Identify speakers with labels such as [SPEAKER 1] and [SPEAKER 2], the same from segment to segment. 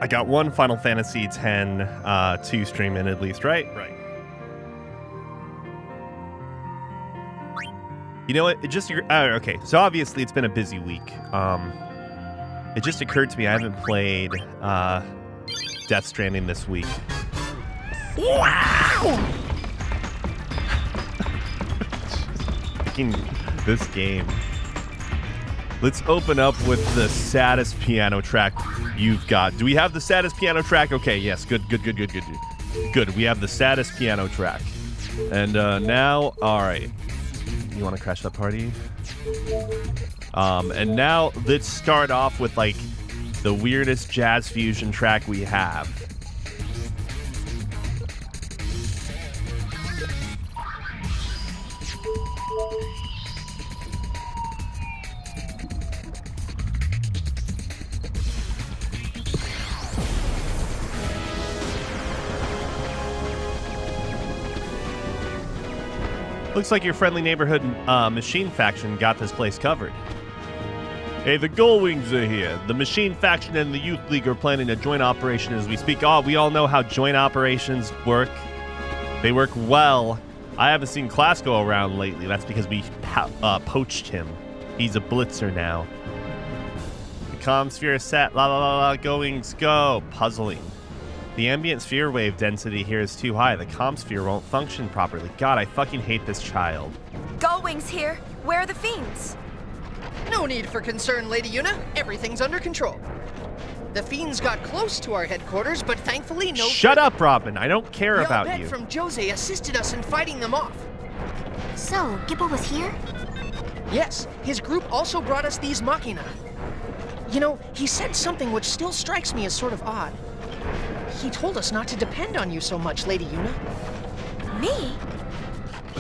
[SPEAKER 1] I got one Final Fantasy X 2 stream in at least, right? Right. You know what? It just okay. So obviously it's been a busy week. It just occurred to me I haven't played Death Stranding this week. Wow! Fucking this game. Let's open up with the saddest piano track you've got. Do we have the saddest piano track? Okay, yes. Good. Good. We have the saddest piano track. And now, all right. You want to crash that party? And now let's start off with like the weirdest jazz fusion track we have. Looks like your friendly neighborhood machine faction got this place covered. Hey, the Gullwings are here. The machine faction and the Youth League are planning a joint operation as we speak. Oh, we all know how joint operations work. They work well. I haven't seen Clasko around lately. That's because we poached him. He's a blitzer now. The comm sphere is set. La la la la. Goings go. Puzzling. The ambient sphere wave density here is too high. The comm sphere won't function properly. God, I fucking hate this child.
[SPEAKER 2] Gullwings here. Where are the fiends?
[SPEAKER 3] No need for concern, Lady Yuna. Everything's under control. The fiends got close to our headquarters, but thankfully no...
[SPEAKER 1] Shut up, Robin. I don't care about you.
[SPEAKER 3] from Jose assisted us in fighting them off.
[SPEAKER 2] So, Gibble was here?
[SPEAKER 3] Yes, his group also brought us these machina. You know, he said something which still strikes me as sort of odd. He told us not to depend on you so much, Lady Yuna.
[SPEAKER 2] Me?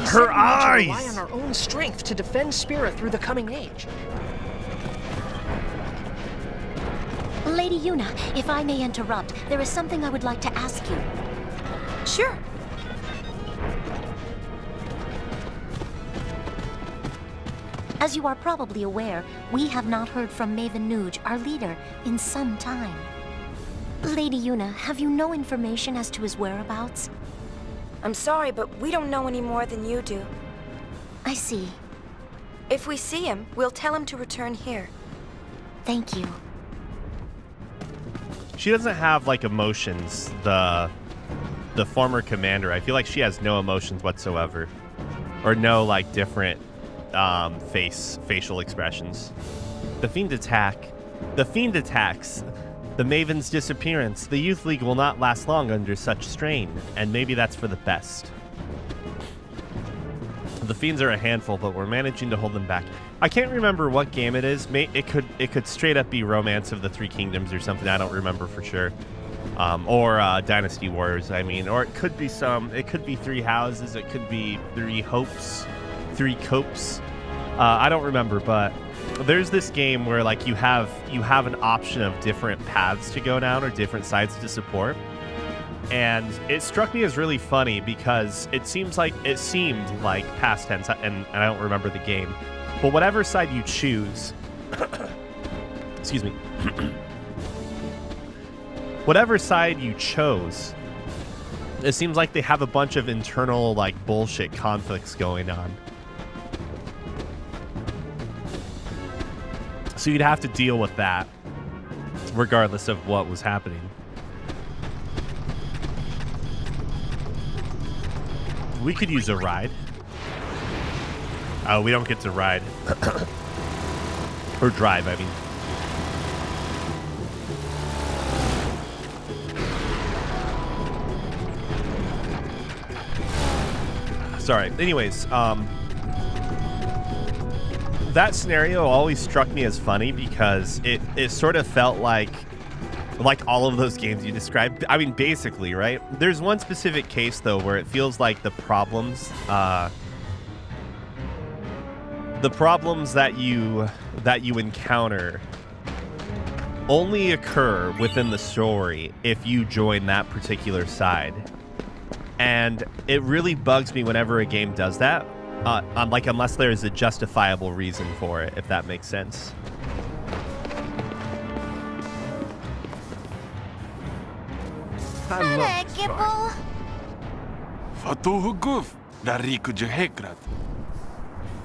[SPEAKER 1] Her eyes!
[SPEAKER 3] We rely on our own strength to defend Spira through the coming age.
[SPEAKER 4] Lady Yuna, if I may interrupt, there is something I would like to ask you.
[SPEAKER 2] Sure.
[SPEAKER 4] As you are probably aware, we have not heard from Maven Nuge, our leader, in some time. Lady Yuna, have you no information as to his whereabouts?
[SPEAKER 2] I'm sorry, but we don't know any more than you do.
[SPEAKER 4] I see.
[SPEAKER 2] If we see him, we'll tell him to return here.
[SPEAKER 4] Thank you.
[SPEAKER 1] She doesn't have like emotions, the former commander. I feel like she has no emotions whatsoever. Or no like different facial expressions. The fiend attack. The fiend attacks. The Maven's disappearance. The Youth League will not last long under such strain, and maybe that's for the best. The fiends are a handful, but we're managing to hold them back. I can't remember what game it is. It could straight up be Romance of the Three Kingdoms or something. I don't remember for sure. Or Dynasty Wars. I mean, or it could be It could be Three Houses. It could be Three Hopes, Three Copes. I don't remember, but. There's this game where like you have an option of different paths to go down or different sides to support, and it struck me as really funny because it seemed like past tense, and I don't remember the game, but whatever side you choose, excuse me, whatever side you chose, it seems like they have a bunch of internal like bullshit conflicts going on. So you'd have to deal with that, regardless of what was happening. We could use a ride. Oh, we don't get to ride. Or drive, I mean. Sorry. Anyways, that scenario always struck me as funny because it sort of felt like all of those games you described. I mean, basically, right? There's one specific case though where it feels like the problems that you encounter only occur within the story if you join that particular side. And it really bugs me whenever a game does that. Unless there is a justifiable reason for it, if that makes sense.
[SPEAKER 3] I love
[SPEAKER 4] Hey,
[SPEAKER 3] this
[SPEAKER 4] Gipple.
[SPEAKER 3] part.
[SPEAKER 5] Fatuhu guf, dariku jehekrat.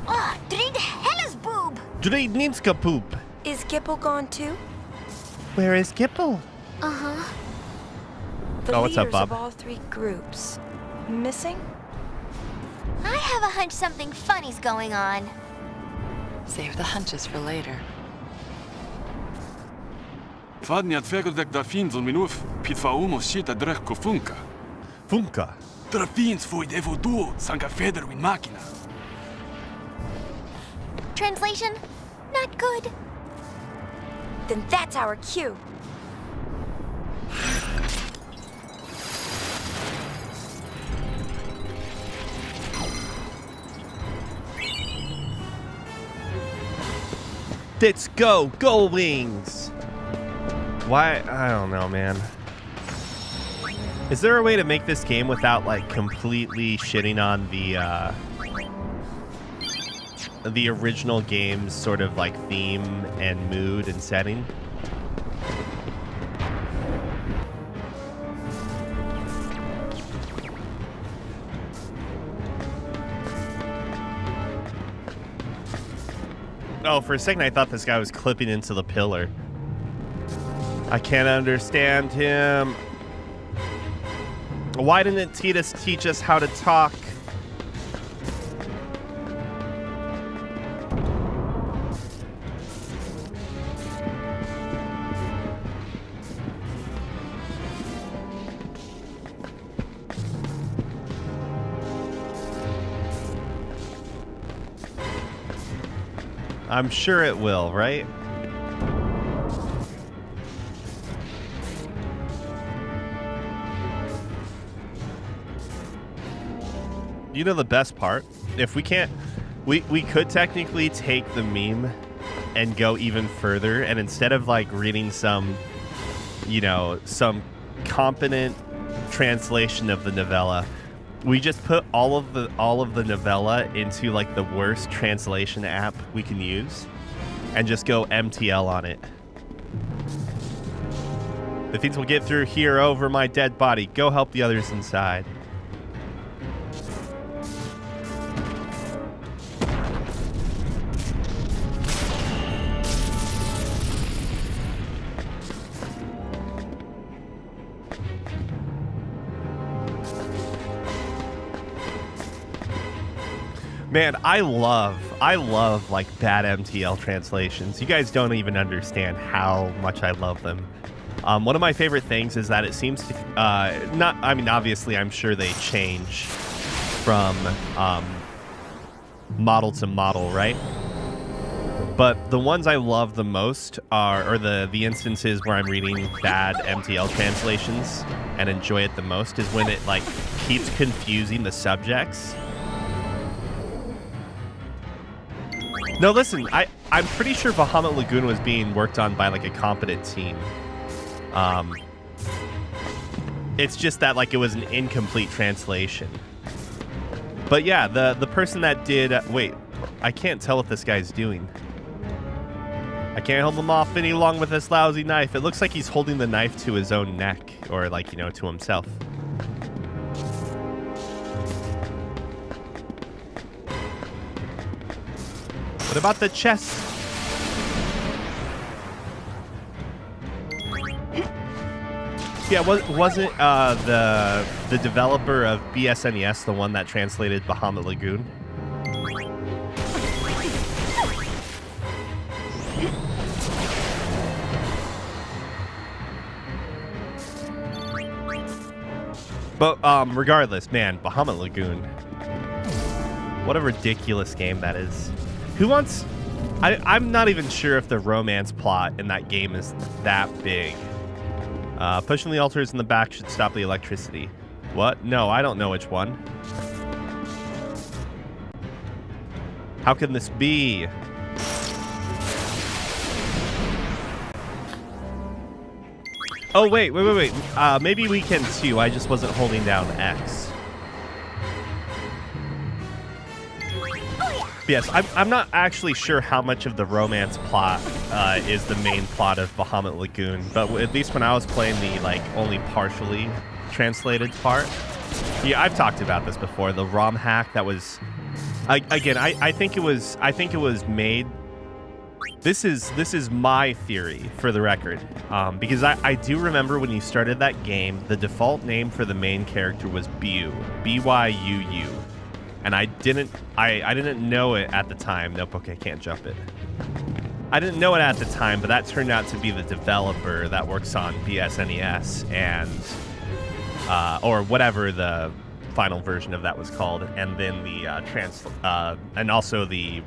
[SPEAKER 4] Ah, drin hellas boob.
[SPEAKER 1] Dredninska poop.
[SPEAKER 2] Is Gipple gone too?
[SPEAKER 1] Where is Gipple?
[SPEAKER 4] Uh-huh.
[SPEAKER 2] The
[SPEAKER 1] Oh, what's up,
[SPEAKER 2] leaders
[SPEAKER 1] Bob?
[SPEAKER 2] of all three groups. Missing?
[SPEAKER 4] I have a hunch something funny's going on.
[SPEAKER 6] Save the hunches for later.
[SPEAKER 5] Fadniat fegldek da fins un minuf, pitfa umo shita drech kofunka.
[SPEAKER 1] Funka.
[SPEAKER 5] Tra fins fuid evo duo, sanka feder win makina.
[SPEAKER 4] Translation? Not good.
[SPEAKER 2] Then that's our cue.
[SPEAKER 1] Let's go. Go Wings. Why? I don't know, man. Is there a way to make this game without, like, completely shitting on the original game's sort of, like, theme and mood and setting? Oh, for a second I thought this guy was clipping into the pillar. I can't understand him. Why didn't Titus teach us how to talk? I'm sure it will, right? You know the best part? If we can't, we could technically take the meme and go even further, and instead of like reading some, you know, some competent translation of the novella, we just put all of the novella into like the worst translation app we can use, and just go MTL on it. The things will get through here over my dead body. Go help the others inside. Man, I love like bad MTL translations. You guys don't even understand how much I love them. One of my favorite things is that it seems to, I mean, obviously I'm sure they change from model to model, right? But the ones I love the most are the instances where I'm reading bad MTL translations and enjoy it the most is when it like keeps confusing the subjects. No, listen, I'm pretty sure Bahamut Lagoon was being worked on by like a competent team. It's just that like it was an incomplete translation. But yeah, the person that did wait, I can't tell what this guy's doing. I can't hold him off any longer with this lousy knife. It looks like he's holding the knife to his own neck, or like, you know, to himself. What about the chest? Yeah, wasn't the developer of BSNES the one that translated Bahamut Lagoon? But regardless, man, Bahamut Lagoon. What a ridiculous game that is. Who wants... I'm not even sure if the romance plot in that game is that big. Pushing the altars in the back should stop the electricity. What? No, I don't know which one. How can this be? Oh, wait. Maybe we can too. I just wasn't holding down X. Yes, I'm not actually sure how much of the romance plot is the main plot of Bahamut Lagoon, but at least when I was playing the, like, only partially translated part. Yeah, I've talked about this before. The ROM hack that was, I think it was made. This is my theory for the record, because I do remember when you started that game, the default name for the main character was Byu, B-Y-U-U, and I didn't know it at the time. Nope, okay, can't jump it. I didn't know it at the time, but that turned out to be the developer that works on BSNES and or whatever the final version of that was called, and then the and also the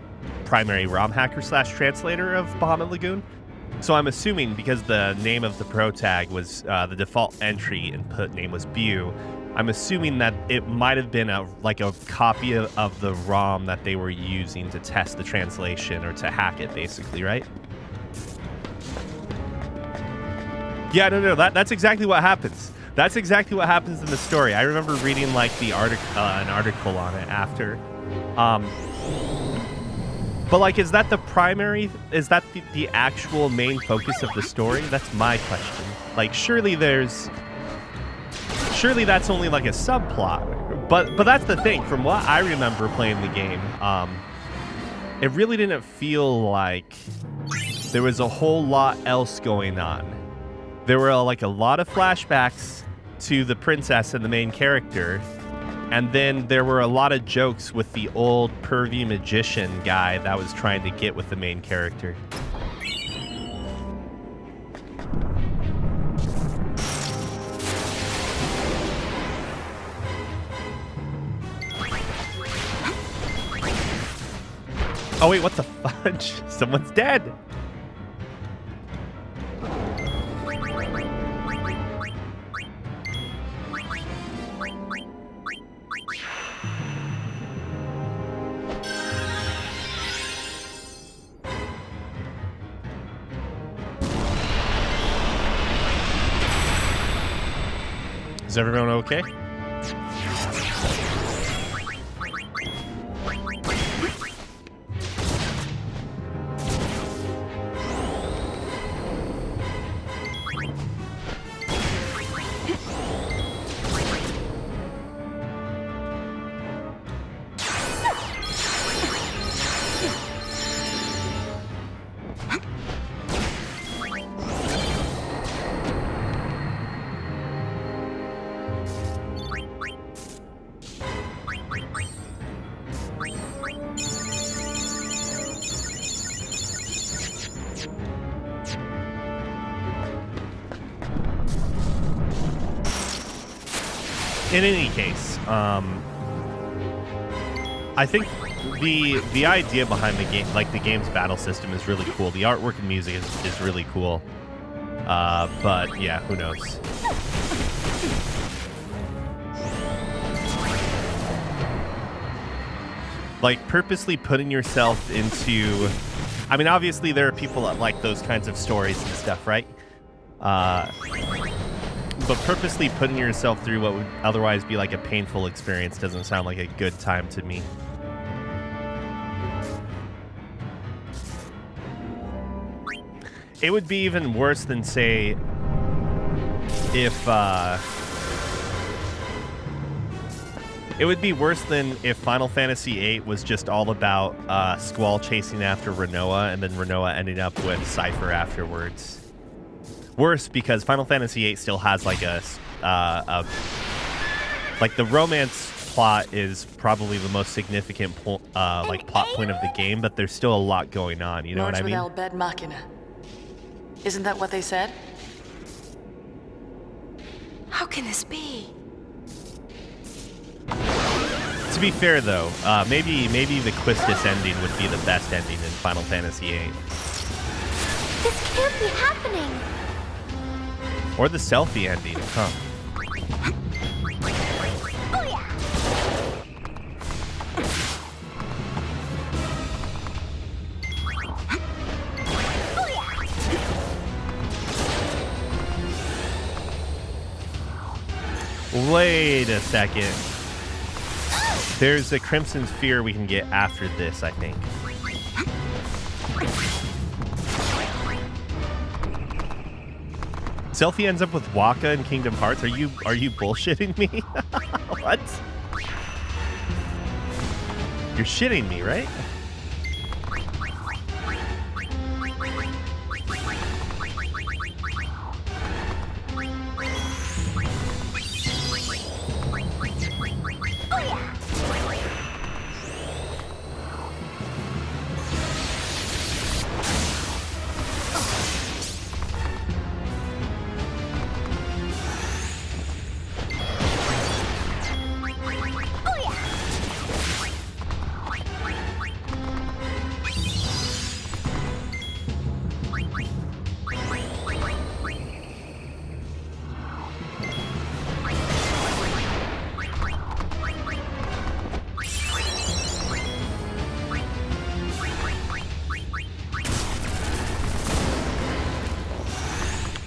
[SPEAKER 1] primary ROM hacker / translator of Bahamut Lagoon. So I'm assuming because the name of the pro tag was the default entry input name was Byu, I'm assuming that it might have been a copy of the ROM that they were using to test the translation or to hack it, basically, right? Yeah, no, that's exactly what happens. That's exactly what happens in the story. I remember reading like the an article on it after. But like, is that the primary? Is that the actual main focus of the story? That's my question. Like, surely that's only like a subplot. But that's the thing. From what I remember playing the game, it really didn't feel like there was a whole lot else going on. There were like a lot of flashbacks to the princess and the main character, and then there were a lot of jokes with the old pervy magician guy that was trying to get with the main character. Oh wait, what the fudge? Someone's dead! Is everyone okay? In any case, I think the idea behind the game, like the game's battle system, is really cool. The artwork and music is really cool. But yeah, who knows? Like, purposely putting yourself into... I mean, obviously there are people that like those kinds of stories and stuff, right? But purposely putting yourself through what would otherwise be like a painful experience doesn't sound like a good time to me. It would be even worse than, say, if it would be worse than if Final Fantasy VIII was just all about Squall chasing after Rinoa, and then Rinoa ending up with Cypher afterwards. Worse because Final Fantasy VIII still has like like the romance plot is probably the most significant like plot point of the game, but there's still a lot going on. You know what I mean?
[SPEAKER 6] Bed Machina. Isn't that what they said?
[SPEAKER 2] How can this be?
[SPEAKER 1] To be fair, though, maybe the Quistis ending would be the best ending in Final Fantasy VIII.
[SPEAKER 4] This can't be happening.
[SPEAKER 1] Or the selfie ending, huh?
[SPEAKER 4] Oh yeah.
[SPEAKER 1] Wait a second. There's a Crimson Sphere we can get after this, I think. Selphie ends up with Waka in Kingdom Hearts. Are you bullshitting me? What? You're shitting me, right?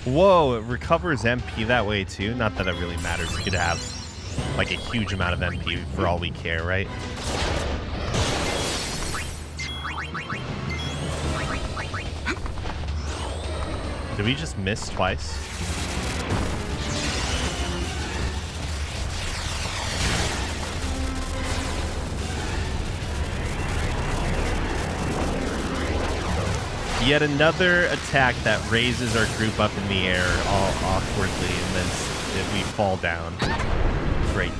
[SPEAKER 1] Whoa, it recovers MP that way too? Not that it really matters. You could have like a huge amount of MP for all we care, right? Did we just miss twice? Yet another attack that raises our group up in the air all awkwardly, and then we fall down. Great.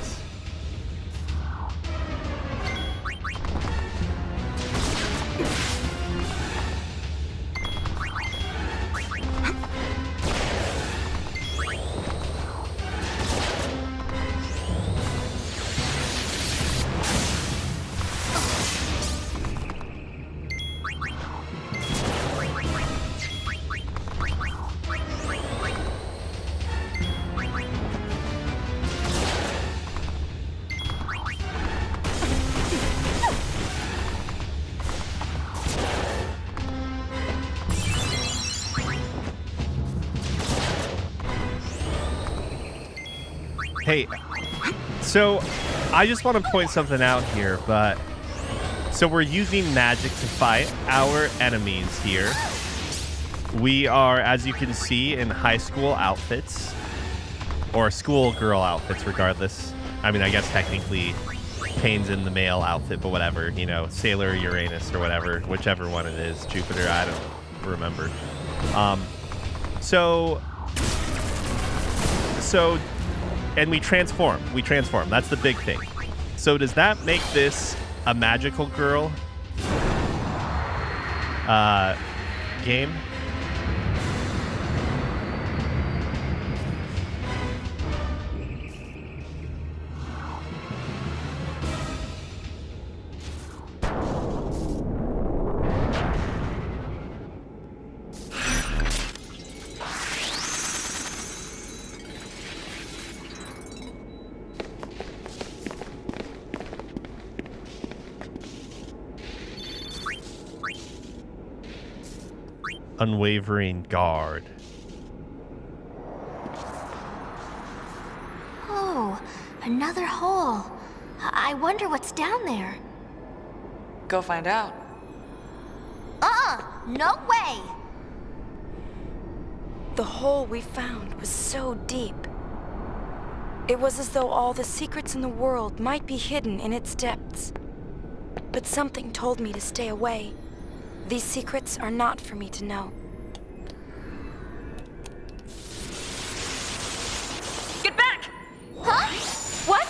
[SPEAKER 1] Hey, so I just want to point something out here, but so we're using magic to fight our enemies here. We are, as you can see, in high school outfits, or schoolgirl outfits, regardless. I mean, I guess technically Payne's in the male outfit, but whatever, you know, Sailor Uranus or whatever, whichever one it is, Jupiter, I don't remember. And we transform. That's the big thing. So does that make this a magical girl game? Unwavering guard.
[SPEAKER 4] Oh, another hole. I wonder what's down there.
[SPEAKER 6] Go find out.
[SPEAKER 4] No way!
[SPEAKER 2] The hole we found was so deep. It was as though all the secrets in the world might be hidden in its depths. But something told me to stay away. These secrets are not for me to know. Get back!
[SPEAKER 4] Huh?
[SPEAKER 2] What?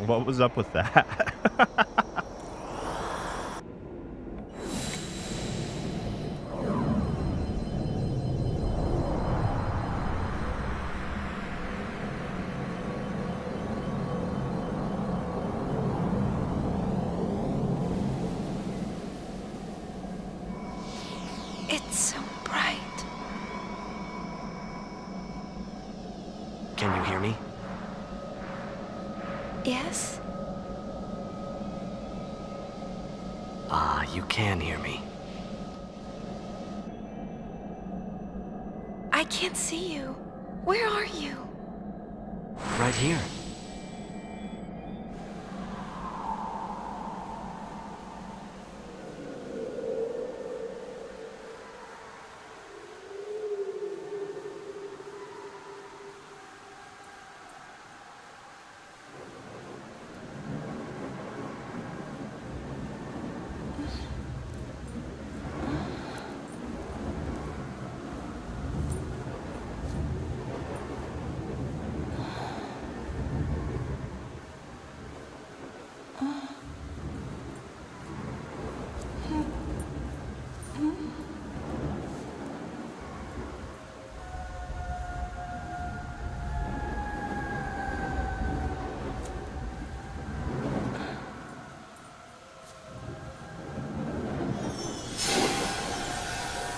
[SPEAKER 1] What was up with that?
[SPEAKER 2] It's so bright.
[SPEAKER 7] Can you hear me?
[SPEAKER 2] Yes?
[SPEAKER 7] you can hear me.
[SPEAKER 2] I can't see you. Where are you?
[SPEAKER 7] Right here.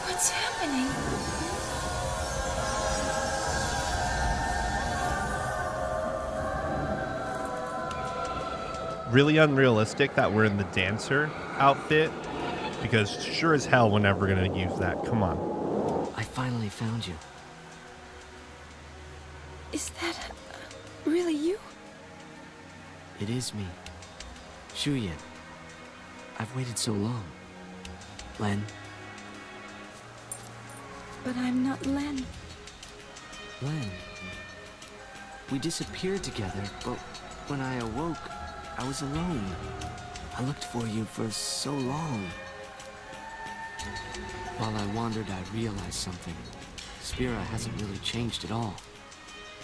[SPEAKER 2] What's happening?
[SPEAKER 1] Really unrealistic that we're in the dancer outfit, because sure as hell we're never gonna use that. Come on.
[SPEAKER 7] I finally found you.
[SPEAKER 2] Is that really you?
[SPEAKER 7] It is me. Shuyin. I've waited so long. Len.
[SPEAKER 2] But I'm not Len.
[SPEAKER 7] Len. We disappeared together, but when I awoke, I was alone. I looked for you for so long. While I wandered, I realized something. Spira hasn't really changed at all.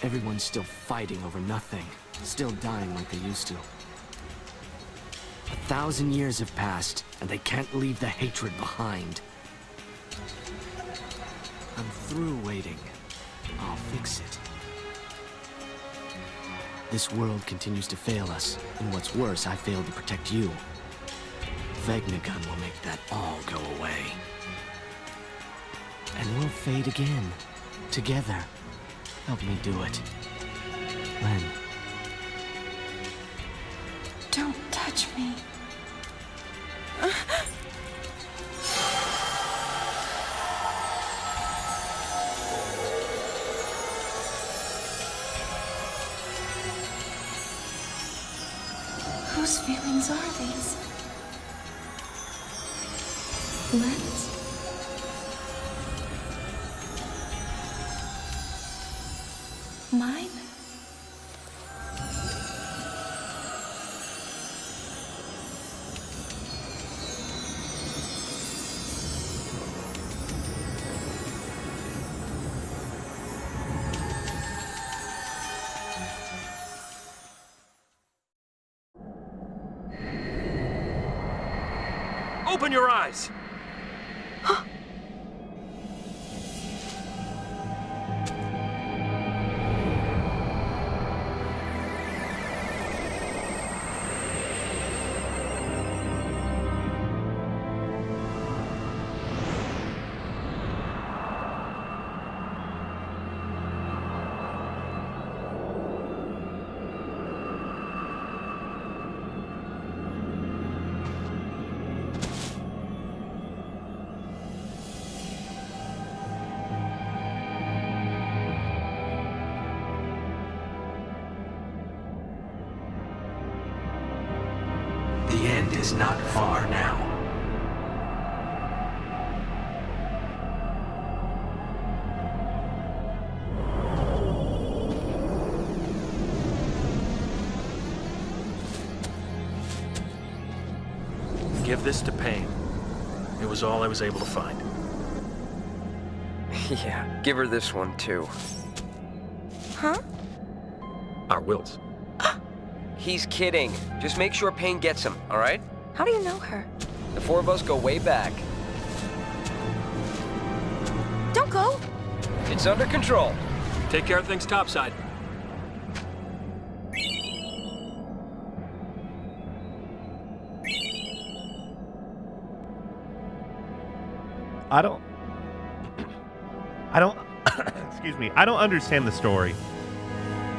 [SPEAKER 7] Everyone's still fighting over nothing, still dying like they used to. 1,000 years have passed, and they can't leave the hatred behind. I'm through waiting. I'll fix it. This world continues to fail us, and what's worse, I failed to protect you. Vegnagun will make that all go away. And we'll fade again, together. Help me do it. Len.
[SPEAKER 2] Don't touch me. Whose feelings are these? Len's? Mine?
[SPEAKER 8] Open your eyes!
[SPEAKER 7] The end is not far now.
[SPEAKER 8] Give this to Pain. It was all I was able to find.
[SPEAKER 9] Yeah, give her this one too.
[SPEAKER 2] Huh?
[SPEAKER 8] Our wills.
[SPEAKER 9] He's kidding. Just make sure Pain gets him, all right?
[SPEAKER 2] How do you know her?
[SPEAKER 9] The four of us go way back.
[SPEAKER 2] Don't go!
[SPEAKER 9] It's under control.
[SPEAKER 8] Take care of things topside.
[SPEAKER 1] I don't excuse me. I don't understand the story.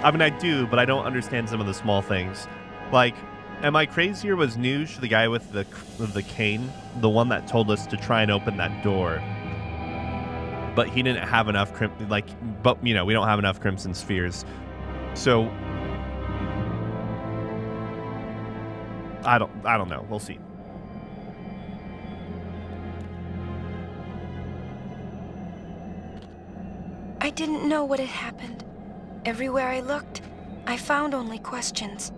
[SPEAKER 1] I mean, I do, but I don't understand some of the small things. Like, Am I crazy, or was Nuge the guy with the cane, the one that told us to try and open that door? But he didn't have enough but you know, we don't have enough crimson spheres. So I don't know. We'll see.
[SPEAKER 2] I didn't know what had happened. Everywhere I looked, I found only questions.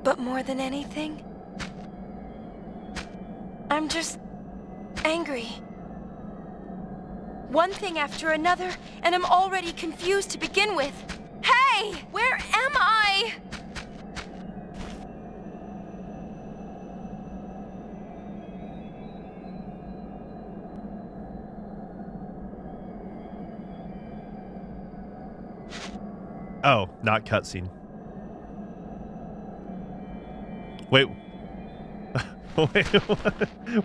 [SPEAKER 2] But more than anything, I'm just angry. One thing after another, and I'm already confused to begin with. Hey! Where am I?
[SPEAKER 1] Oh, not cutscene. Wait.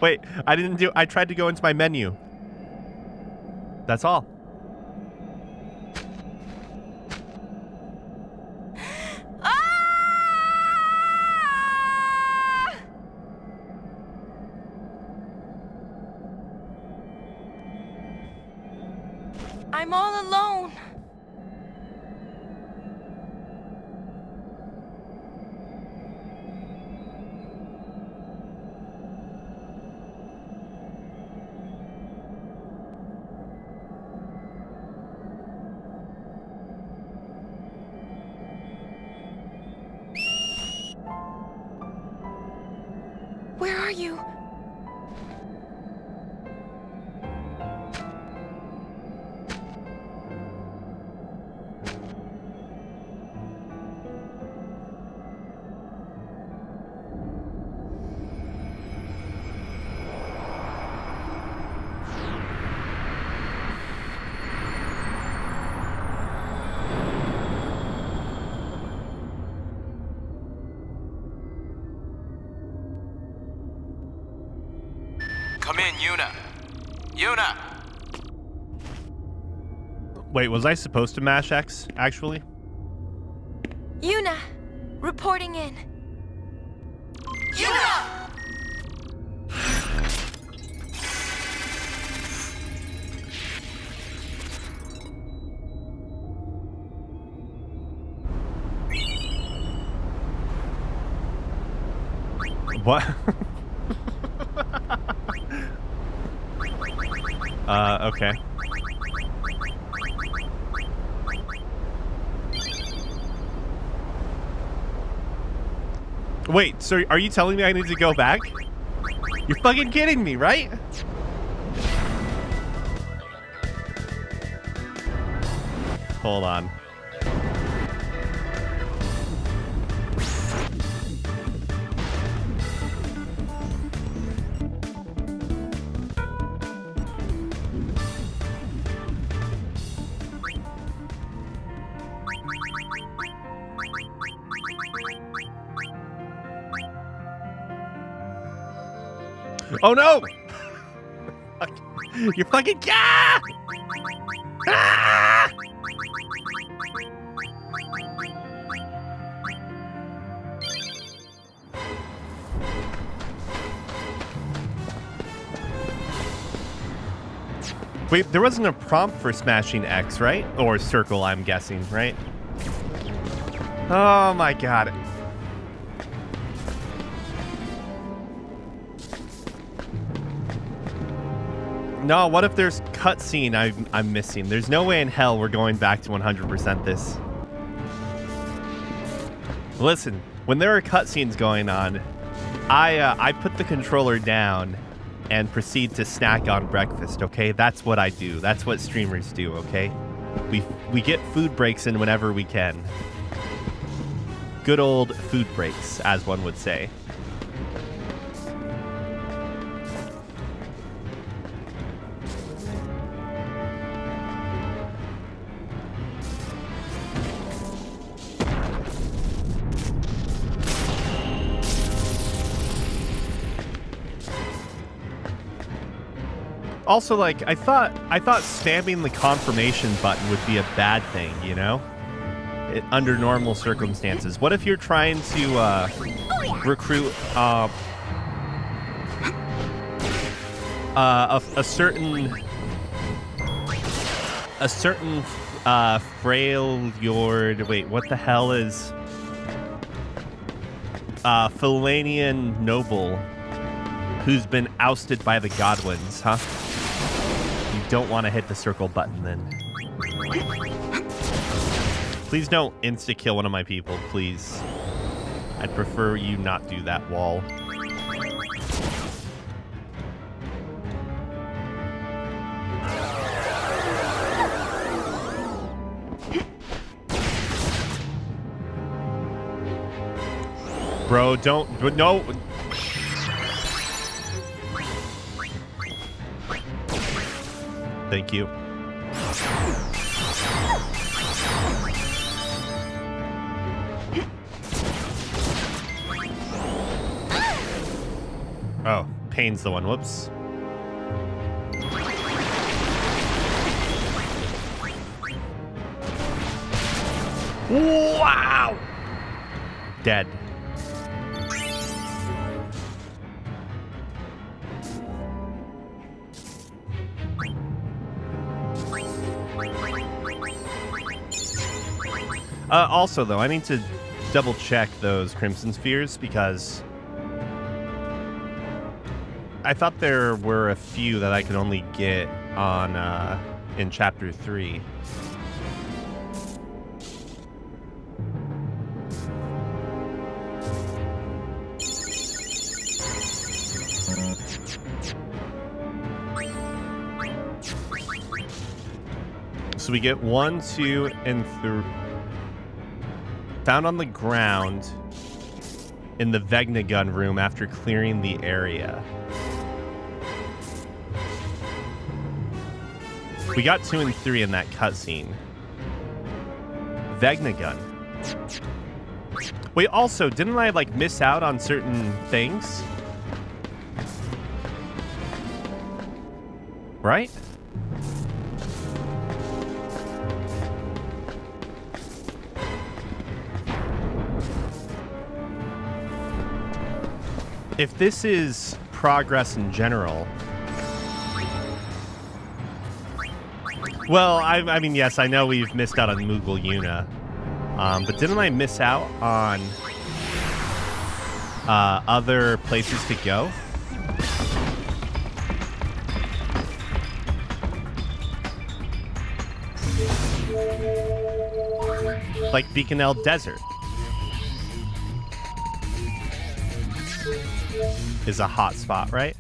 [SPEAKER 1] Wait, I tried to go into my menu. That's all.
[SPEAKER 2] Ah! I'm all alone. Where are you?
[SPEAKER 10] Come in, Yuna. Yuna!
[SPEAKER 1] Wait, was I supposed to mash X, actually?
[SPEAKER 2] Yuna, reporting in.
[SPEAKER 10] Yuna!
[SPEAKER 1] What? Okay. Wait, so are you telling me I need to go back? You're fucking kidding me, right? Hold on. Oh no! You're fucking ah! Ah! Wait, there wasn't a prompt for smashing X, right? Or circle, I'm guessing, right? Oh my god. No, what if there's cutscene I'm missing? There's no way in hell we're going back to 100% this. Listen, when there are cutscenes going on, I put the controller down and proceed to snack on breakfast, okay? That's what I do. That's what streamers do, okay? We get food breaks in whenever we can. Good old food breaks, as one would say. Also, like, I thought spamming the confirmation button would be a bad thing, you know? Under normal circumstances. What if you're trying to, recruit a certain frail yord. Wait, what the hell is Philanian noble who's been ousted by the Godwins, huh? You don't want to hit the circle button then. Please don't insta-kill one of my people, please. I'd prefer you not do that, Wall. Bro, don't... No! Thank you. Oh, Pain's the one. Whoops. Wow! Dead. Also, though, I need to double check those Crimson Spheres because I thought there were a few that I could only get on in Chapter 3. So we get 1, 2, and 3. Found on the ground in the Vegna gun room after clearing the area. We got 2 and 3 in that cutscene. Vegna gun. Wait, also, didn't I, like, miss out on certain things? Right? If this is progress in general... Well, I mean, yes, I know we've missed out on Moogle Yuna. But didn't I miss out on other places to go? Like Beaconell Desert is a hot spot, right?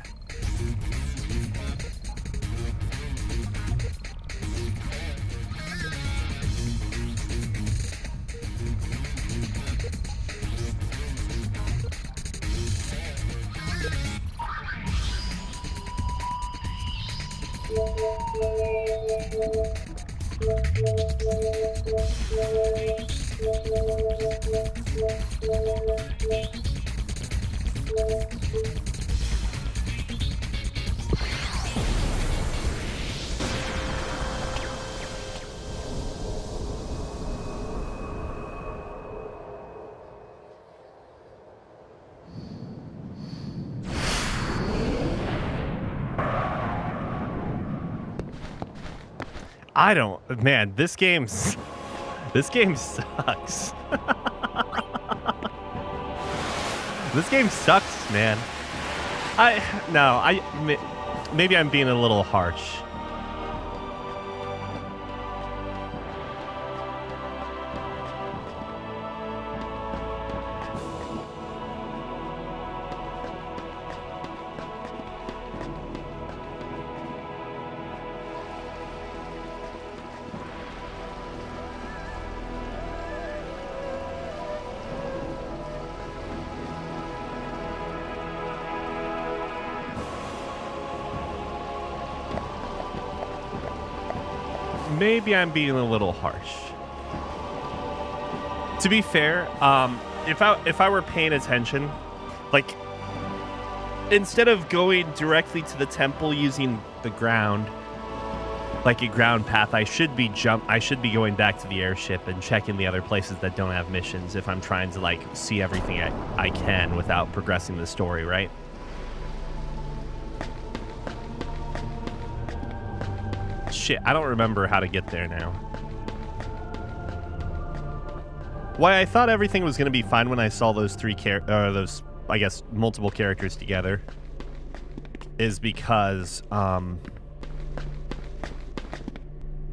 [SPEAKER 1] I don't, man, this game sucks. This game sucks, man. Maybe I'm being a little harsh. Maybe I'm being a little harsh. To be fair, if I were paying attention, like, instead of going directly to the temple using the ground, like a ground path, I should be going back to the airship and checking the other places that don't have missions if I'm trying to like see everything I can without progressing the story, right? Shit, I don't remember how to get there now. Why I thought everything was going to be fine when I saw those those, I guess, multiple characters together is because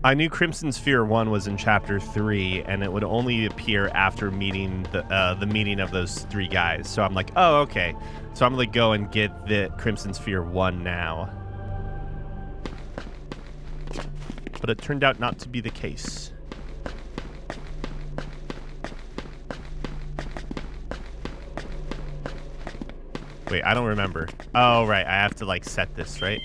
[SPEAKER 1] I knew Crimson Sphere 1 was in Chapter 3, and it would only appear after meeting the meeting of those 3 guys. So I'm like, oh, okay. So I'm going to go and get the Crimson Sphere 1 now. But it turned out not to be the case. Wait, I don't remember. Oh, right. I have to, like, set this, right?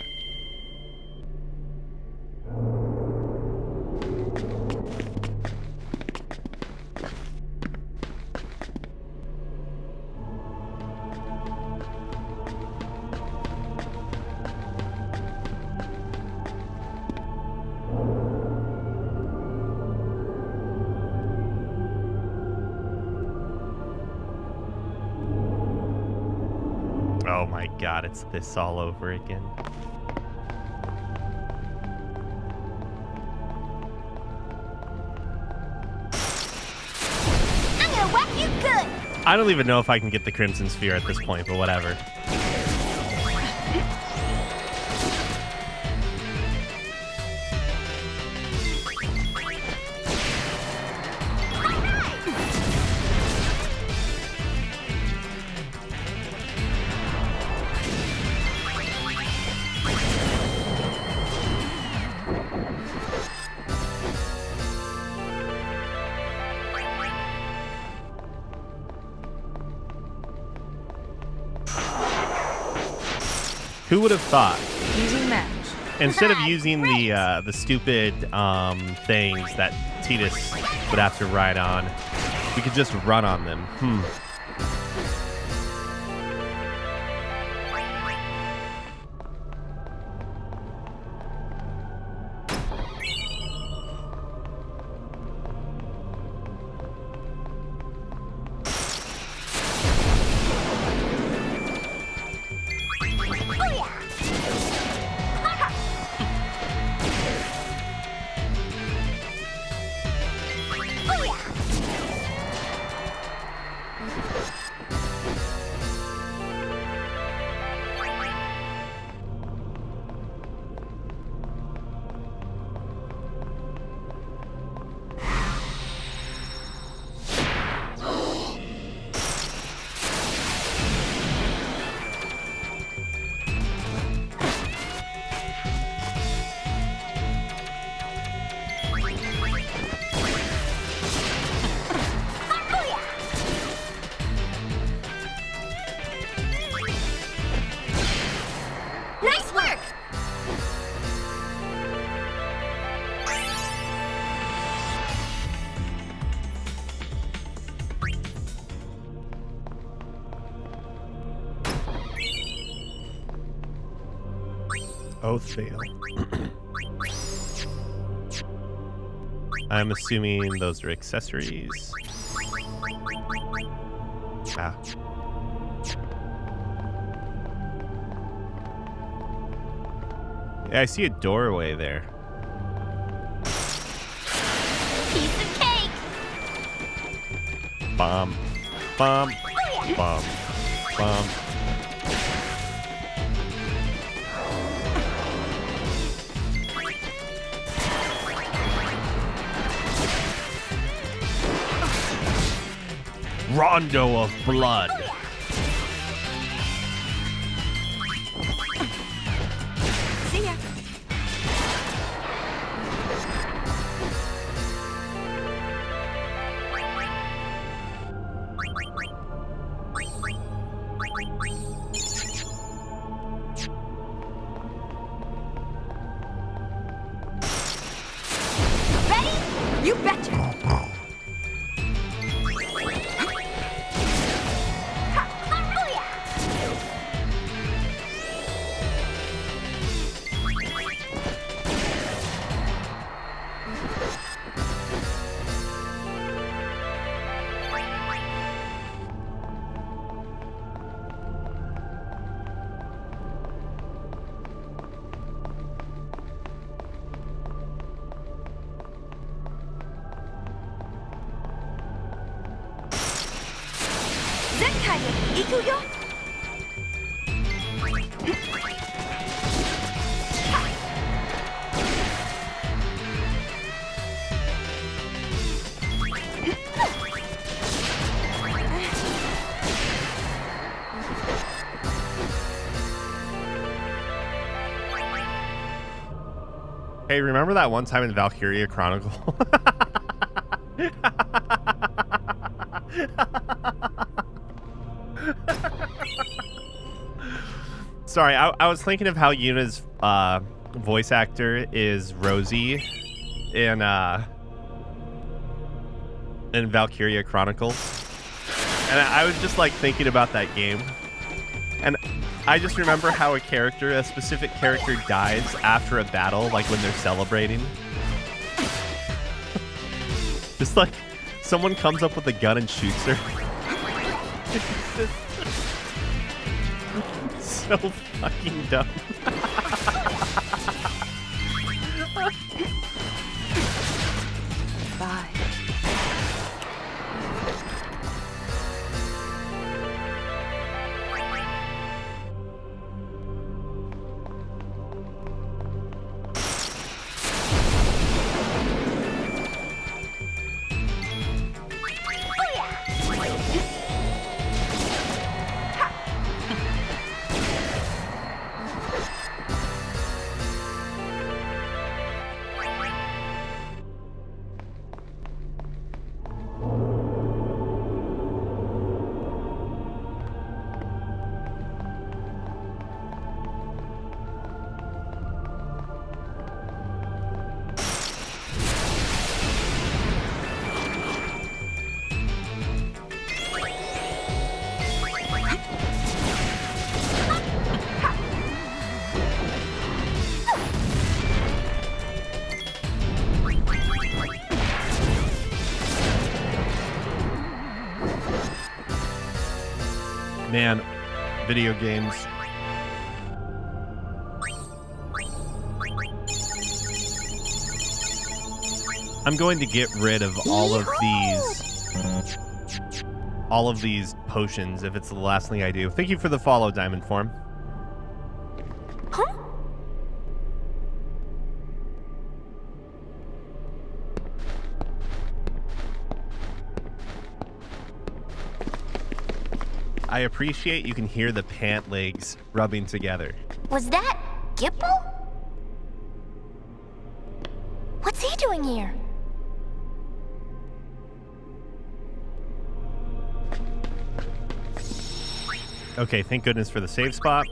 [SPEAKER 1] Oh my god, it's this all over again.
[SPEAKER 4] I'm gonna whack you good!
[SPEAKER 1] I don't even know if I can get the Crimson Sphere at this point, but whatever. Who would have thought?
[SPEAKER 6] Using match.
[SPEAKER 1] Instead of using the stupid things that Tidus would have to ride on, we could just run on them.
[SPEAKER 4] Nice work!
[SPEAKER 1] Oath fail. I'm assuming those are accessories. Ah. Yeah, I see a doorway there.
[SPEAKER 4] Piece of cake!
[SPEAKER 1] Bomb. Bomb. Bomb. Bomb. Rondo of blood.
[SPEAKER 2] See ya. Ready? You betcha.
[SPEAKER 1] Hey, remember that one time in Valkyria Chronicle? Sorry, I was thinking of how Yuna's voice actor is Rosie in Valkyria Chronicles. And I was just like thinking about that game. And I just remember how a specific character dies after a battle, like when they're celebrating. Just like someone comes up with a gun and shoots her. So fucking dumb.
[SPEAKER 6] Bye.
[SPEAKER 1] Man, video games. I'm going to get rid of all of these potions if it's the last thing I do. Thank you for the follow, Diamond Form.
[SPEAKER 4] Huh?
[SPEAKER 1] I appreciate you can hear the pant legs rubbing together.
[SPEAKER 4] Was that Gippo? What's he doing here?
[SPEAKER 1] Okay, thank goodness for the save spot.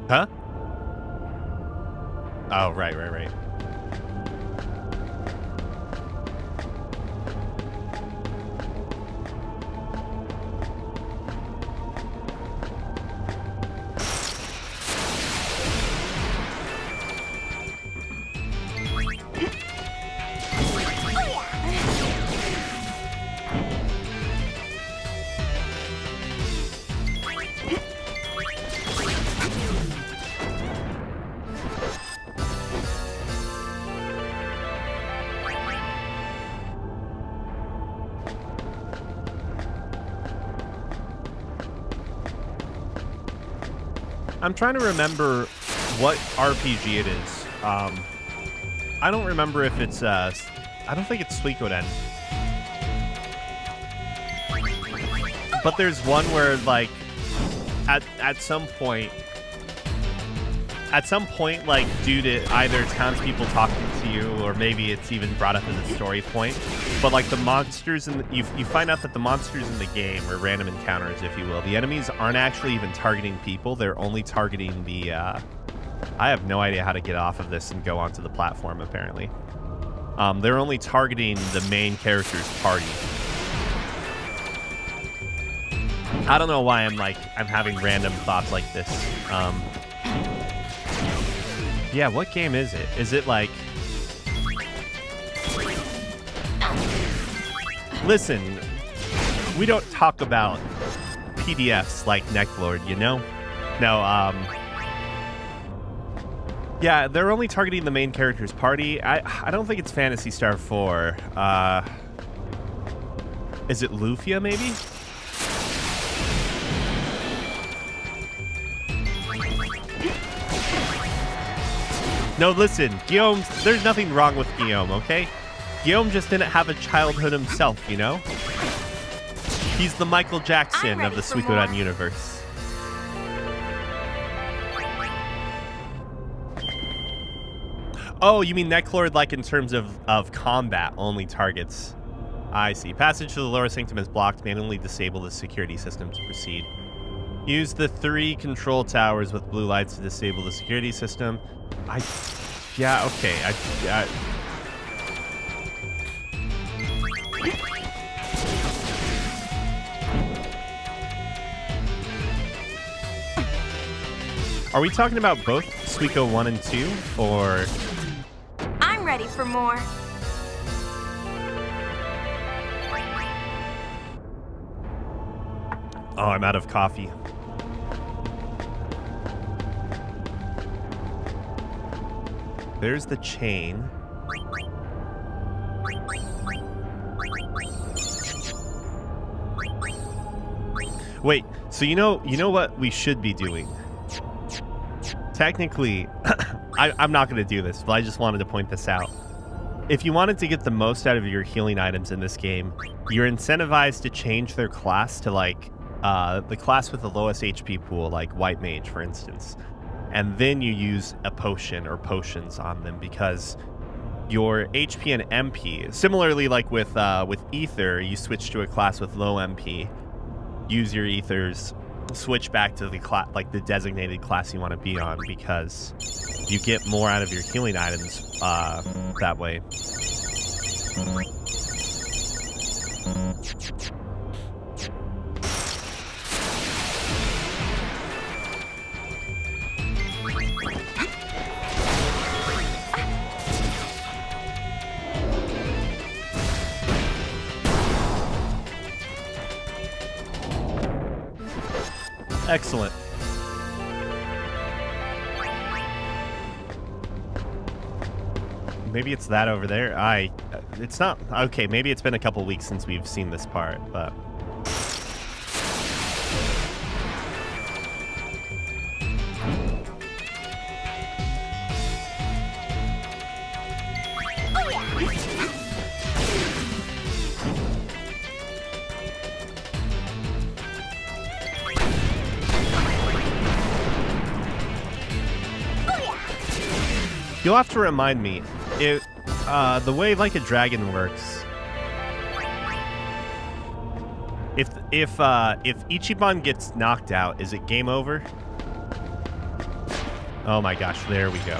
[SPEAKER 1] Huh? Oh, right. I'm trying to remember what RPG it is. I don't remember if it's I don't think it's Suikoden. But there's one where like at some point like due to either townspeople talking to you or maybe it's even brought up as a story point, but like the monsters you find out that the monsters in the game are random encounters, if you will. The enemies aren't actually even targeting people, they're only targeting the I have no idea how to get off of this and go onto the platform apparently. They're only targeting the main character's party. I don't know why I'm having random thoughts like this. Yeah, what game is it? Is it like... Listen, we don't talk about PDFs like Necklord, you know? No, yeah, they're only targeting the main character's party. I don't think it's Phantasy Star 4. Is it Lufia, maybe? No, listen, Guillaume, there's nothing wrong with Guillaume, okay? Guillaume just didn't have a childhood himself, you know? He's the Michael Jackson of the Suikoden universe. Oh, you mean Necklord, like in terms of combat, only targets. I see. Passage to the lower sanctum is blocked. Manually disable the security system to proceed. Use the 3 control towers with blue lights to disable the security system. Yeah, okay. Are we talking about both Suiko 1 and 2, or...
[SPEAKER 2] I'm ready for more.
[SPEAKER 1] Oh, I'm out of coffee. There's the chain. Wait, so you know what we should be doing? Technically, I'm not going to do this, but I just wanted to point this out. If you wanted to get the most out of your healing items in this game, you're incentivized to change their class to like the class with the lowest HP pool, like White Mage, for instance. And then you use a potion or potions on them because your HP and MP, similarly like with Ether, you switch to a class with low MP, use your Ethers, switch back to the like the designated class you want to be on because you get more out of your healing items that way. Excellent. Maybe it's that over there. It's not. Okay, maybe it's been a couple weeks since we've seen this part, but... You'll have to remind me, the way Like a Dragon works, if Ichiban gets knocked out, is it game over? Oh my gosh, there we go.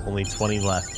[SPEAKER 1] Only 20 left.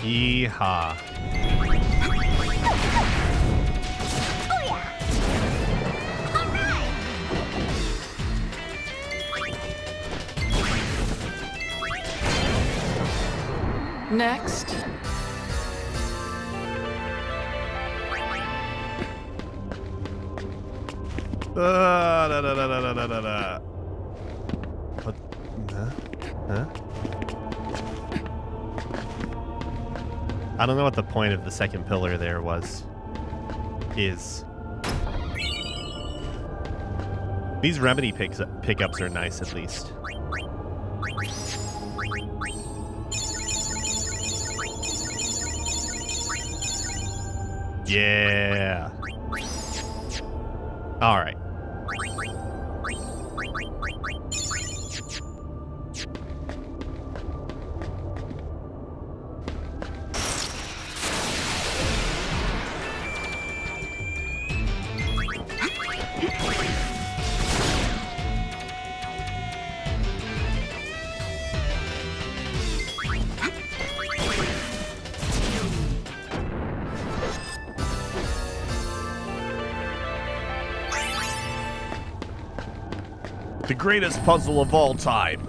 [SPEAKER 1] Yeehaw.
[SPEAKER 6] Next.
[SPEAKER 1] Da, da, da, da, da, da, da, da. What? Huh? I don't know what the point of the second pillar there is. These remedy pickups are nice, at least. Yeah. All right. The greatest puzzle of all time.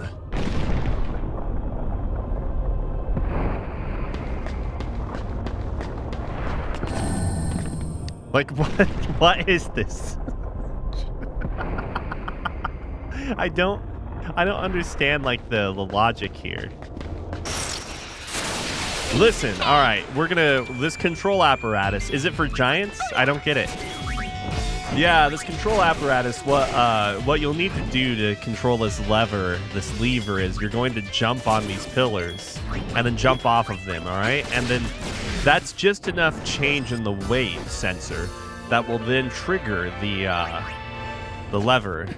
[SPEAKER 1] Like, what is this? I don't understand, like, the logic here. Listen, all right, this control apparatus, is it for giants? I don't get it. Yeah, this control apparatus, what you'll need to do to control this lever is you're going to jump on these pillars and then jump off of them, all right? And then that's just enough change in the weight sensor that will then trigger the lever.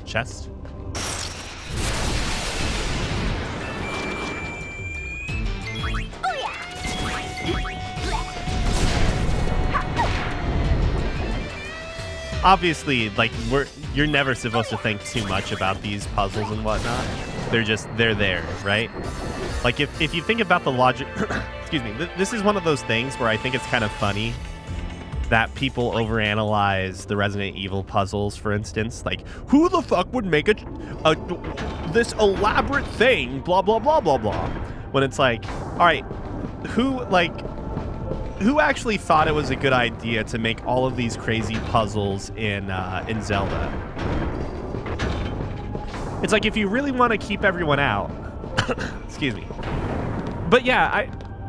[SPEAKER 1] Chest? Obviously, like, you're never supposed to think too much about these puzzles and whatnot. They're there, right? Like, if you think about the logic, excuse me, this is one of those things where I think it's kind of funny that people overanalyze the Resident Evil puzzles, for instance. Like, who the fuck would make this elaborate thing, blah, blah, blah, blah, blah. When it's like, all right, who actually thought it was a good idea to make all of these crazy puzzles in Zelda? It's like, if you really want to keep everyone out, excuse me. But yeah,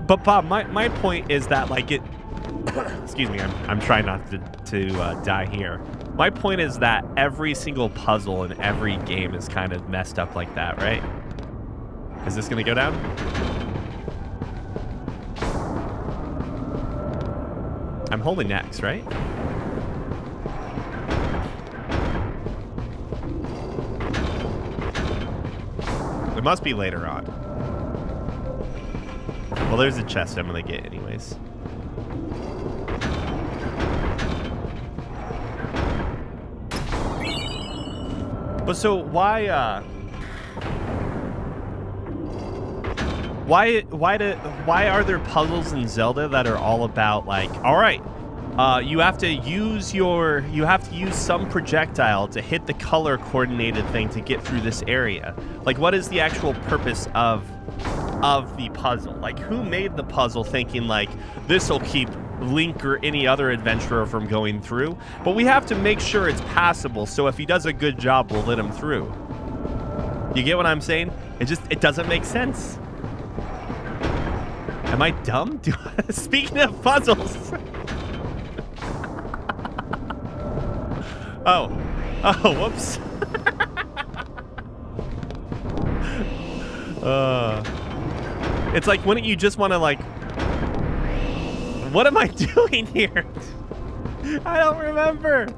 [SPEAKER 1] but Bob, my point is that, like, it, excuse me, I'm trying not to die here. My point is that every single puzzle in every game is kind of messed up like that, right? Is this gonna go down? I'm holding X, right? It must be later on. Well, there's a chest I'm gonna get anyways. But so why are there puzzles in Zelda that are all about, like, all right, you have to use some projectile to hit the color coordinated thing to get through this area? Like, what is the actual purpose of the puzzle? Like, who made the puzzle thinking, like, this will keep Link or any other adventurer from going through, but we have to make sure it's passable, so if he does a good job, we'll let him through. You get what I'm saying? It doesn't make sense. Am I dumb? Speaking of puzzles. Oh, whoops. It's like, wouldn't you just want to, like, what am I doing here? I don't remember.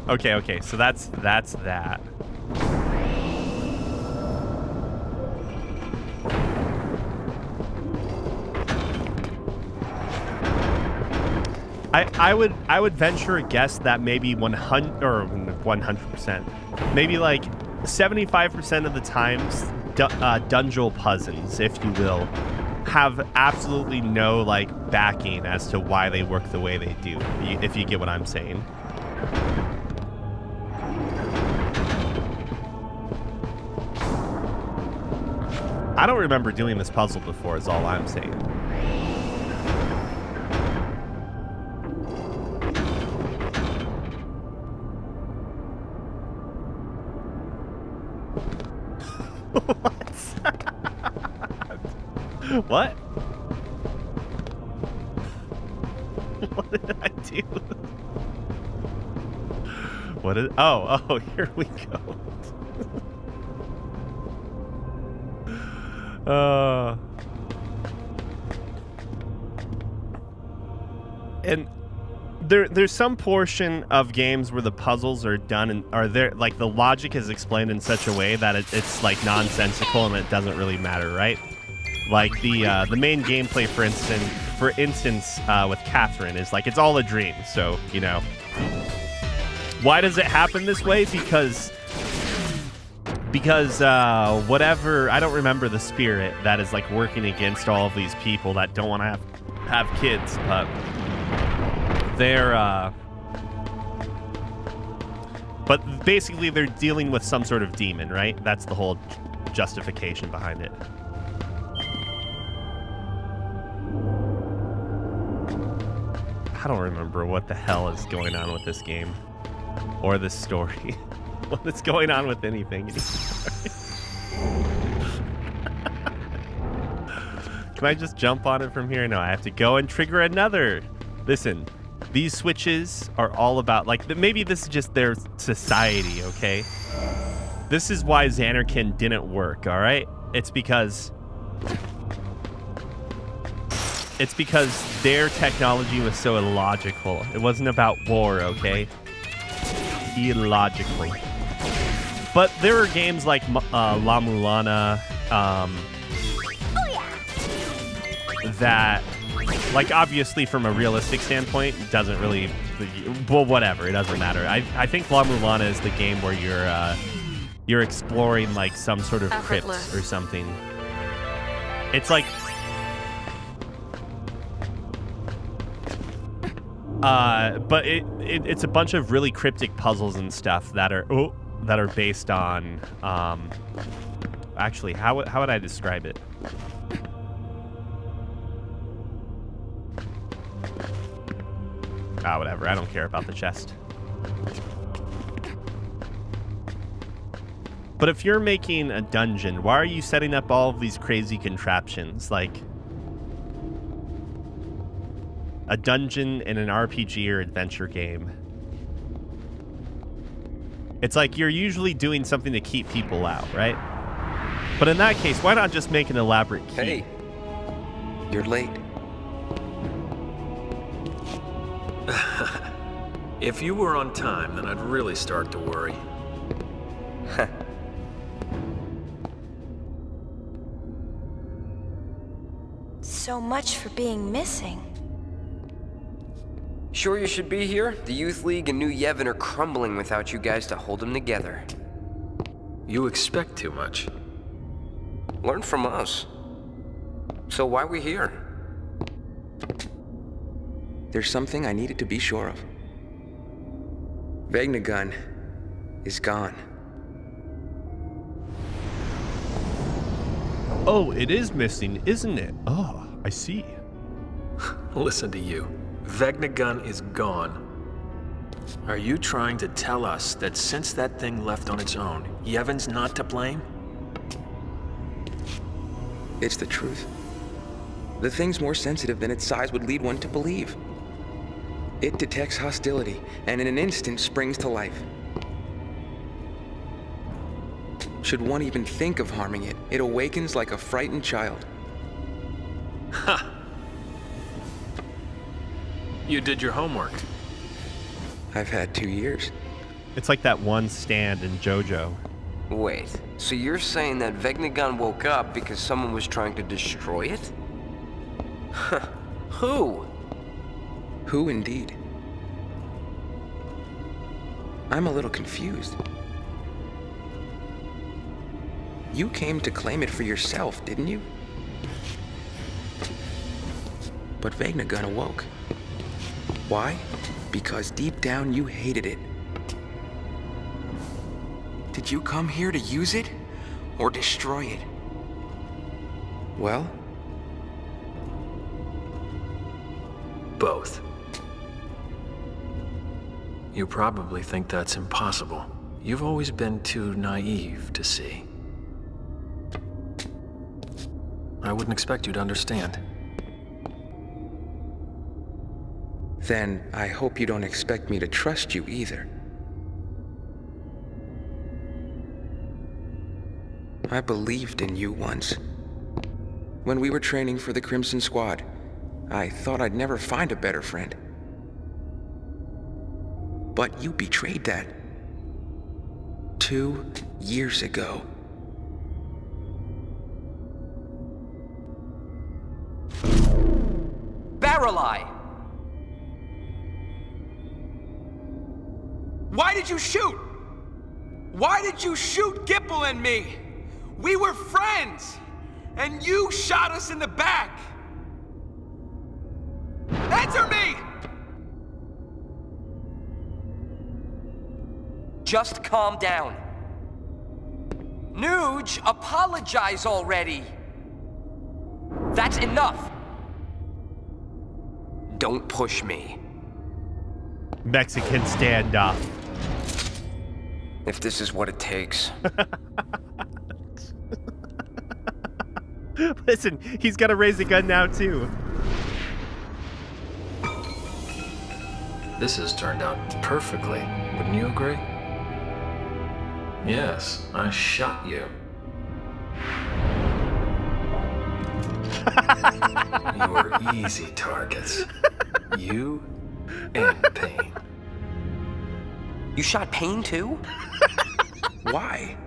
[SPEAKER 1] Okay, so that's that. I would venture a guess that maybe 100%, maybe like 75% of the times, Dungeon puzzles, if you will, have absolutely no like backing as to why they work the way they do, if you get what I'm saying. I don't remember doing this puzzle before, is all I'm saying. What? What did I do? What did... Oh, here we go. And there's some portion of games where the puzzles are done and are there, like the logic is explained in such a way that it's like nonsensical and it doesn't really matter, right? Like the main gameplay, for instance, with Catherine is like it's all a dream. So you know, why does it happen this way? Because whatever, I don't remember the spirit that is like working against all of these people that don't want to have kids, but but basically they're dealing with some sort of demon, right? That's the whole justification behind it. I don't remember what the hell is going on with this game or this story. What's going on with anything? Can I just jump on it from here? No, I have to go and trigger another. Listen, these switches are all about, like, maybe this is just their society, okay? This is why Xanarkin didn't work, all right? It's because their technology was so illogical. It wasn't about war, okay? Illogically. But there are games like La Mulana that, like, obviously from a realistic standpoint, it doesn't really, well, whatever, it doesn't matter. I think La Mulana is the game where you're exploring like some sort of crypt or something. It's like but it's a bunch of really cryptic puzzles and stuff that are based on actually, how would I describe it? Whatever, I don't care about the chest. But if you're making a dungeon, why are you setting up all of these crazy contraptions? Like a dungeon in an RPG or adventure game. It's like you're usually doing something to keep people out, right? But in that case, why not just make an elaborate key?
[SPEAKER 9] Hey, you're late.
[SPEAKER 8] If you were on time, then I'd really start to worry.
[SPEAKER 2] So much for being missing.
[SPEAKER 9] Sure you should be here? The Youth League and New Yevon are crumbling without you guys to hold them together.
[SPEAKER 8] You expect too much.
[SPEAKER 9] Learn from us. So why are we here?
[SPEAKER 11] There's something I needed to be sure of. Vegnagun is gone.
[SPEAKER 1] Oh, it is missing, isn't it? Oh, I see.
[SPEAKER 8] Listen to you. Vegnagun is gone. Are you trying to tell us that since that thing left on its own, Yevon's not to blame?
[SPEAKER 11] It's the truth. The thing's more sensitive than its size would lead one to believe. It detects hostility, and in an instant springs to life. Should one even think of harming it, it awakens like a frightened child.
[SPEAKER 8] Ha! You did your homework.
[SPEAKER 11] I've had 2 years.
[SPEAKER 1] It's like that one stand in JoJo.
[SPEAKER 9] Wait, so you're saying that Vegnagun woke up because someone was trying to destroy it? Huh. Who?
[SPEAKER 11] Who indeed? I'm a little confused. You came to claim it for yourself, didn't you? But Vegnagun awoke. Why? Because deep down you hated it.
[SPEAKER 9] Did you come here to use it? Or destroy it?
[SPEAKER 11] Well?
[SPEAKER 8] Both. You probably think that's impossible. You've always been too naive to see. I wouldn't expect you to understand.
[SPEAKER 11] Then I hope you don't expect me to trust you either. I believed in you once. When we were training for the Crimson Squad, I thought I'd never find a better friend. But you betrayed that. 2 years ago.
[SPEAKER 10] Barrel-eye! Why did you shoot? Why did you shoot Gipple and me? We were friends, and you shot us in the back. Answer me!
[SPEAKER 9] Just calm down. Nuge, apologize already. That's enough. Don't push me.
[SPEAKER 1] Mexican standoff.
[SPEAKER 9] If this is what it takes.
[SPEAKER 1] Listen, he's got to raise a gun now, too.
[SPEAKER 8] This has turned out perfectly. Wouldn't you agree? Yes, I shot you. You were easy targets. You and Payne.
[SPEAKER 9] You shot Payne too?
[SPEAKER 11] Why?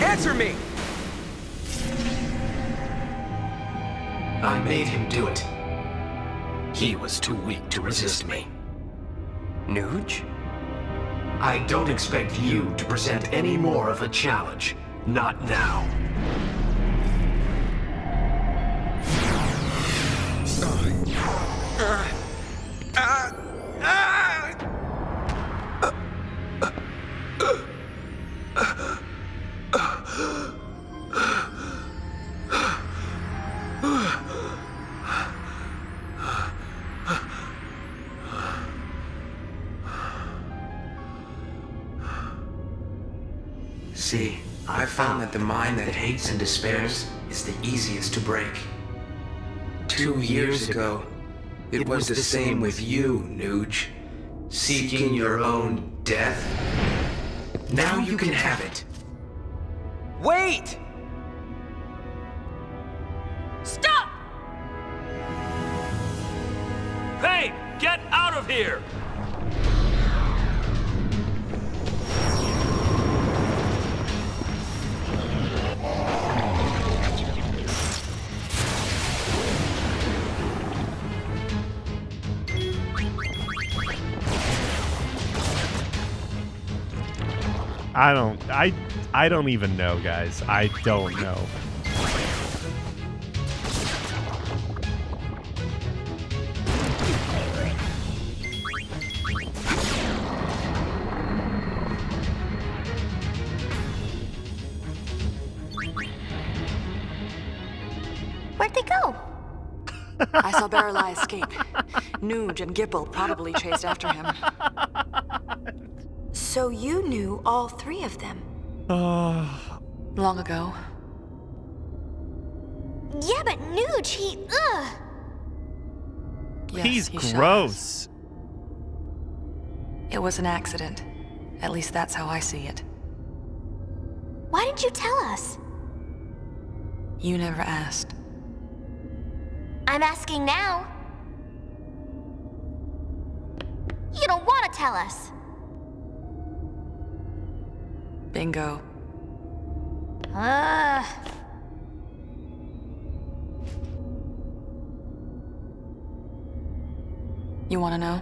[SPEAKER 10] Answer me!
[SPEAKER 12] I made him do it. He was too weak to resist me.
[SPEAKER 9] Nuge?
[SPEAKER 12] I don't expect you to present any more of a challenge. Not now. See, I found that the mind that hates and despairs is the easiest to break.
[SPEAKER 11] 2 years ago,
[SPEAKER 12] It was the same with you, Nuge. Seeking your own death. Now you can have it.
[SPEAKER 10] Wait!
[SPEAKER 13] Stop! Payne, get out of here!
[SPEAKER 1] I don't even know, guys. I don't know.
[SPEAKER 4] Where'd they go?
[SPEAKER 6] I saw Barrel-eye escape. Nuge and Gipple probably chased after him.
[SPEAKER 2] So you knew all 3 of them?
[SPEAKER 6] Long ago.
[SPEAKER 4] Yeah, but Nuge, he... Ugh!
[SPEAKER 6] Yes,
[SPEAKER 1] He's
[SPEAKER 6] he shot
[SPEAKER 1] gross.
[SPEAKER 6] us. It was an accident. At least that's how I see it.
[SPEAKER 4] Why didn't you tell us?
[SPEAKER 6] You never asked.
[SPEAKER 4] I'm asking now. You don't want to tell us.
[SPEAKER 6] Bingo. You want to know?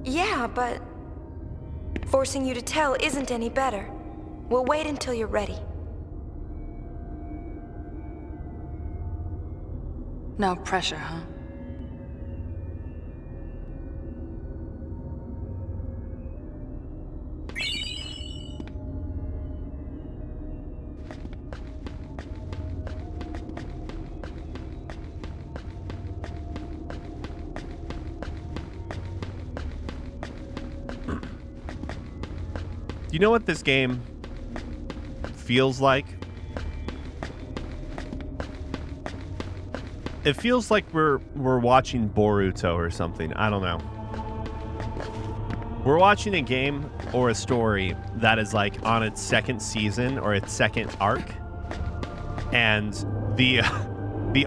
[SPEAKER 2] Yeah, but forcing you to tell isn't any better. We'll wait until you're ready.
[SPEAKER 6] No pressure, huh?
[SPEAKER 1] You know what this game feels like? It feels like we're watching Boruto or something. I don't know. We're watching a game or a story that is like on its second season or its second arc, and the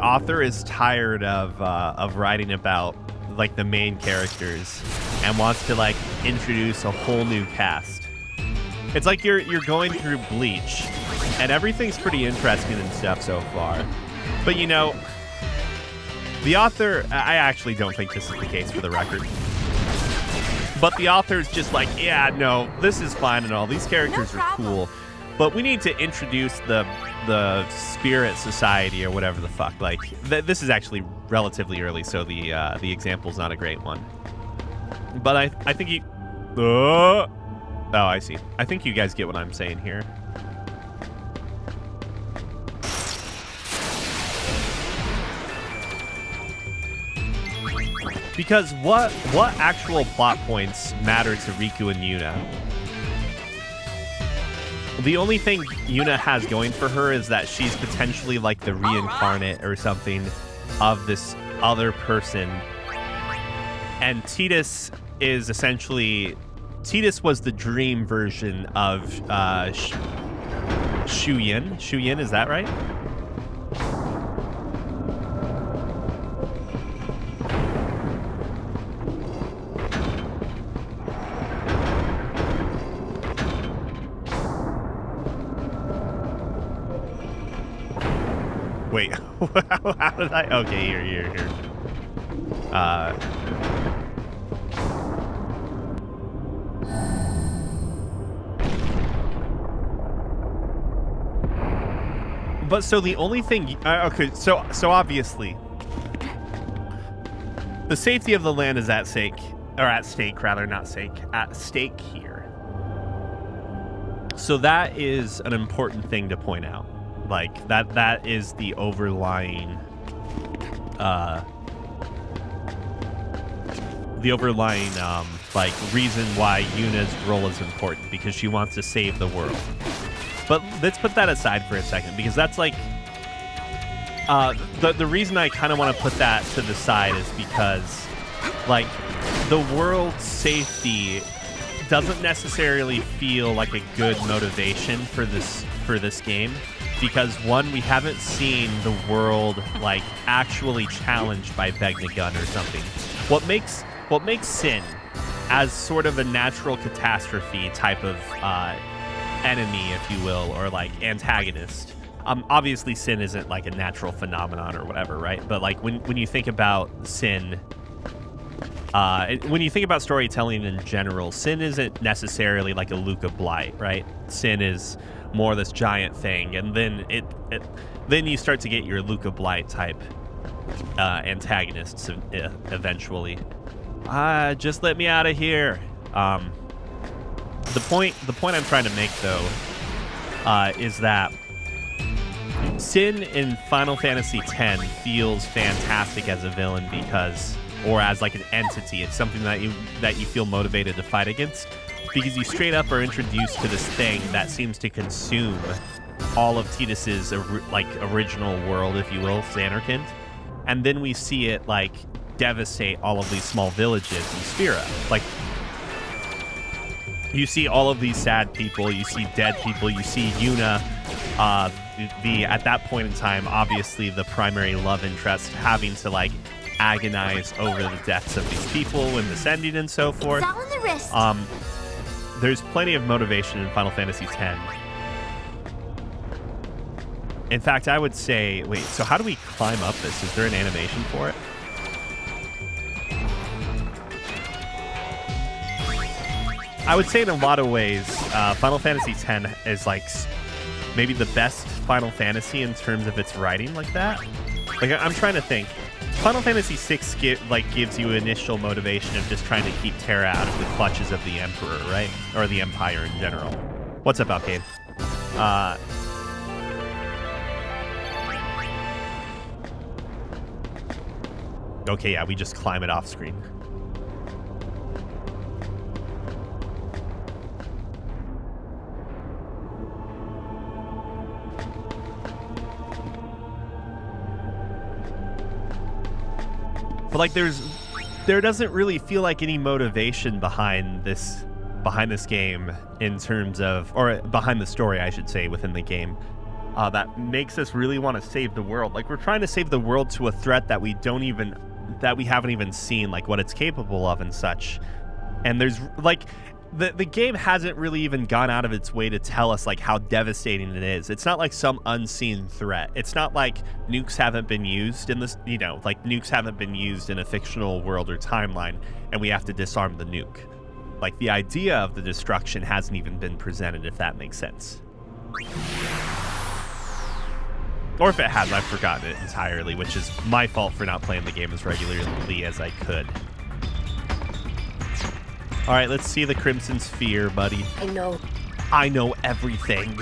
[SPEAKER 1] author is tired of writing about like the main characters and wants to like introduce a whole new cast. It's like you're going through Bleach, and everything's pretty interesting and stuff so far. But you know, the author, I actually don't think this is the case for the record. But the author's just like, yeah, no, this is fine and all. These characters are cool, but we need to introduce the Spirit Society or whatever the fuck. Like, this is actually relatively early, so the example's not a great one. But I think he. Oh, I see. I think you guys get what I'm saying here. Because what actual plot points matter to Riku and Yuna? The only thing Yuna has going for her is that she's potentially like the reincarnate or something of this other person. And Tidus is essentially... Tidus was the dream version of Shuyin. Shuyin, is that right? Wait, how did I? Okay, here. But so the only thing, okay, so obviously, the safety of the land is at stake here. So that is an important thing to point out. Like that is the overlying like reason why Yuna's role is important, because she wants to save the world. But let's put that aside for a second, because that's like the reason I kind of want to put that to the side is because like the world's safety doesn't necessarily feel like a good motivation for this game. Because one, we haven't seen the world like actually challenged by Vegnagun or something. What makes Sin as sort of a natural catastrophe type of enemy, if you will, or like antagonist. Obviously, Sin isn't like a natural phenomenon or whatever, right? But like when you think about Sin, when you think about storytelling in general, Sin isn't necessarily like a Luca Blight, right? Sin is more this giant thing, and then then you start to get your Luca Blight type antagonists eventually. Just let me out of here. The point I'm trying to make though is that Sin in Final Fantasy X feels fantastic as a villain because, or as like an entity. It's something that you feel motivated to fight against. Because you straight up are introduced to this thing that seems to consume all of Tidus's original world, if you will, Xanarkand. And then we see it like devastate all of these small villages in Sphera. Like, you see all of these sad people, you see dead people, you see Yuna, at that point in time, obviously the primary love interest, having to like agonize over the deaths of these people when descending and so forth.
[SPEAKER 4] It's all in the wrist.
[SPEAKER 1] There's plenty of motivation in Final Fantasy X. In fact, I would say, wait, so how do we climb up this? Is there an animation for it? I would say in a lot of ways, Final Fantasy X is like maybe the best Final Fantasy in terms of its writing like that. Like I'm trying to think. Final Fantasy VI gives you initial motivation of just trying to keep Terra out of the clutches of the Emperor, right? Or the Empire in general. What's up, Alcade? Okay, yeah, we just climb it off screen. But like there doesn't really feel like any motivation behind this game in terms of, or behind the story, I should say, within the game, that makes us really want to save the world. Like we're trying to save the world to a threat that we haven't even seen, like what it's capable of and such. And there's like the game hasn't really even gone out of its way to tell us like how devastating it is. It's not like some unseen threat. It's not like nukes haven't been used in this, like nukes haven't been used in a fictional world or timeline and we have to disarm the nuke. Like the idea of the destruction hasn't even been presented, if that makes sense. Or if it has, I've forgotten it entirely, which is my fault for not playing the game as regularly as I could. All right, let's see the Crimson Sphere, buddy. I know everything.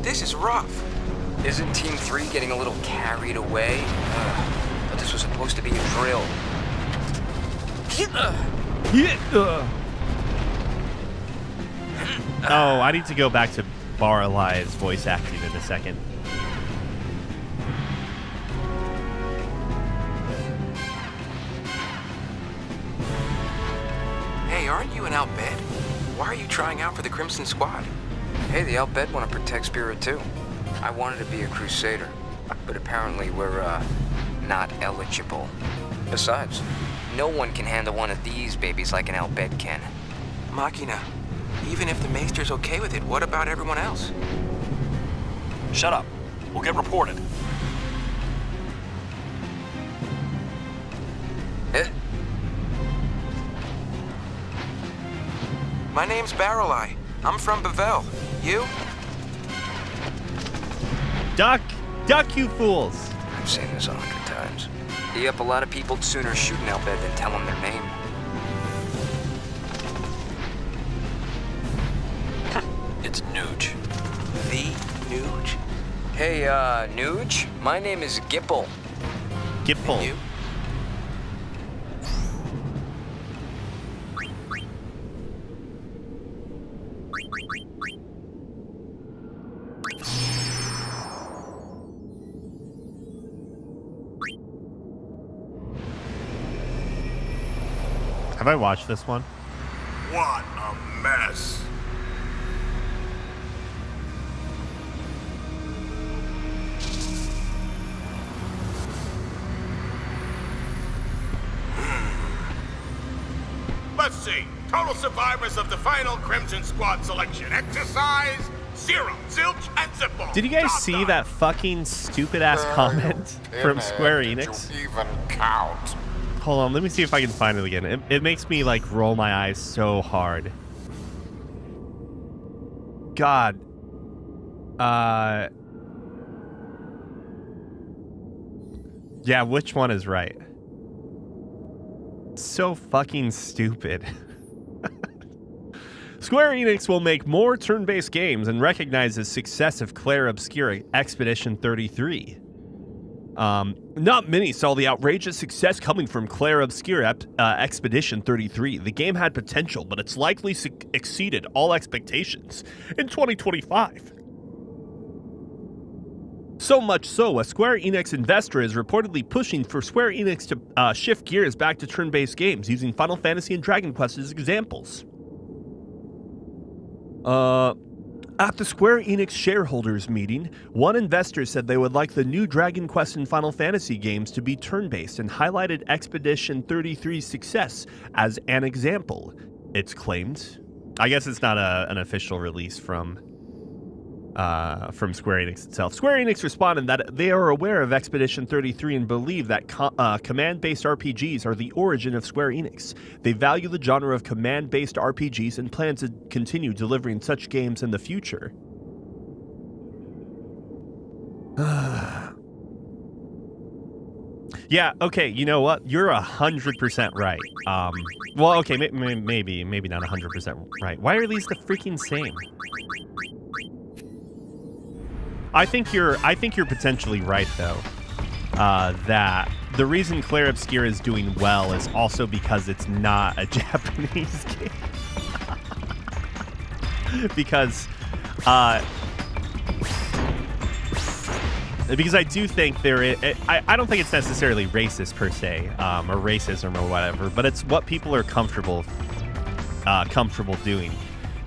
[SPEAKER 11] This is rough.
[SPEAKER 9] Isn't Team 3 getting a little carried away? But this was supposed to be a drill.
[SPEAKER 1] Oh, I need to go back to Baralai's voice acting in a second.
[SPEAKER 11] Hey, aren't you an Al-Bhed? Why are you trying out for the Crimson Squad?
[SPEAKER 9] Hey, the Al-Bhed want to protect Spirit too. I wanted to be a Crusader, but apparently we're, not eligible. Besides, no one can handle one of these babies like an Al-Bhed can.
[SPEAKER 11] Machina, even if the Maester's okay with it, what about everyone else?
[SPEAKER 13] Shut up. We'll get reported.
[SPEAKER 9] Eh?
[SPEAKER 11] My name's Baralai. I'm from Bavel. You?
[SPEAKER 1] Duck, you fools!
[SPEAKER 9] I've seen this 100 times. Yep, a lot of people'd sooner shoot an Al-Bhed than tell them their name.
[SPEAKER 13] It's Nuge.
[SPEAKER 11] The Nuge?
[SPEAKER 9] Hey, Nuge, my name is Gipple.
[SPEAKER 1] Gipple.
[SPEAKER 11] And you?
[SPEAKER 1] Have I watched this one?
[SPEAKER 14] What a mess. Let's see. Total survivors of the final Crimson Squad selection exercise: 0, zilch, and zippo.
[SPEAKER 1] Did you guys see that fucking stupid ass comment from Square Enix?
[SPEAKER 14] Even count.
[SPEAKER 1] Hold on, let me see if I can find it again. It makes me like roll my eyes so hard. God. Yeah, which one is right? So fucking stupid. Square Enix will make more turn-based games and recognize the success of Clair Obscura Expedition 33. Not many saw the outrageous success coming from Clair Obscura Expedition 33. The game had potential, but it's likely exceeded all expectations in 2025. So much so, a Square Enix investor is reportedly pushing for Square Enix to shift gears back to turn-based games, using Final Fantasy and Dragon Quest as examples. At the Square Enix shareholders meeting, one investor said they would like the new Dragon Quest and Final Fantasy games to be turn-based and highlighted Expedition 33's success as an example, it's claimed. I guess it's not an official release from from Square Enix itself. Square Enix responded that they are aware of Expedition 33 and believe that command-based RPGs are the origin of Square Enix. They value the genre of command-based RPGs and plan to continue delivering such games in the future. Yeah, okay, you know what? You're 100% right. Well, okay, maybe not 100% right. Why are these the freaking same? I think you're potentially right though. That the reason Clair Obscur is doing well is also because it's not a Japanese game. Because I do think I don't think it's necessarily racist per se, or racism or whatever, but it's what people are comfortable doing.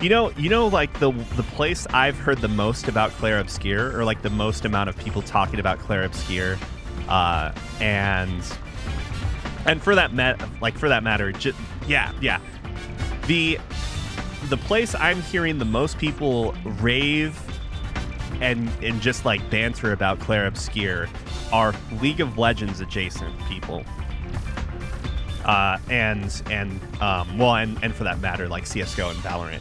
[SPEAKER 1] You know, like the place I've heard the most about Clair Obscur, or like the most amount of people talking about Clair Obscur, and for that matter, the place I'm hearing the most people rave and just like banter about Clair Obscur are League of Legends adjacent people. And for that matter, like CSGO and Valorant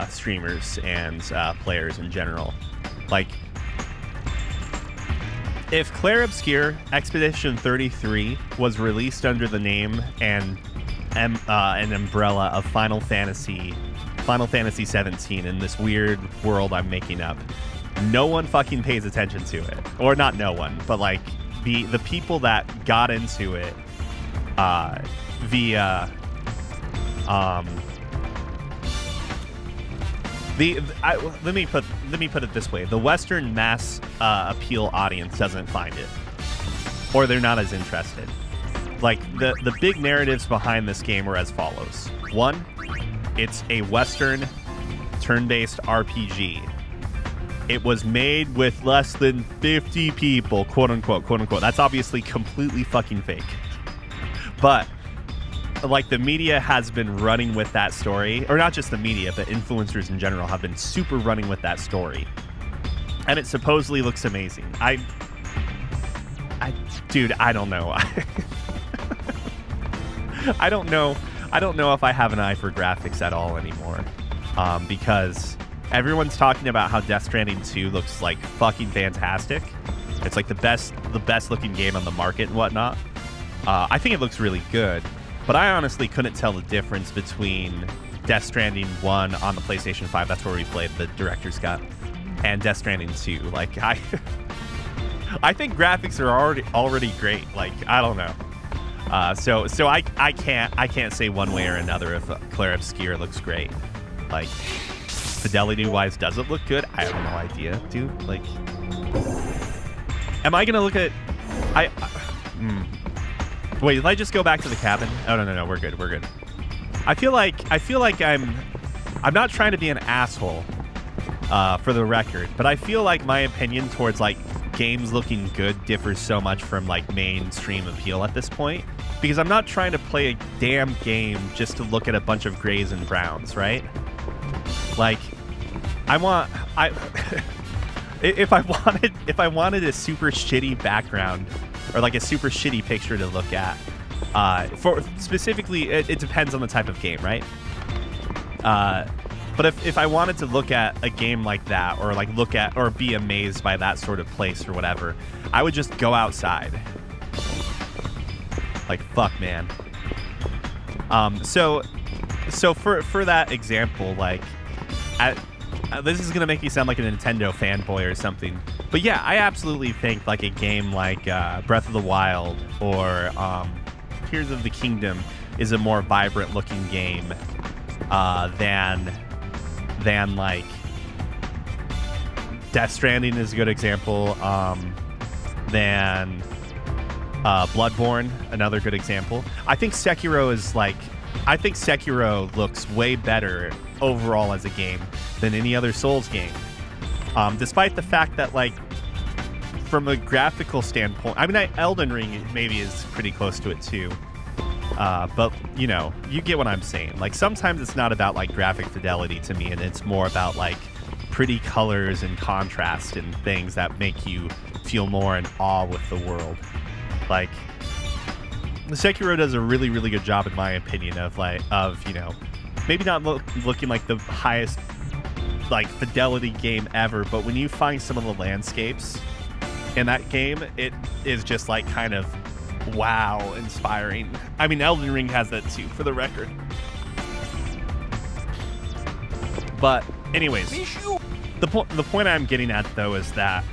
[SPEAKER 1] streamers and players in general. Like, if Clair Obscur Expedition 33 was released under the name and an umbrella of Final Fantasy 17 in this weird world I'm making up, no one fucking pays attention to it. Or not no one, but like the people that got into it via let me put it this way: the Western mass appeal audience doesn't find it, or they're not as interested. Like the big narratives behind this game are as follows: 1, it's a Western turn-based RPG. It was made with less than 50 people, quote unquote. That's obviously completely fucking fake. But like the media has been running with that story, or not just the media, but influencers in general have been super running with that story. And it supposedly looks amazing. Dude, I don't know. I don't know if I have an eye for graphics at all anymore. Because everyone's talking about how Death Stranding 2 looks like fucking fantastic. It's like the best looking game on the market and whatnot. I think it looks really good, but I honestly couldn't tell the difference between Death Stranding 1 on the PlayStation 5, that's where we played the director's cut, and Death Stranding 2. Like, I think graphics are already great. Like, I don't know. So I can't say one way or another if Clair Obscur looks great. Like, fidelity-wise, does it look good? I have no idea, dude. Like, am I gonna look at? Wait, did I just go back to the cabin? Oh no, we're good. I feel like I'm not trying to be an asshole, for the record, but I feel like my opinion towards like games looking good differs so much from like mainstream appeal at this point, because I'm not trying to play a damn game just to look at a bunch of grays and browns, right? Like, if I wanted a super shitty background, or like a super shitty picture to look at, for specifically, it depends on the type of game, right? But if I wanted to look at a game like that, or like look at or be amazed by that sort of place or whatever, I would just go outside. Like, fuck, man. So for that example, like, this is gonna make me sound like a Nintendo fanboy or something, but yeah, I absolutely think like a game like Breath of the Wild or Tears of the Kingdom is a more vibrant looking game than like Death Stranding is a good example, than Bloodborne, another good example. I think Sekiro looks way better overall as a game than any other Souls game, despite the fact that, like, from a graphical standpoint, I mean, Elden Ring maybe is pretty close to it too, but you know, you get what I'm saying. Like, sometimes it's not about like graphic fidelity to me, and it's more about like pretty colors and contrast and things that make you feel more in awe with the world. Like, Sekiro does a really, really good job, in my opinion, of you know, maybe not looking like the highest like fidelity game ever, but when you find some of the landscapes in that game, it is just like kind of wow, inspiring. I mean, Elden Ring has that too, for the record. But anyways, the point I'm getting at though is that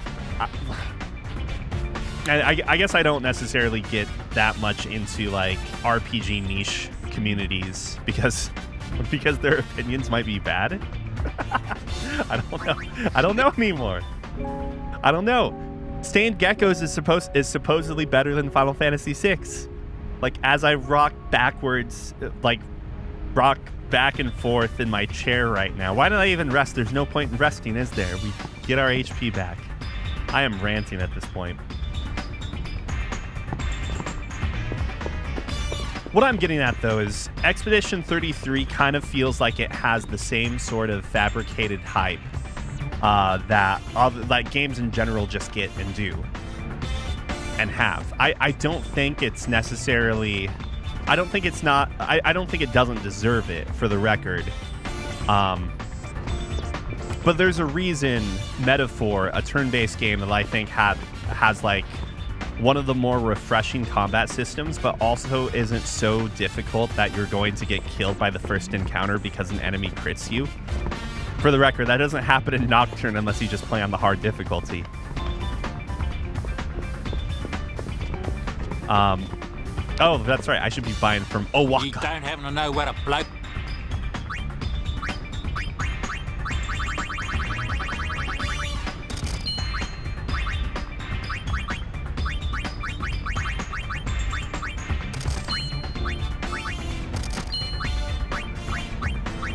[SPEAKER 1] I guess I don't necessarily get that much into like RPG niche communities because their opinions might be bad. I don't know. I don't know anymore. I don't know. Stained Geckos is supposedly better than Final Fantasy VI. Like, as I rock backwards, like rock back and forth in my chair right now. Why did I even rest? There's no point in resting, is there? We get our HP back. I am ranting at this point. What I'm getting at, though, is Expedition 33 kind of feels like it has the same sort of fabricated hype that like games in general just get and do and have. I don't think it's necessarily... I don't think it's not... I don't think it doesn't deserve it, for the record. But there's a reason Metaphor, a turn-based game that I think has like one of the more refreshing combat systems, but also isn't so difficult that you're going to get killed by the first encounter because an enemy crits you. For the record, that doesn't happen in Nocturne unless you just play on the hard difficulty. Oh, that's right. I should be buying from Owaka.
[SPEAKER 15] You don't happen to know where a bloke...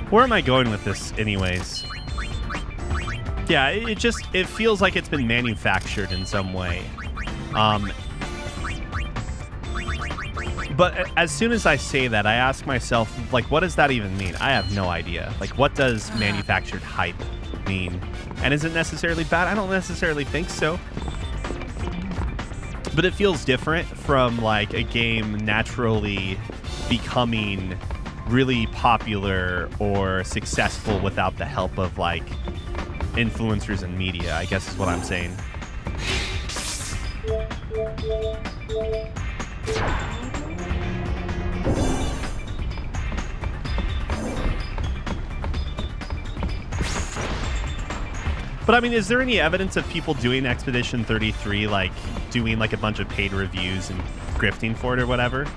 [SPEAKER 1] Where am I going with this anyways? Yeah, it feels like it's been manufactured in some way. But as soon as I say that, I ask myself, like, what does that even mean? I have no idea. Like, what does manufactured hype mean? And is it necessarily bad? I don't necessarily think so. But it feels different from, like, a game naturally becoming really popular or successful without the help of, like, influencers and media, I guess is what I'm saying. But I mean, is there any evidence of people doing Expedition 33, like doing like a bunch of paid reviews and grifting for it or whatever?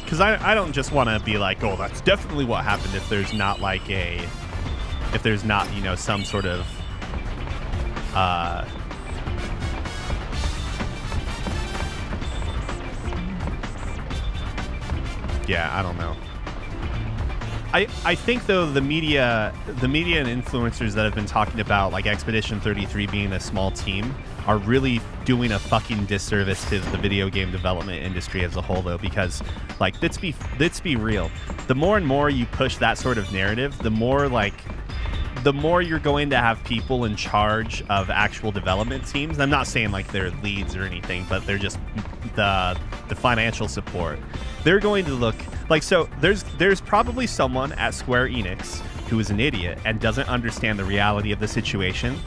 [SPEAKER 1] Because I don't just want to be like, oh, that's definitely what happened if there's not like if there's not, you know, some sort of yeah, I don't know. I think though the media and influencers that have been talking about like Expedition 33 being a small team are really doing a fucking disservice to the video game development industry as a whole, though, because like let's be real. The more and more you push that sort of narrative, the more you're going to have people in charge of actual development teams. I'm not saying like they're leads or anything, but they're just the financial support. They're going to look like, so there's probably someone at Square Enix who is an idiot and doesn't understand the reality of the situation,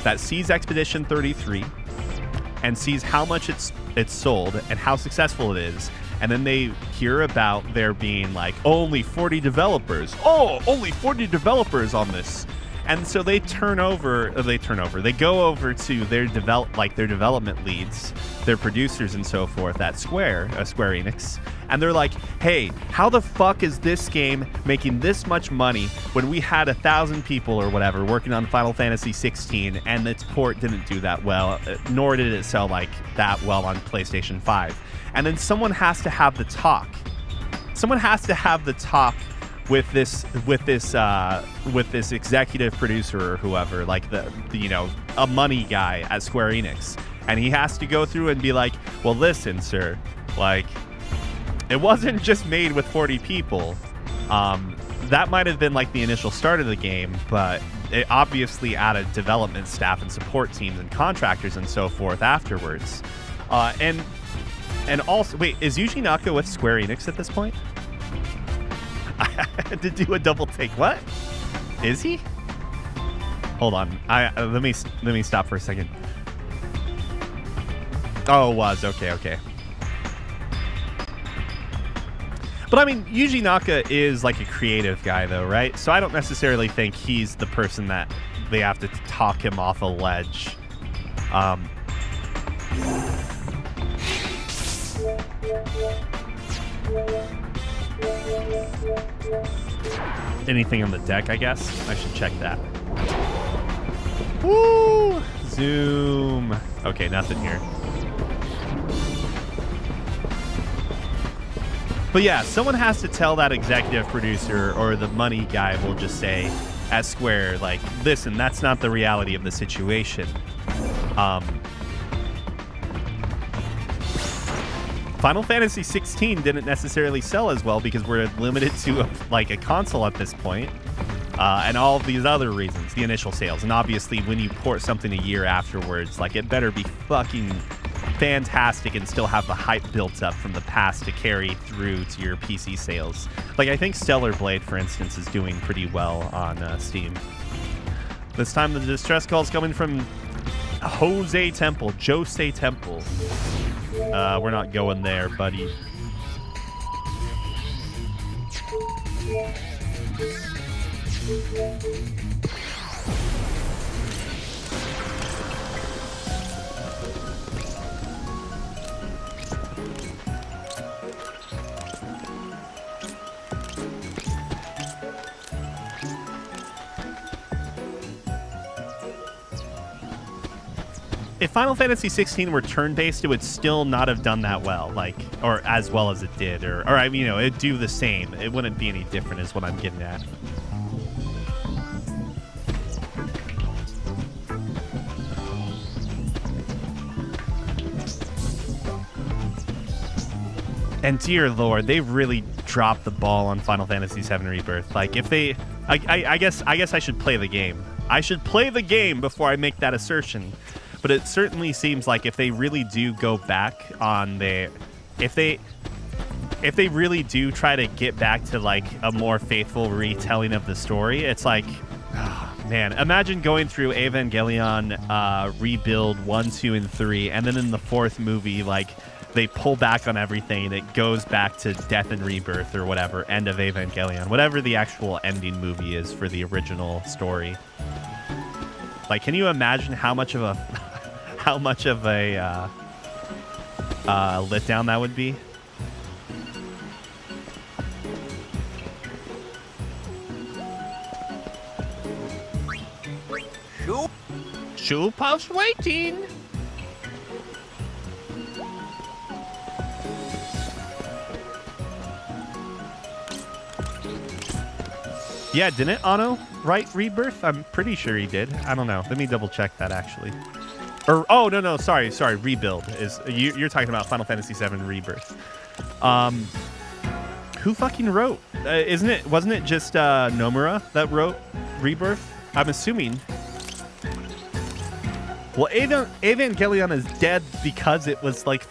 [SPEAKER 1] that sees Expedition 33 and sees how much it's sold and how successful it is, and then they hear about there being like only 40 developers. Oh, only 40 developers on this. And so they go over to their development leads, their producers and so forth at Square Enix, and they're like, hey, how the fuck is this game making this much money when we had 1,000 people or whatever working on Final Fantasy 16 and its port didn't do that well, nor did it sell like that well on PlayStation 5. And then someone has to have the talk. With this executive producer or whoever, like a money guy at Square Enix, and he has to go through and be like, well, listen, sir, like, it wasn't just made with 40 people. That might have been like the initial start of the game, but it obviously added development staff and support teams and contractors and so forth afterwards. And also, wait, is Yuji Naka with Square Enix at this point? I had to do a double take. What? Is he? Hold on. Let me stop for a second. Oh, it was. Okay. But I mean, Yuji Naka is like a creative guy, though, right? So I don't necessarily think he's the person that they have to talk him off a ledge. Anything on the deck, I guess? I should check that. Woo! Zoom. Okay, nothing here. But yeah, someone has to tell that executive producer or the money guy will just say at Square, like, listen, that's not the reality of the situation. Final Fantasy 16 didn't necessarily sell as well because we're limited to a console at this point, and all of these other reasons, the initial sales. And obviously when you port something a year afterwards, like, it better be fucking fantastic and still have the hype built up from the past to carry through to your PC sales. Like, I think Stellar Blade, for instance, is doing pretty well on Steam. This time the distress call is coming from Jose Temple. We're not going there, buddy. If Final Fantasy 16 were turn-based, it would still not have done that well, or as well as it did, or I mean, it'd do the same. It wouldn't be any different, is what I'm getting at. And dear Lord, they've really dropped the ball on Final Fantasy VII Rebirth. Like, if they, I guess I should play the game. I should play the game before I make that assertion. But it certainly seems like if they really do go back on their, if they really do try to get back to like a more faithful retelling of the story, it's like, oh, man, imagine going through Evangelion Rebuild 1, 2, and 3, and then in the fourth movie, like, they pull back on everything and it goes back to Death and Rebirth or whatever, end of Evangelion, whatever the actual ending movie is for the original story. Like, can you imagine how much of a letdown that would be? Shoepuff's waiting. Yeah, didn't Anno write Rebirth? I'm pretty sure he did. I don't know. Let me double check that actually. Or oh no, sorry, Rebuild is you're talking about Final Fantasy VII Rebirth. Who fucking wrote? Wasn't it just Nomura that wrote Rebirth? I'm assuming. Well, Evangelion is dead because it was like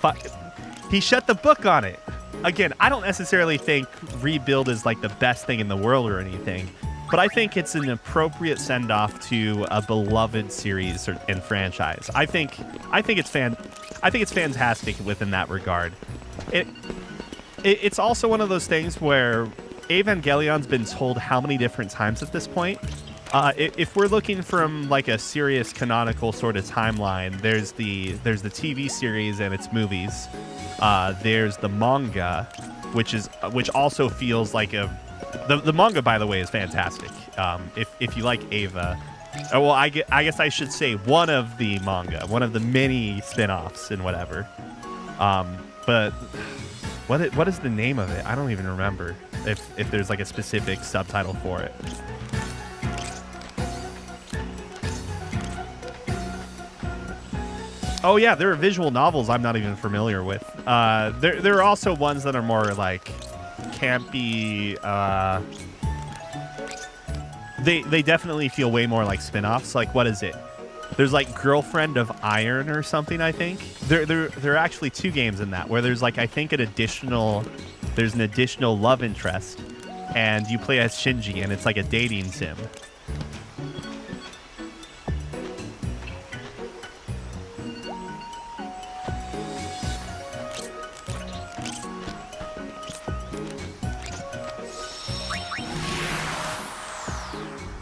[SPEAKER 1] he shut the book on it. Again, I don't necessarily think Rebuild is like the best thing in the world or anything, but I think it's an appropriate send-off to a beloved series and franchise. I think it's fantastic within that regard. It's also one of those things where Evangelion's been told how many different times at this point. If we're looking from like a serious canonical sort of timeline, there's the TV series and its movies. There's the manga, which also feels like the manga, by the way, is fantastic. If you like Eva, well, I guess I should say one of the manga, one of the many spin-offs and whatever. But what is the name of it? I don't even remember if there's like a specific subtitle for it. Oh yeah, there are visual novels I'm not even familiar with. There are also ones that are more like campy. They definitely feel way more like spin-offs. Like, what is it? There's like Girlfriend of Iron or something, I think. There are actually 2 games in that where there's like, I think, there's an additional love interest, and you play as Shinji, and it's like a dating sim.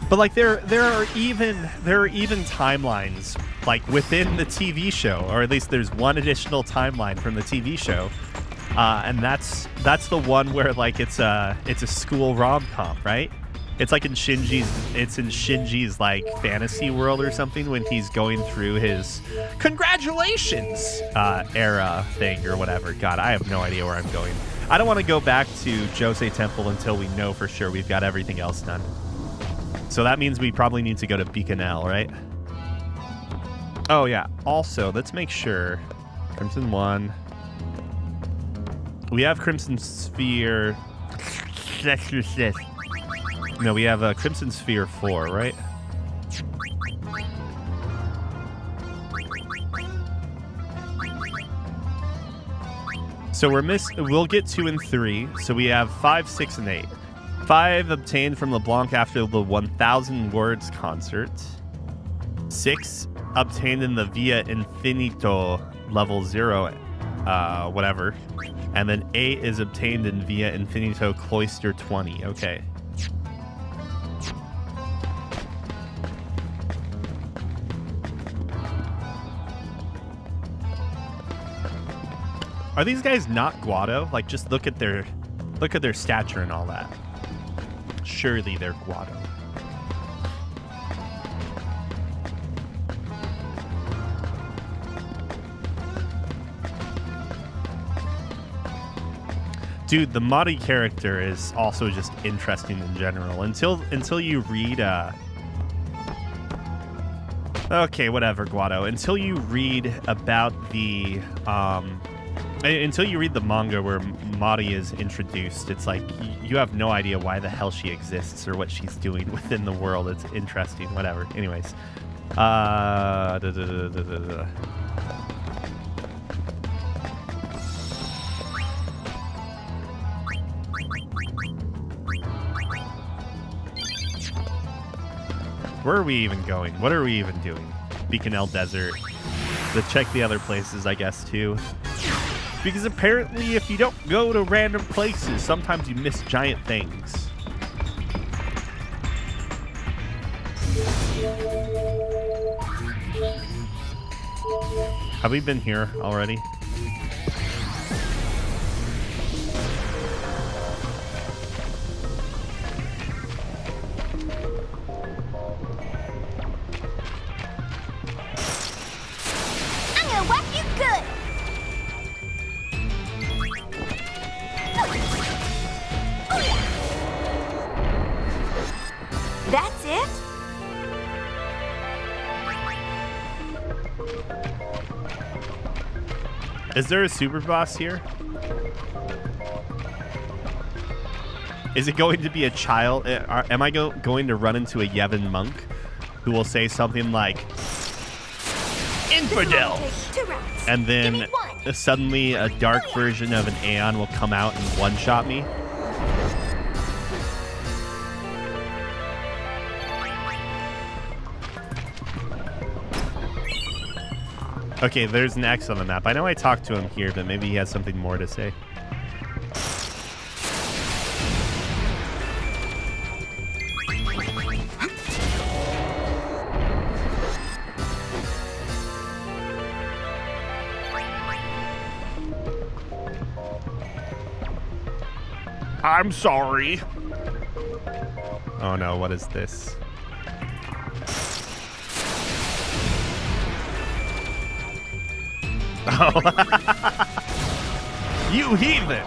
[SPEAKER 1] But like there are even timelines like within the TV show, or at least there's one additional timeline from the TV show, and that's the one where like it's a school rom-com, right? It's like in Shinji's like fantasy world or something when he's going through his congratulations era thing or whatever. God, I have no idea where I'm going. I don't want to go back to Josei Temple until we know for sure we've got everything else done. So that means we probably need to go to Beaconell, right? Oh, yeah. Also, let's make sure. Crimson 1. We have Crimson Sphere. No, we have a Crimson Sphere 4, right? So we'll get 2 and 3. So we have 5, 6, and 8. 5 obtained from LeBlanc after the 1,000 Words concert. 6 obtained in the Via Infinito level 0, whatever. And then 8 is obtained in Via Infinito Cloister 20. Okay. Are these guys not Guado? Like, just look at their stature and all that. Surely they're Guado. Dude, the Mari character is also just interesting in general. Until you read okay, whatever, Guado. Until you read about the until you read the manga where Mari is introduced, it's like you have no idea why the hell she exists or what she's doing within the world. It's interesting, whatever. Anyways. Where are we even going? What are we even doing? Beaconell Desert. Let's check the other places, I guess, too. Because apparently if you don't go to random places, sometimes you miss giant things. Have we been here already?
[SPEAKER 4] I'm gonna whack you good!
[SPEAKER 2] That's it?
[SPEAKER 1] Is there a super boss here? Is it going to be a child? Am I going to run into a Yevon monk who will say something like, "Infidels!" And then suddenly a dark version of an Aeon will come out and one-shot me? Okay, there's an X on the map. I know I talked to him here, but maybe he has something more to say. I'm sorry. Oh no, what is this? Oh. You heathen!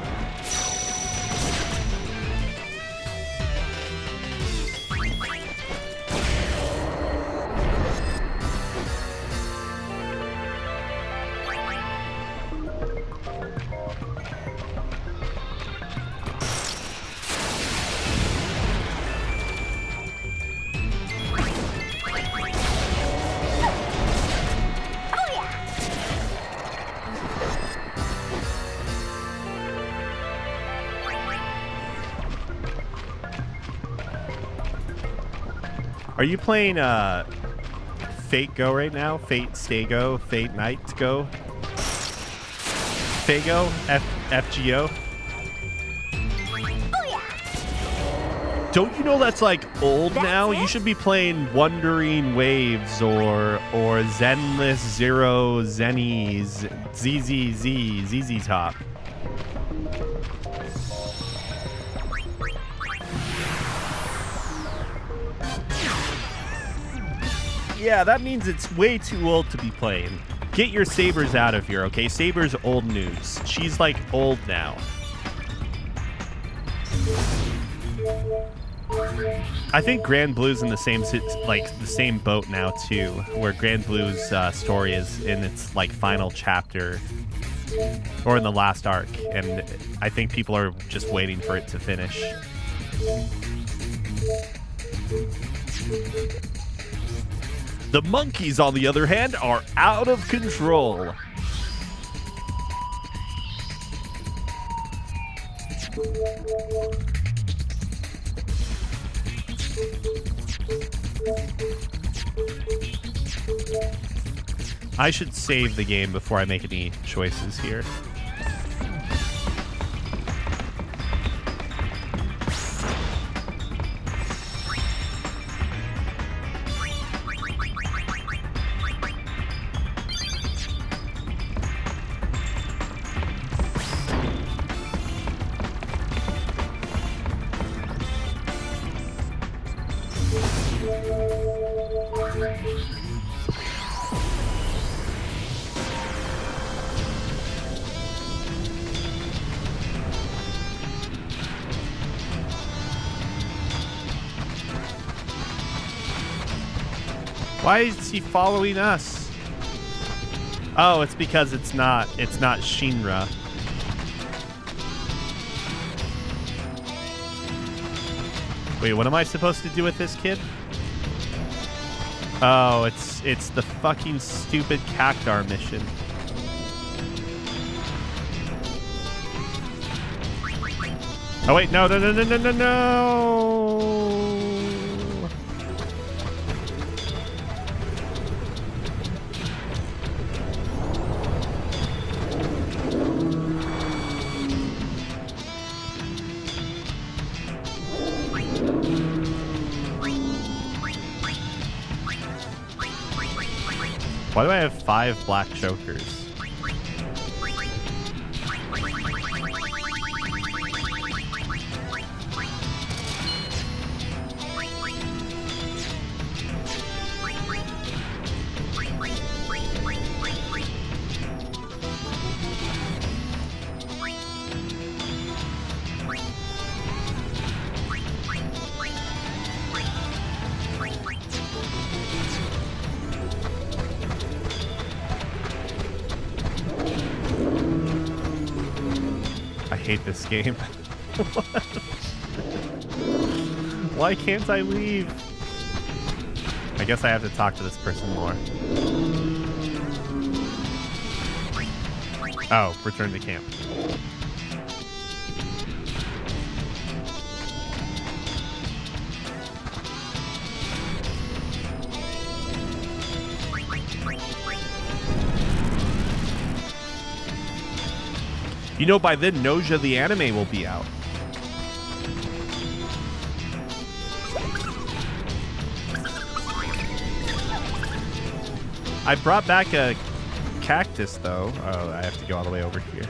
[SPEAKER 1] Are you playing Fate Go right now? Fate Stay Go? Fate Night Go? Fago? FGO? Don't you know that's like old now? You should be playing Wandering Waves or Zenless Zero Zennies ZZ Top. Yeah, that means it's way too old to be playing. Get your Sabers out of here, okay? Saber's old news. She's like old now. I think Grand Blue's in the same boat now too, where Grand Blue's story is in its like final chapter or in the last arc, and I think people are just waiting for it to finish. The monkeys, on the other hand, are out of control. I should save the game before I make any choices here. Why is he following us? Oh, it's because it's not Shinra. Wait, what am I supposed to do with this kid? Oh, it's the fucking stupid Cactar mission. Oh wait, no. Why do I have 5 black chokers? I hate this game. Why can't I leave? I guess I have to talk to this person more. Oh, return to camp. You know, by then, Noja the anime will be out. I brought back a cactus, though. Oh, I have to go all the way over here.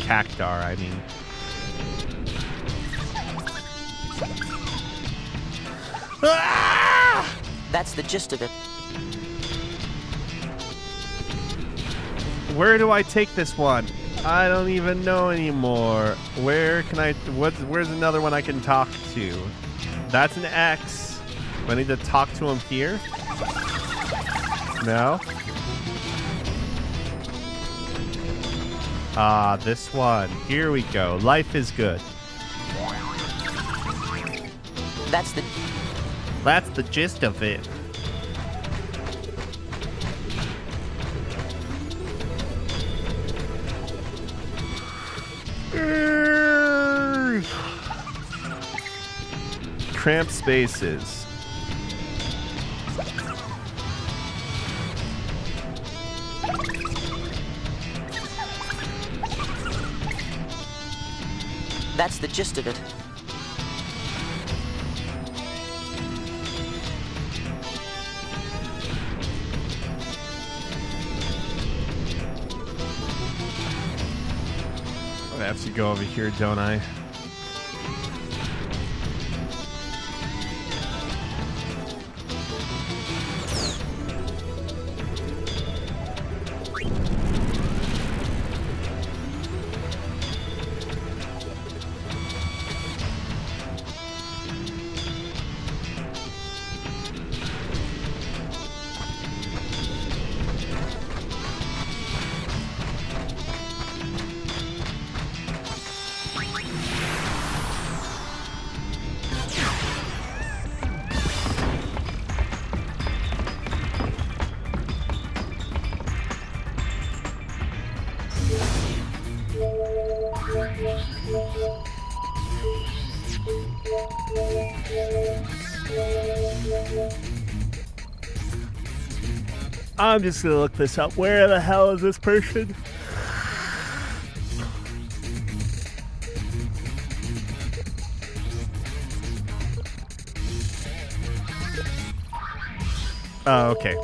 [SPEAKER 1] Cactar, I mean.
[SPEAKER 16] That's the gist of it.
[SPEAKER 1] Where do I take this one? I don't even know anymore. Where can I... Where's another one I can talk to? That's an X. Do I need to talk to him here? No? Ah, this one. Here we go. Life is good.
[SPEAKER 16] That's the
[SPEAKER 1] gist of it. cramped spaces.
[SPEAKER 16] That's the gist of it.
[SPEAKER 1] I have to go over here, don't I? I'm just gonna look this up. Where the hell is this person? Oh, okay.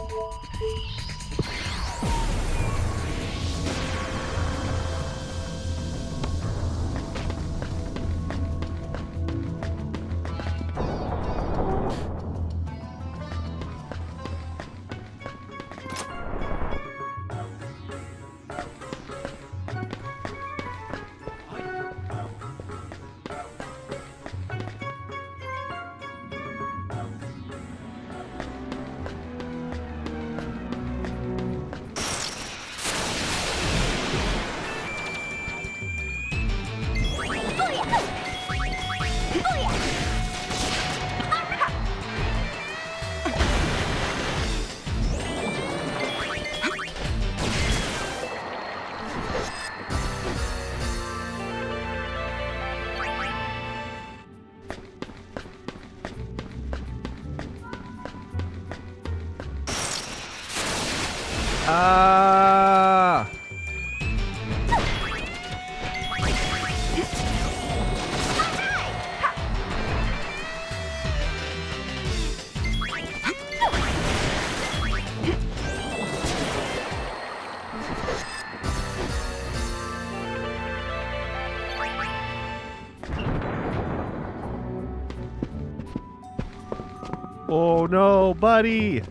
[SPEAKER 1] Oh no, buddy!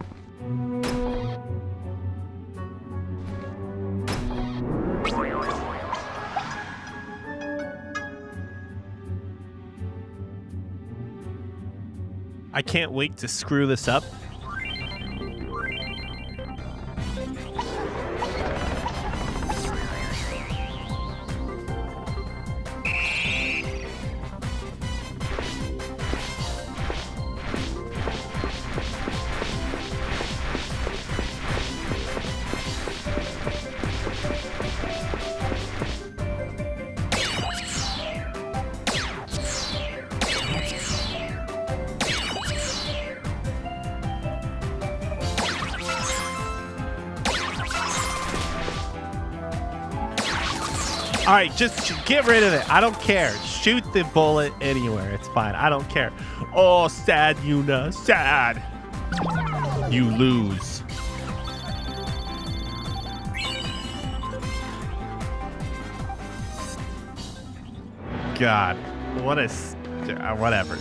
[SPEAKER 1] I can't wait to screw this up. All right, just get rid of it. I don't care. Shoot the bullet anywhere. It's fine. I don't care. Oh, sad Yuna. Sad. You lose. God. What a... whatever.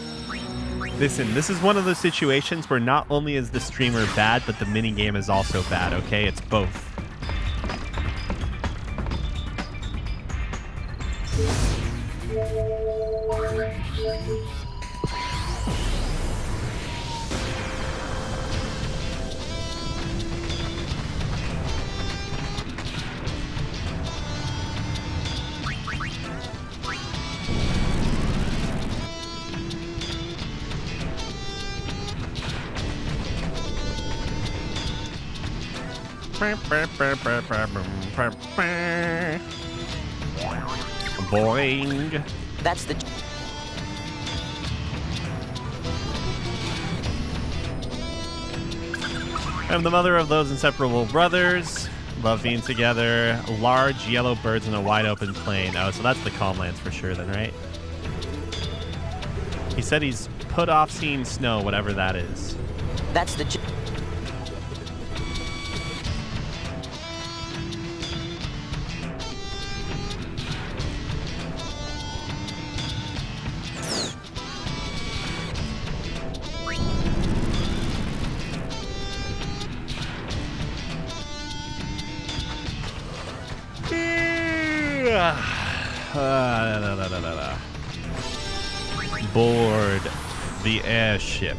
[SPEAKER 1] Listen, this is one of those situations where not only is the streamer bad, but the minigame is also bad, okay? It's both. Boing.
[SPEAKER 16] That's the...
[SPEAKER 1] I'm the mother of those inseparable brothers. Love being together. Large yellow birds in a wide open plain. Oh, so that's the Calmlands for sure then, right? He said he's put off seeing snow, whatever that is.
[SPEAKER 16] That's the...
[SPEAKER 1] Board the airship.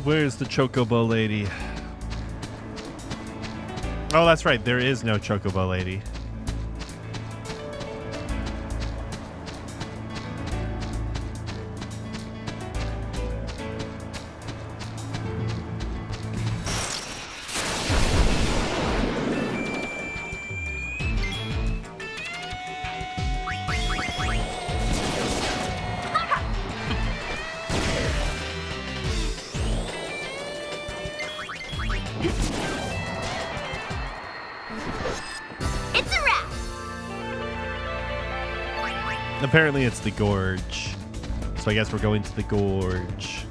[SPEAKER 1] Where's the Chocobo lady? Oh, that's right. There is no Chocobo lady. Apparently it's the gorge. So I guess we're going to the gorge.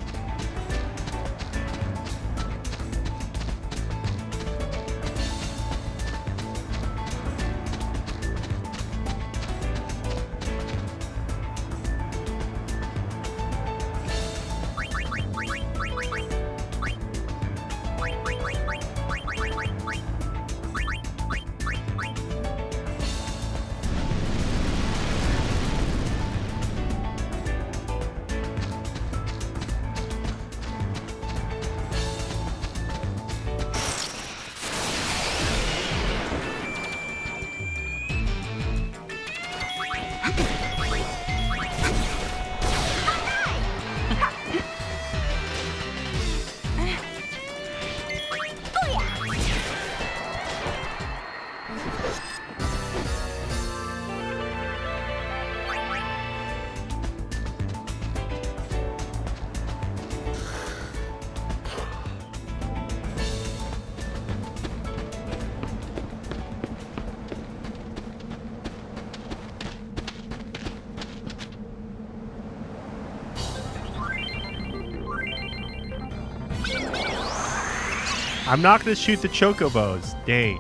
[SPEAKER 1] I'm not going to shoot the chocobos. Dang.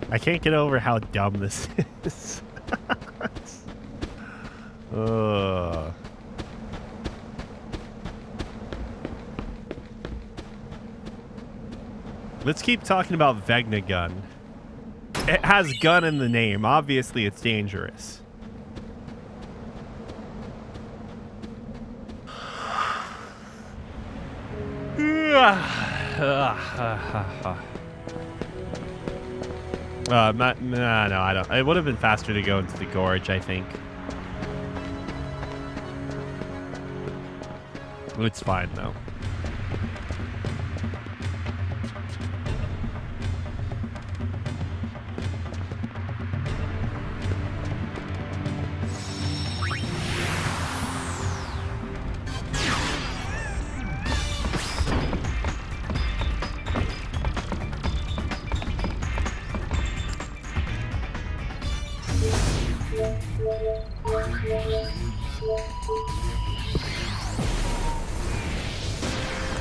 [SPEAKER 1] I can't get over how dumb this is. Let's keep talking about Vegna gun. It has gun in the name. Obviously, it's dangerous. No, I don't. It would have been faster to go into the gorge, I think. It's fine, though.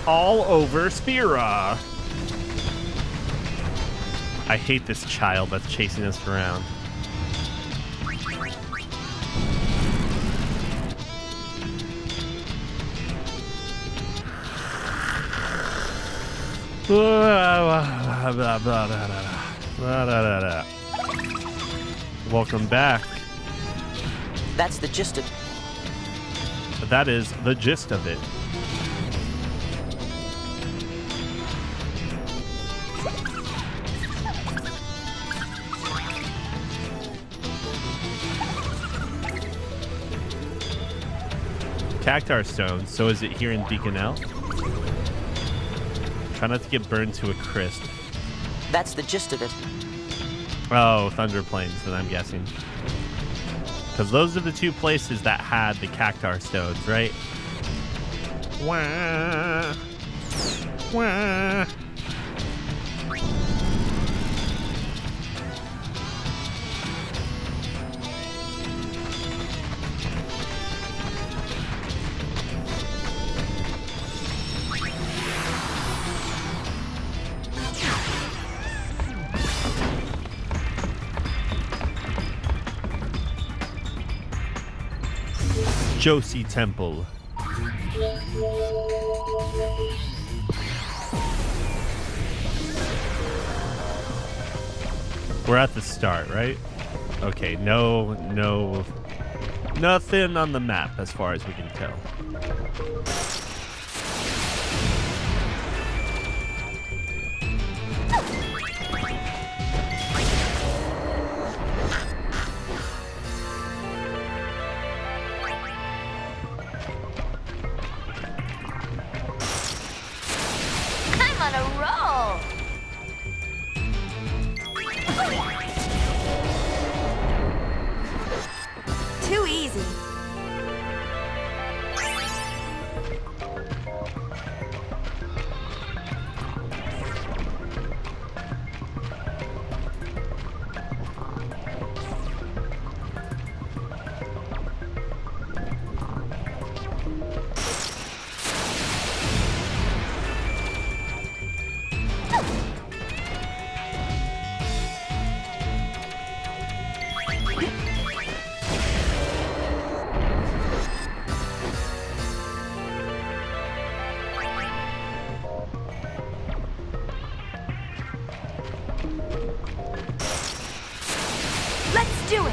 [SPEAKER 1] all over Spira. I hate this child that's chasing us around. Welcome back.
[SPEAKER 16] That's the gist of it.
[SPEAKER 1] That is the gist of it. Cactar stone. So is it here in Beacon L? Try not to get burned to a crisp.
[SPEAKER 16] That's the gist of it.
[SPEAKER 1] Oh, Thunder Plains, then I'm guessing. Because those are the two places that had the Cactar stones, right? Wah. Wah. Josie Temple. We're at the start, right? Okay, nothing on the map as far as we can tell.
[SPEAKER 2] Let's do it!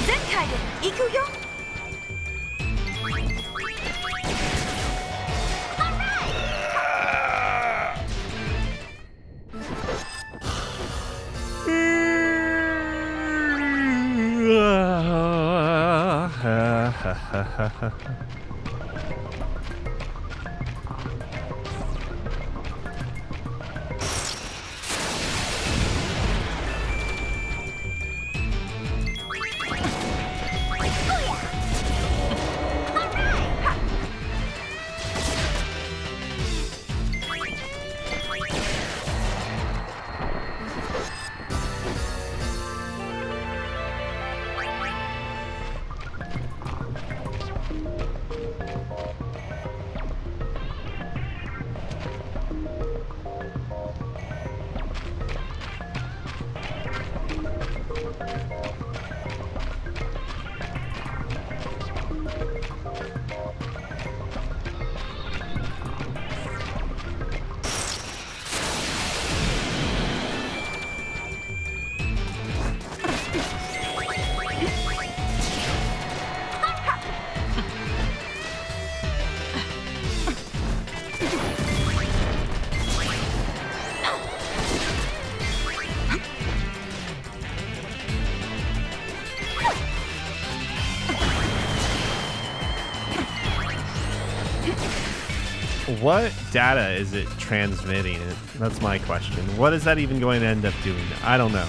[SPEAKER 2] Zenkai de Ikuyo?
[SPEAKER 1] What data is it transmitting? That's my question. What is that even going to end up doing? I don't know.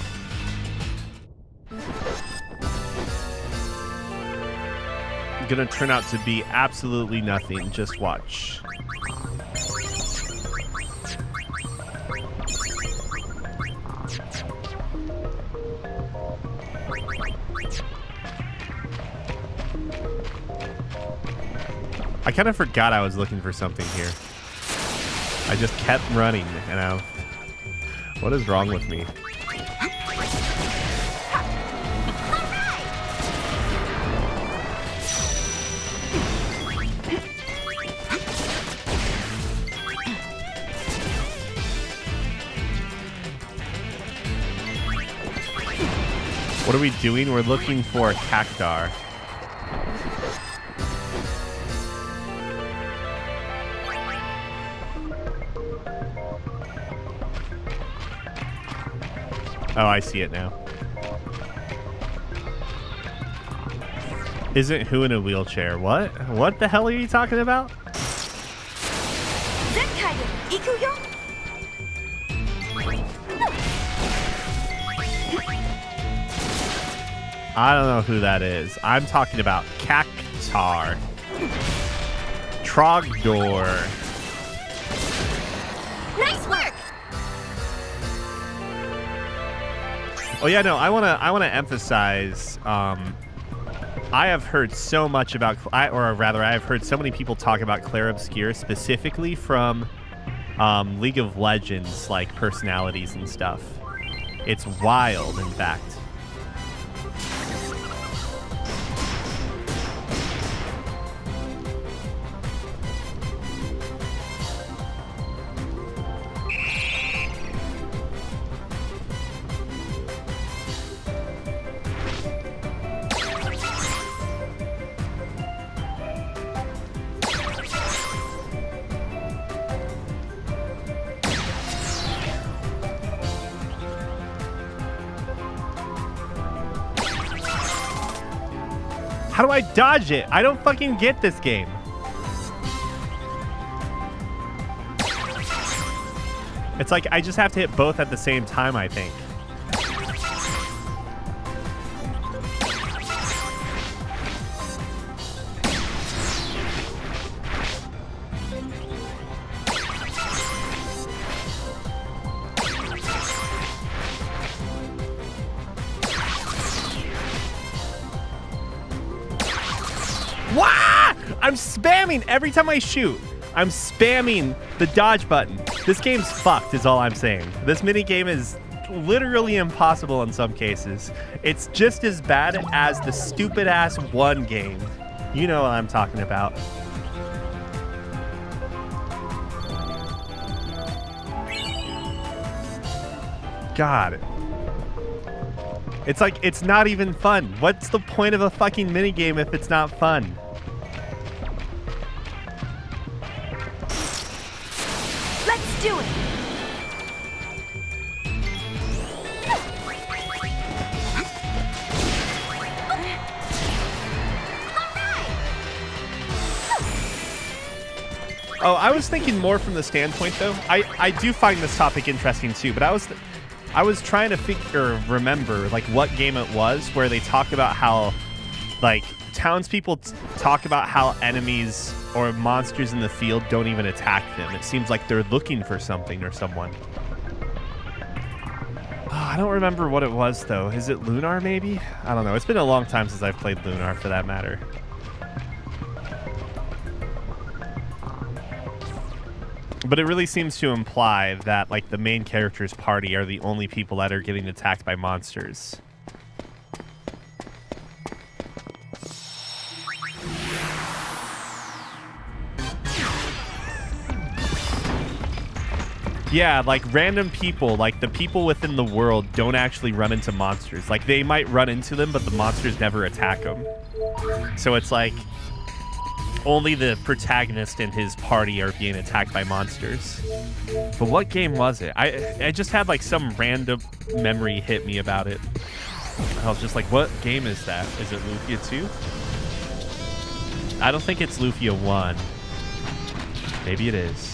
[SPEAKER 1] gonna turn out to be absolutely nothing. Just watch. I kind of forgot I was looking for something here. I just kept running, and what is wrong with me? What are we doing? We're looking for a cactar. Oh, I see it now. Isn't who in a wheelchair? What? What the hell are you talking about? I don't know who that is. I'm talking about Cactar. Trogdor.
[SPEAKER 4] Nice work!
[SPEAKER 1] Oh yeah, no, I wanna emphasize. I have heard so much about, I have heard so many people talk about Claire Obscure specifically from League of Legends, like personalities and stuff. It's wild, in fact. How do I dodge it? I don't fucking get this game. It's like I just have to hit both at the same time, I think. I'm spamming every time I shoot. I'm spamming the dodge button. This game's fucked is all I'm saying. This minigame is literally impossible in some cases. It's just as bad as the stupid ass one game. You know what I'm talking about. God. It's like, it's not even fun. What's the point of a fucking minigame if it's not fun?
[SPEAKER 4] Let's do it!
[SPEAKER 1] Oh, I was thinking more from the standpoint, though. I do find this topic interesting, too, but I was trying to remember, like, what game it was where they talk about how, like, townspeople talk about how enemies or monsters in the field don't even attack them. It seems like they're looking for something or someone. Oh, I don't remember what it was, though. Is it Lunar, maybe? I don't know. It's been a long time since I've played Lunar, for that matter. But it really seems to imply that, like, the main character's party are the only people that are getting attacked by monsters. Yeah, like, random people, like, the people within the world don't actually run into monsters. Like, they might run into them, but the monsters never attack them. So it's like, only the protagonist and his party are being attacked by monsters. But what game was it? I just had, like, some random memory hit me about it. I was just like, what game is that? Is it Lufia 2? I don't think it's Lufia 1. Maybe it is.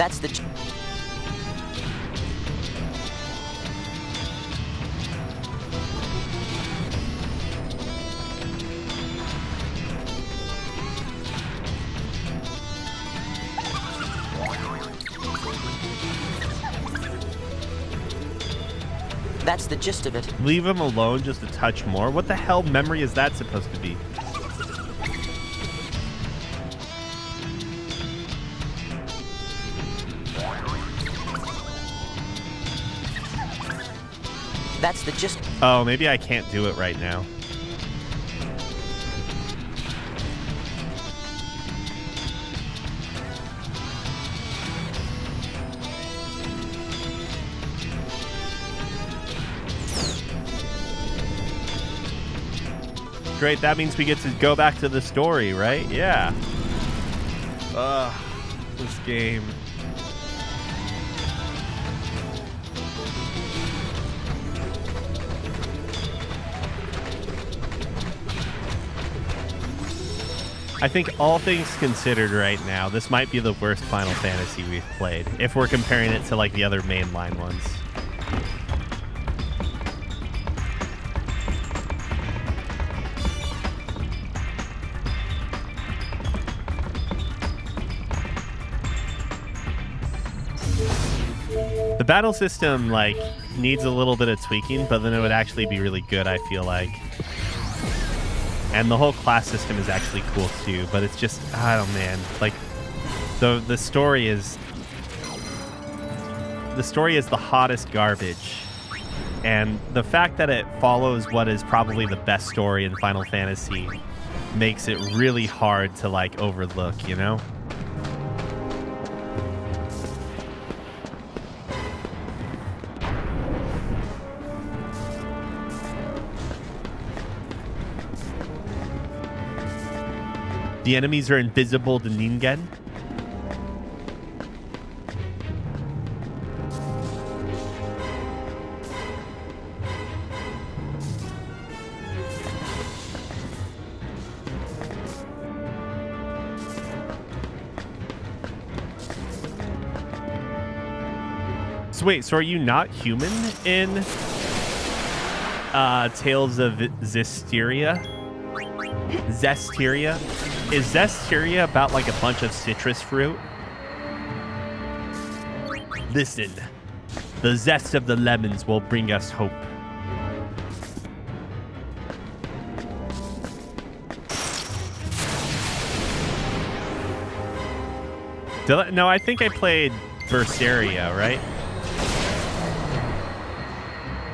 [SPEAKER 16] That's the... That's the gist of it.
[SPEAKER 1] Leave him alone just a touch more? What the hell memory is that supposed to be?
[SPEAKER 16] That's the gist.
[SPEAKER 1] Oh, maybe I can't do it right now. Great, that means we get to go back to the story, right? Yeah. Ugh, this game. I think all things considered right now, this might be the worst Final Fantasy we've played, if we're comparing it to like the other mainline ones. The battle system, like, needs a little bit of tweaking, but then it would actually be really good, I feel like. And the whole class system is actually cool, too, but it's just, oh, man. Like, the story is... The story is the hottest garbage. And the fact that it follows what is probably the best story in Final Fantasy makes it really hard to, like, overlook, you know? The enemies are invisible to Ningen. So wait, so are you not human in Tales of Zestiria? Zestiria? Is Zestiria about like a bunch of citrus fruit? Listen, the zest of the lemons will bring us hope. No, I think I played Berseria, right?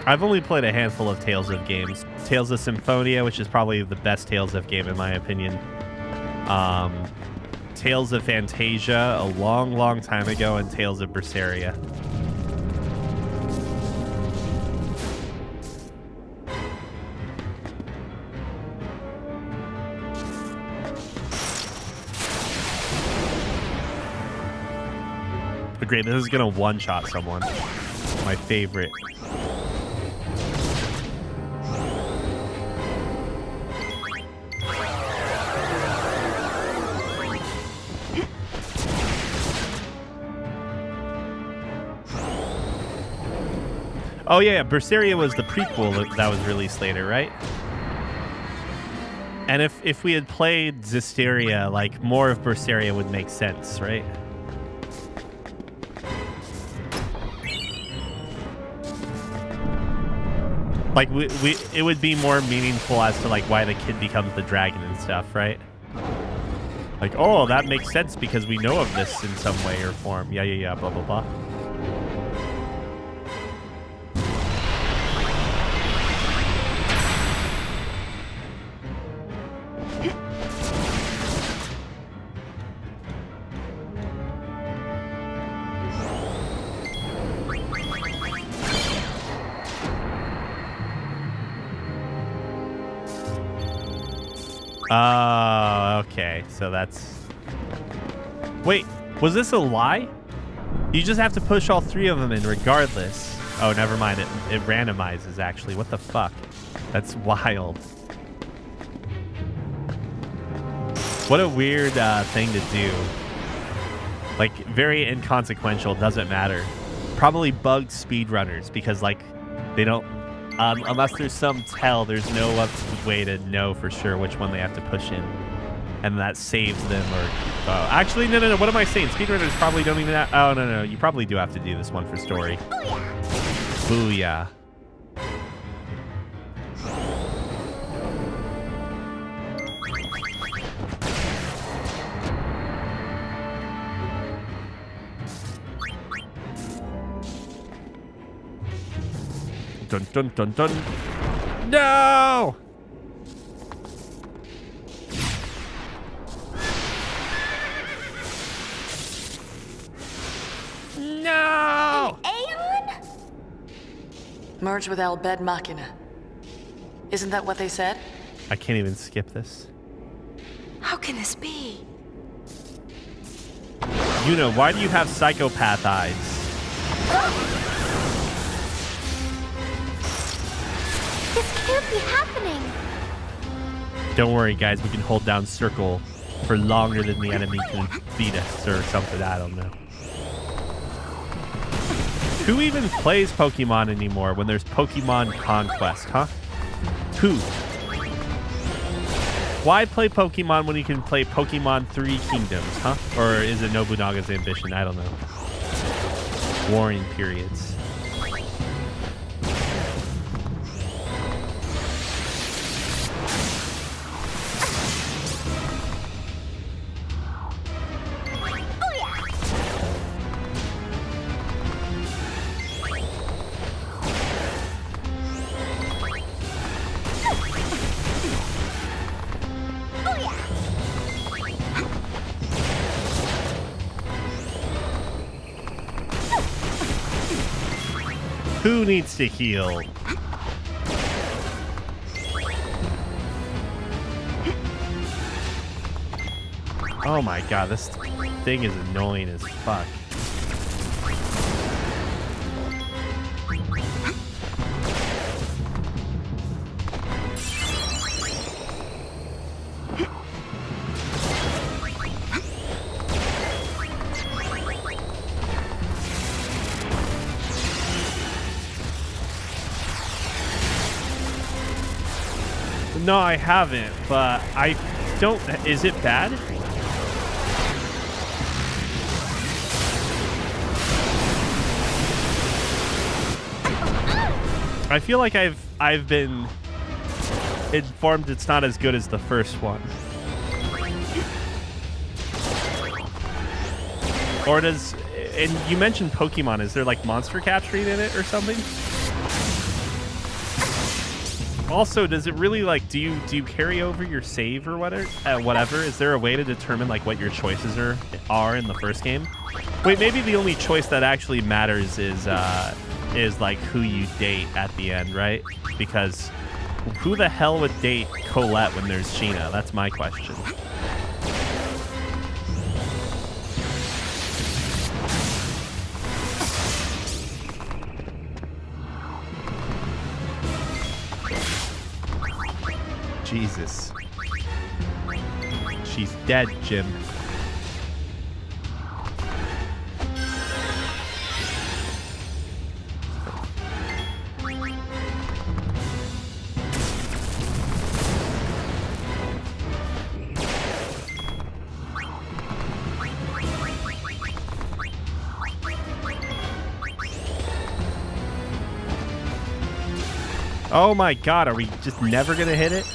[SPEAKER 1] I've only played a handful of Tales of games. Tales of Symphonia, which is probably the best Tales of game in my opinion. Tales of Fantasia a long, long time ago, and Tales of Berseria. But great, this is gonna one-shot someone. My favorite. Oh yeah, Berseria was the prequel that was released later, right? And if we had played Zestiria, like more of Berseria would make sense, right? Like it would be more meaningful as to like why the kid becomes the dragon and stuff, right? Like, oh, that makes sense because we know of this in some way or form. Yeah, blah blah blah. Oh, okay. So that's... Wait, was this a lie? You just have to push all three of them in regardless. Oh, never mind. It randomizes, actually. What the fuck? That's wild. What a weird thing to do. Like, very inconsequential, doesn't matter. Probably bugged speedrunners because, like, they don't, unless there's some tell, there's no way to know for sure which one they have to push in. And that saves them or... actually, no. What am I saying? Speedrunners probably don't even have... Oh, no. You probably do have to do this one for story. Booyah. Dun, dun, dun, dun. No! No!
[SPEAKER 6] Aeon? Merge with El Bed Machina. Isn't that what they said?
[SPEAKER 1] I can't even skip this.
[SPEAKER 2] How can this be?
[SPEAKER 1] You know, why do you have psychopath eyes?
[SPEAKER 4] This can't be happening.
[SPEAKER 1] Don't worry, guys. We can hold down circle for longer than the enemy can beat us or something. I don't know. Who even plays Pokemon anymore when there's Pokemon Conquest, huh? Who? Why play Pokemon when you can play Pokemon 3 Kingdoms, huh? Or is it Nobunaga's Ambition? I don't know. Warring periods. Who needs to heal? Oh my god, this thing is annoying as fuck. No, I haven't, but I don't... Is it bad? I feel like I've been informed it's not as good as the first one. Or does... And you mentioned Pokemon. Is there like monster capturing in it or something? Also, does it really like do you carry over your save or whatever? Is there a way to determine like what your choices are in the first game? Wait, maybe the only choice that actually matters is like who you date at the end, right? Because who the hell would date Colette when there's Sheena? That's my question. Jesus. She's dead, Jim. Oh my god, are we just never gonna hit it?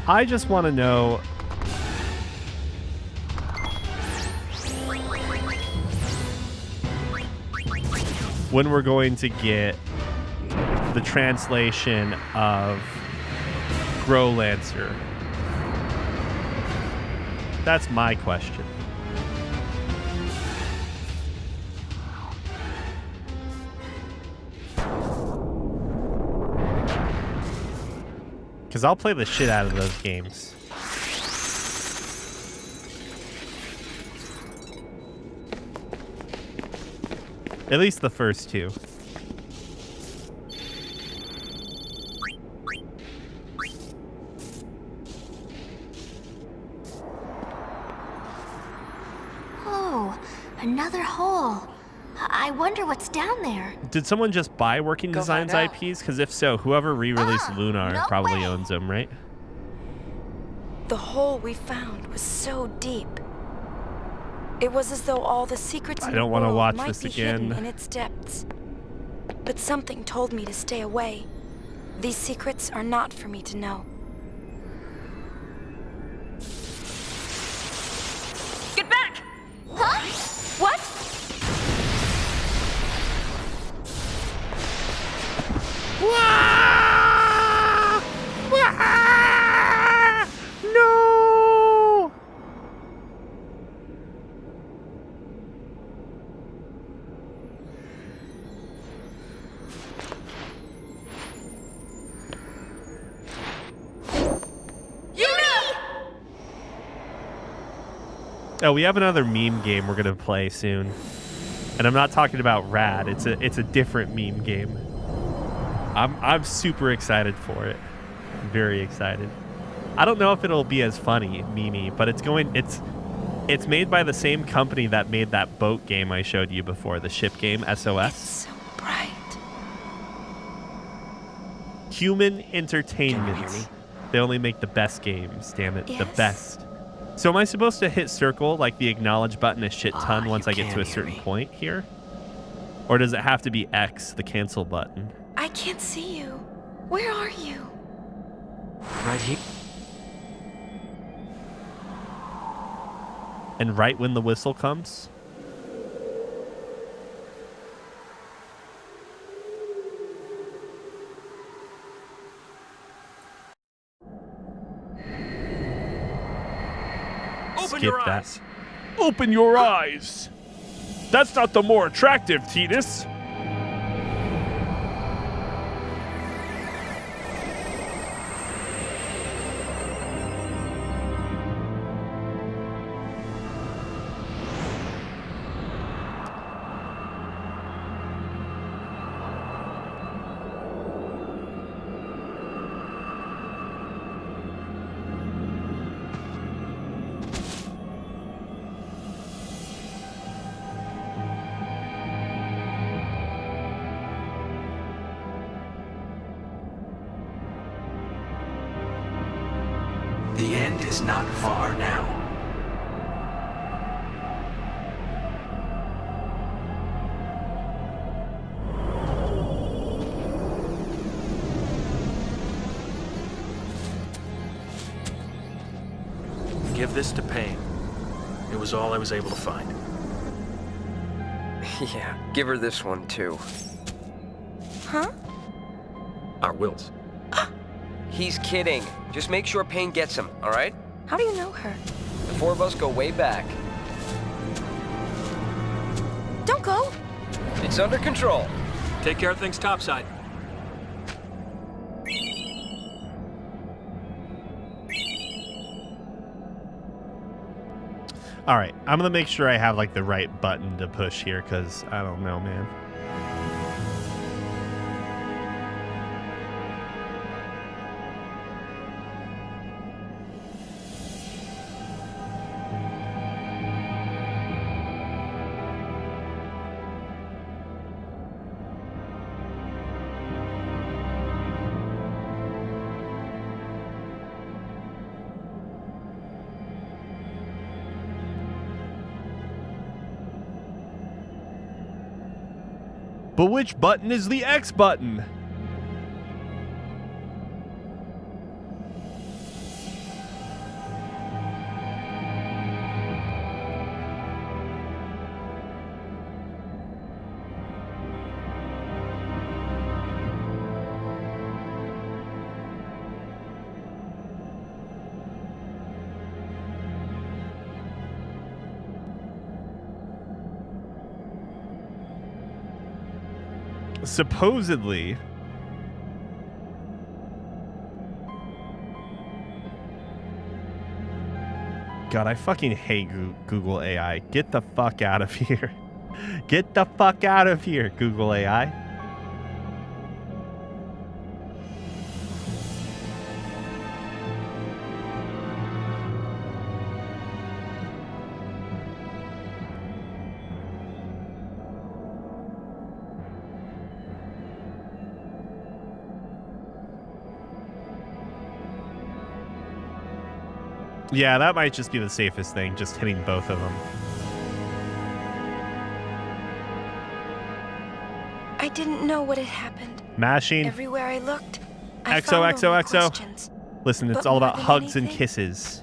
[SPEAKER 1] I just want to know when we're going to get the translation of Growlancer. That's my question. Because I'll play the shit out of those games. At least the first two.
[SPEAKER 4] Oh, another hole. I wonder what's down there.
[SPEAKER 1] Did someone just buy Working Designs IPs? Because if so, whoever re-released Lunar probably owns them, right?
[SPEAKER 2] The hole we found was so deep. It was as though all the secrets in the world might be hidden in its depths. But something told me to stay away. These secrets are not for me to know.
[SPEAKER 4] Get back! Huh? What?
[SPEAKER 1] No! Oh, we have another meme game we're gonna play soon, and I'm not talking about Rad. It's a different meme game. I'm super excited for it. I'm very excited. I don't know if it'll be as funny, memey, but it's made by the same company that made that boat game I showed you before, the ship game SOS.
[SPEAKER 2] It's so bright.
[SPEAKER 1] Human Entertainment.
[SPEAKER 7] Can you hear me?
[SPEAKER 1] They only make the best games, damn it.
[SPEAKER 2] Yes.
[SPEAKER 1] The best. So am I supposed to hit circle like the acknowledge button a shit ton once I get to a certain point here? Or does it have to be X, the cancel button?
[SPEAKER 2] I can't see you. Where are you?
[SPEAKER 7] Right here.
[SPEAKER 1] And right when the whistle comes?
[SPEAKER 8] Open
[SPEAKER 1] Skip
[SPEAKER 8] your
[SPEAKER 1] that.
[SPEAKER 8] eyes.
[SPEAKER 17] Open your eyes. That's not the more attractive, Titus.
[SPEAKER 12] The end is not far now.
[SPEAKER 8] Give this to Payne. It was all I was able to find.
[SPEAKER 9] Yeah, give her this one too.
[SPEAKER 2] Huh?
[SPEAKER 8] Our wills.
[SPEAKER 9] He's kidding. Just make sure Payne gets him, all right?
[SPEAKER 2] How do you know her?
[SPEAKER 9] The four of us go way back.
[SPEAKER 2] Don't go!
[SPEAKER 9] It's under control.
[SPEAKER 8] Take care of things topside.
[SPEAKER 1] All right, I'm gonna make sure I have like the right button to push here because I don't know, man. But which button is the X button? Supposedly, God, I fucking hate Google AI. Get the fuck out of here. Get the fuck out of here, Google AI. Yeah, that might just be the safest thing, just hitting both of them.
[SPEAKER 2] I didn't know what had happened.
[SPEAKER 1] Mashing.
[SPEAKER 2] Everywhere I looked, I found only questions.
[SPEAKER 1] Listen, it's
[SPEAKER 2] But
[SPEAKER 1] all
[SPEAKER 2] more
[SPEAKER 1] about
[SPEAKER 2] than
[SPEAKER 1] hugs and
[SPEAKER 2] anything,
[SPEAKER 1] kisses.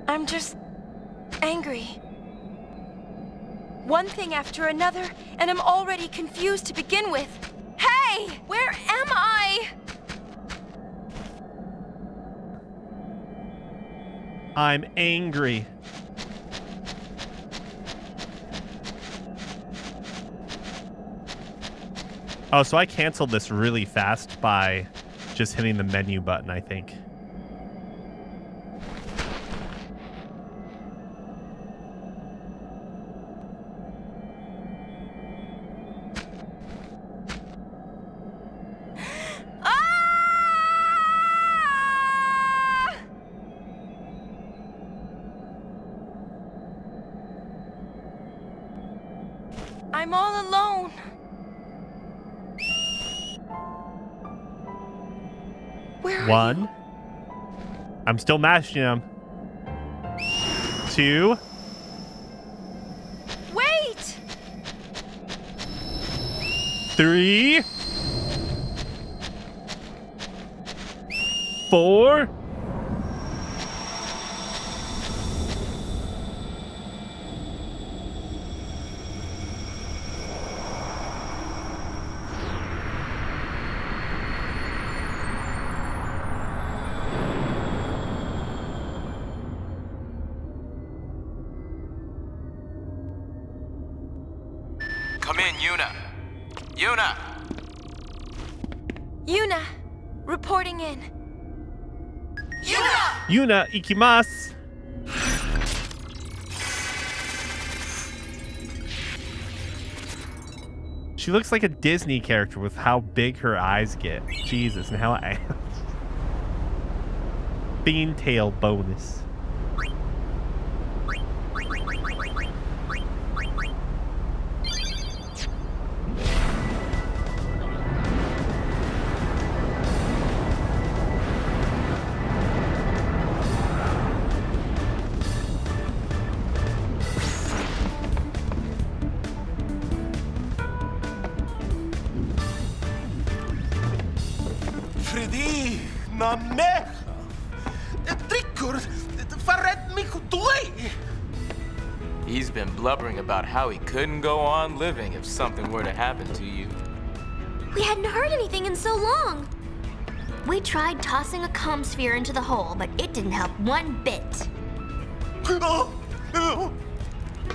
[SPEAKER 2] I'm just angry. One thing after another, and I'm already confused to begin with. Hey! Where am I?
[SPEAKER 1] I'm angry. Oh, so I canceled this really fast by just hitting the menu button, I think.
[SPEAKER 2] I'm all alone. Where are
[SPEAKER 1] One.
[SPEAKER 2] you?
[SPEAKER 1] I'm still mashing them. 2.
[SPEAKER 2] Wait!
[SPEAKER 1] 3. 4.
[SPEAKER 10] Come in, Yuna. Yuna!
[SPEAKER 2] Yuna, reporting in.
[SPEAKER 1] Yuna ikimasu. She looks like a Disney character with how big her eyes get. Jesus, and how I Beantail bonus.
[SPEAKER 12] Freddy, na meg. Drikkur, verred mich doei.
[SPEAKER 18] He's been blubbering about how he couldn't go on living if something were to happen to you.
[SPEAKER 4] We hadn't heard anything in so long. We tried tossing a comm sphere into the hole, but it didn't help one bit.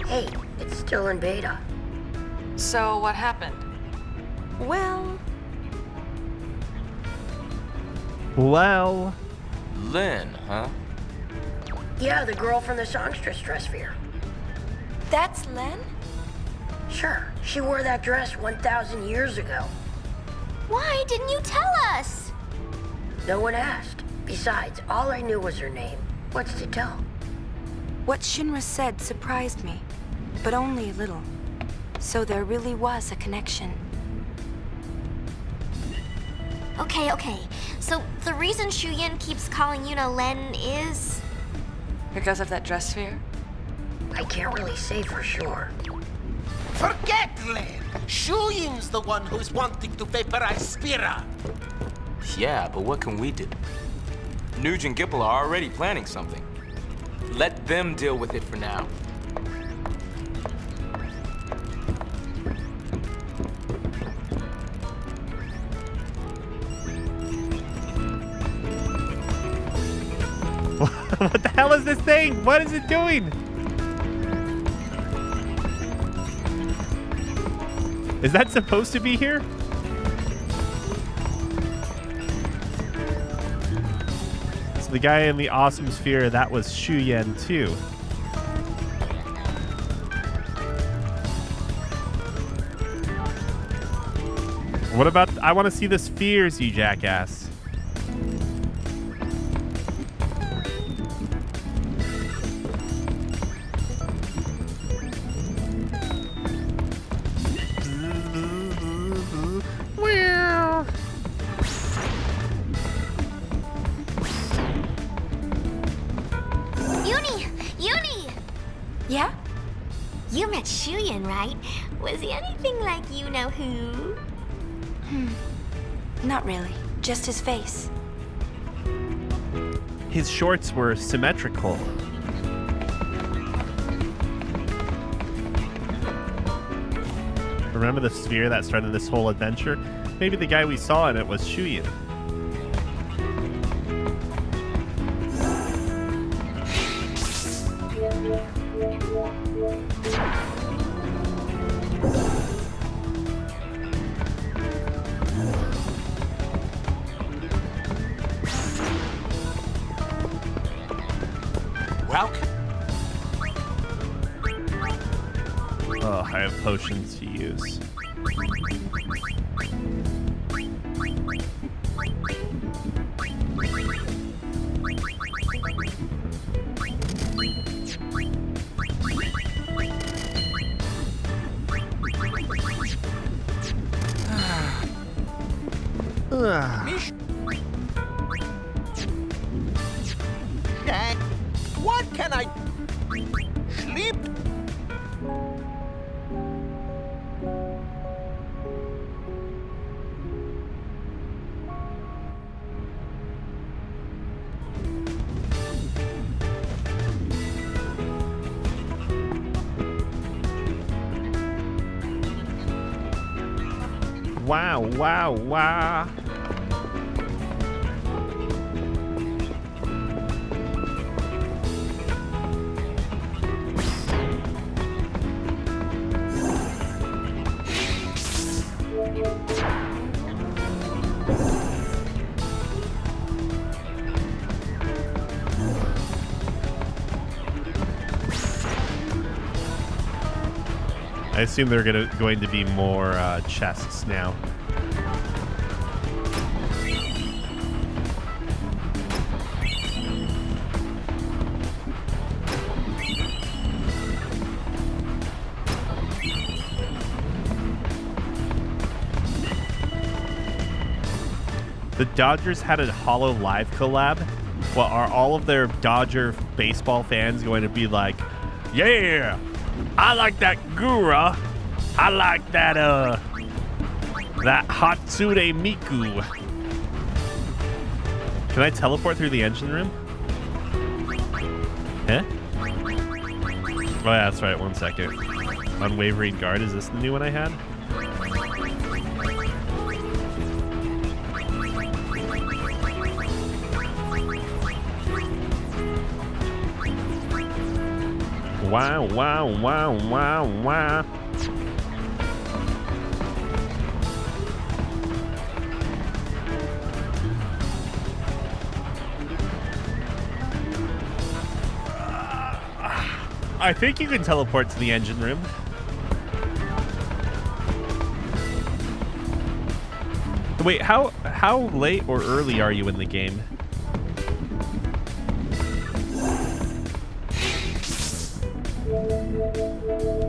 [SPEAKER 19] Hey, it's still in beta.
[SPEAKER 6] So what happened?
[SPEAKER 2] Well...
[SPEAKER 18] Lynn, huh?
[SPEAKER 19] Yeah, the girl from the songstress dress sphere.
[SPEAKER 2] That's Len?
[SPEAKER 19] Sure, she wore that dress 1,000 years ago.
[SPEAKER 4] Why didn't you tell us?
[SPEAKER 19] No one asked. Besides, all I knew was her name. What's to tell?
[SPEAKER 2] What Shinra said surprised me, but only a little. So there really was a connection.
[SPEAKER 4] Okay. So the reason Shuyin keeps calling Yuna Len is...
[SPEAKER 6] Because of that dress sphere?
[SPEAKER 19] I can't really say for sure.
[SPEAKER 12] Forget Len. Shuyin's the one who's wanting to vaporize Spira.
[SPEAKER 18] Yeah, but what can we do? Nuge and Gipple are already planning something. Let them deal with it for now.
[SPEAKER 1] What the hell is this thing? What is it doing? Is that supposed to be here? So the guy in the awesome sphere, that was Shu Yan too. What about... I want to see the spheres, you jackass.
[SPEAKER 2] Yeah?
[SPEAKER 20] You met Shuyan, right? Was he anything like you-know-who?
[SPEAKER 2] Not really. Just his face.
[SPEAKER 1] His shorts were symmetrical. Remember the sphere that started this whole adventure? Maybe the guy we saw in it was Shuyan. Oh, I have potions to use.
[SPEAKER 14] What can I... Sleep?
[SPEAKER 1] Wow, wow, wow. I assume there are going to be more chests now. The Dodgers had a Hollow Live collab. Well, are all of their Dodger baseball fans going to be like, yeah, I like that Gura. I like that Hatsune Miku. Can I teleport through the engine room? Huh? Oh yeah, that's right, 1 second. Unwavering Guard, is this the new one I had? Wow, wow, wow, wow, wow. I think you can teleport to the engine room. Wait, how late or early are you in the game?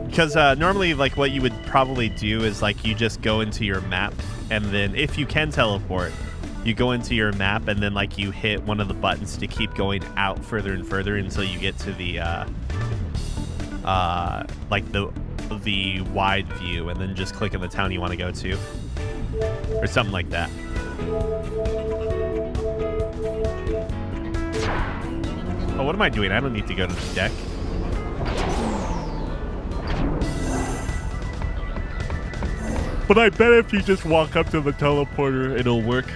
[SPEAKER 1] Because normally, like, what you would probably do is, like, you just go into your map, and then if you can teleport, you go into your map, and then, like, you hit one of the buttons to keep going out further and further until you get to the, like, the wide view, and then just click on the town you want to go to. Or something like that. Oh, what am I doing? I don't need to go to the deck. But I bet if you just walk up to the teleporter, it'll work.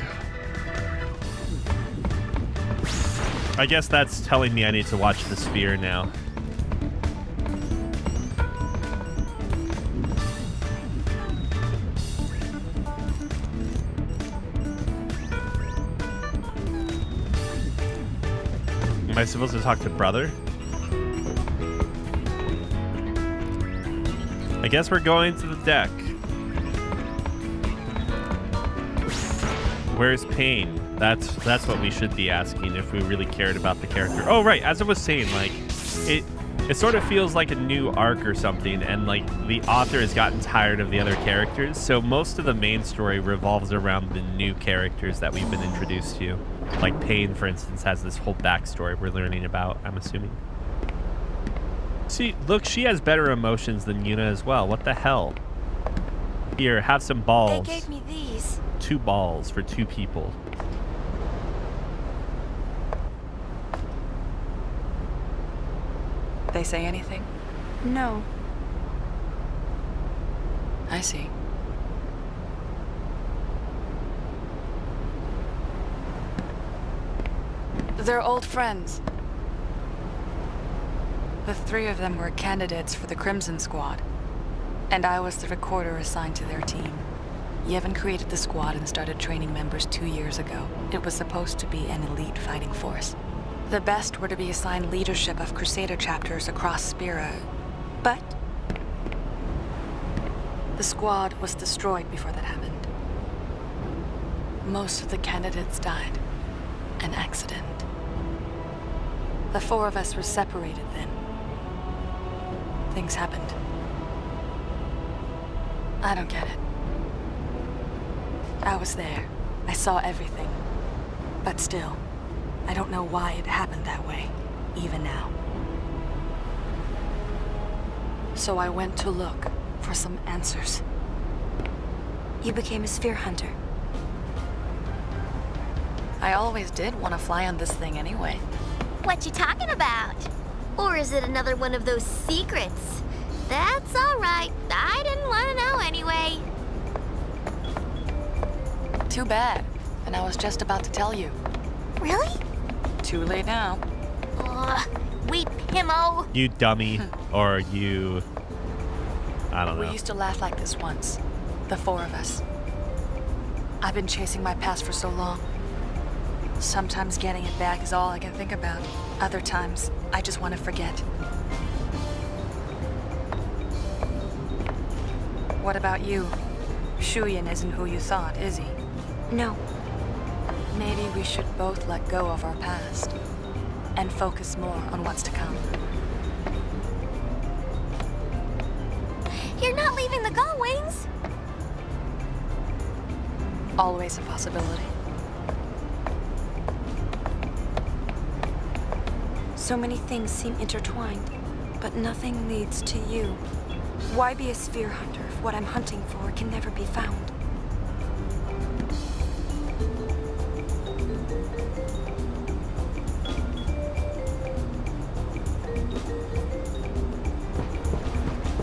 [SPEAKER 1] I guess that's telling me I need to watch the sphere now. Am I supposed to talk to brother? I guess we're going to the deck. Where's Pain? That's what we should be asking if we really cared about the character. Oh, right. As I was saying, like, it sort of feels like a new arc or something, and like the author has gotten tired of the other characters, so most of the main story revolves around the new characters that we've been introduced to. Like Pain, for instance, has this whole backstory we're learning about, I'm assuming. See, look, she has better emotions than Yuna as well. What the hell? Here, have some balls.
[SPEAKER 2] They gave me these.
[SPEAKER 1] 2 balls for 2 people.
[SPEAKER 6] They say anything?
[SPEAKER 2] No.
[SPEAKER 6] I see. They're old friends. The 3 of them were candidates for the Crimson Squad, and I was the recorder assigned to their team. Yevon created the squad and started training members 2 years ago. It was supposed to be an elite fighting force. The best were to be assigned leadership of Crusader chapters across Spira, but the squad was destroyed before that happened. Most of the candidates died. An accident. The 4 of us were separated then. Things happened. I don't get it. I was there. I saw everything. But still, I don't know why it happened that way, even now. So I went to look for some answers.
[SPEAKER 2] You became a sphere hunter.
[SPEAKER 6] I always did want to fly on this thing anyway.
[SPEAKER 20] What you talking about? Or is it another one of those secrets? That's all right. I didn't want to know anyway.
[SPEAKER 6] Too bad. And I was just about to tell you.
[SPEAKER 20] Really?
[SPEAKER 6] Too late now.
[SPEAKER 20] We Pimmo.
[SPEAKER 1] You dummy. Or you... I don't know.
[SPEAKER 6] We used to laugh like this once. The 4 of us. I've been chasing my past for so long. Sometimes getting it back is all I can think about. Other times, I just want to forget. What about you? Shuyin isn't who you thought, is he?
[SPEAKER 2] No.
[SPEAKER 6] Maybe we should both let go of our past and focus more on what's to come.
[SPEAKER 20] You're not leaving the Gull Wings.
[SPEAKER 6] Always a possibility.
[SPEAKER 2] So many things seem intertwined, but nothing leads to you. Why be a sphere hunter if what I'm hunting for can never be found?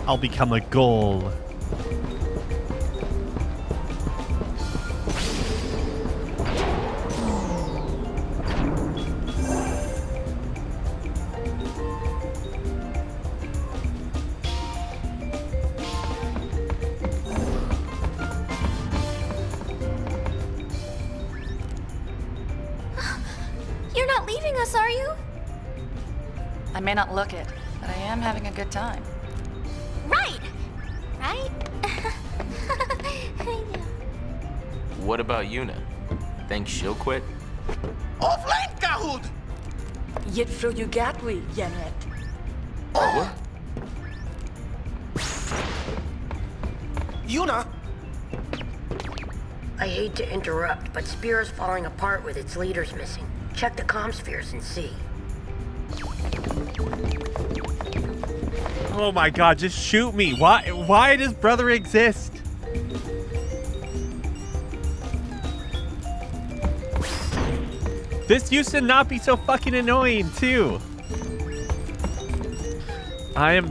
[SPEAKER 1] I'll become a goal.
[SPEAKER 20] You're not leaving us, are you?
[SPEAKER 6] I may not look it, but I am having a good time.
[SPEAKER 20] Right. Right?
[SPEAKER 18] What about Yuna? Think she'll quit?
[SPEAKER 14] Offline, Kahoot!
[SPEAKER 6] Yet fru you gatwi, Yenret.
[SPEAKER 18] What?
[SPEAKER 3] Yuna!
[SPEAKER 19] I hate to interrupt, but Spira's falling apart with its leaders missing. Check the comm spheres and see.
[SPEAKER 1] Oh my god, just shoot me. Why does brother exist? This used to not be so fucking annoying too. I'm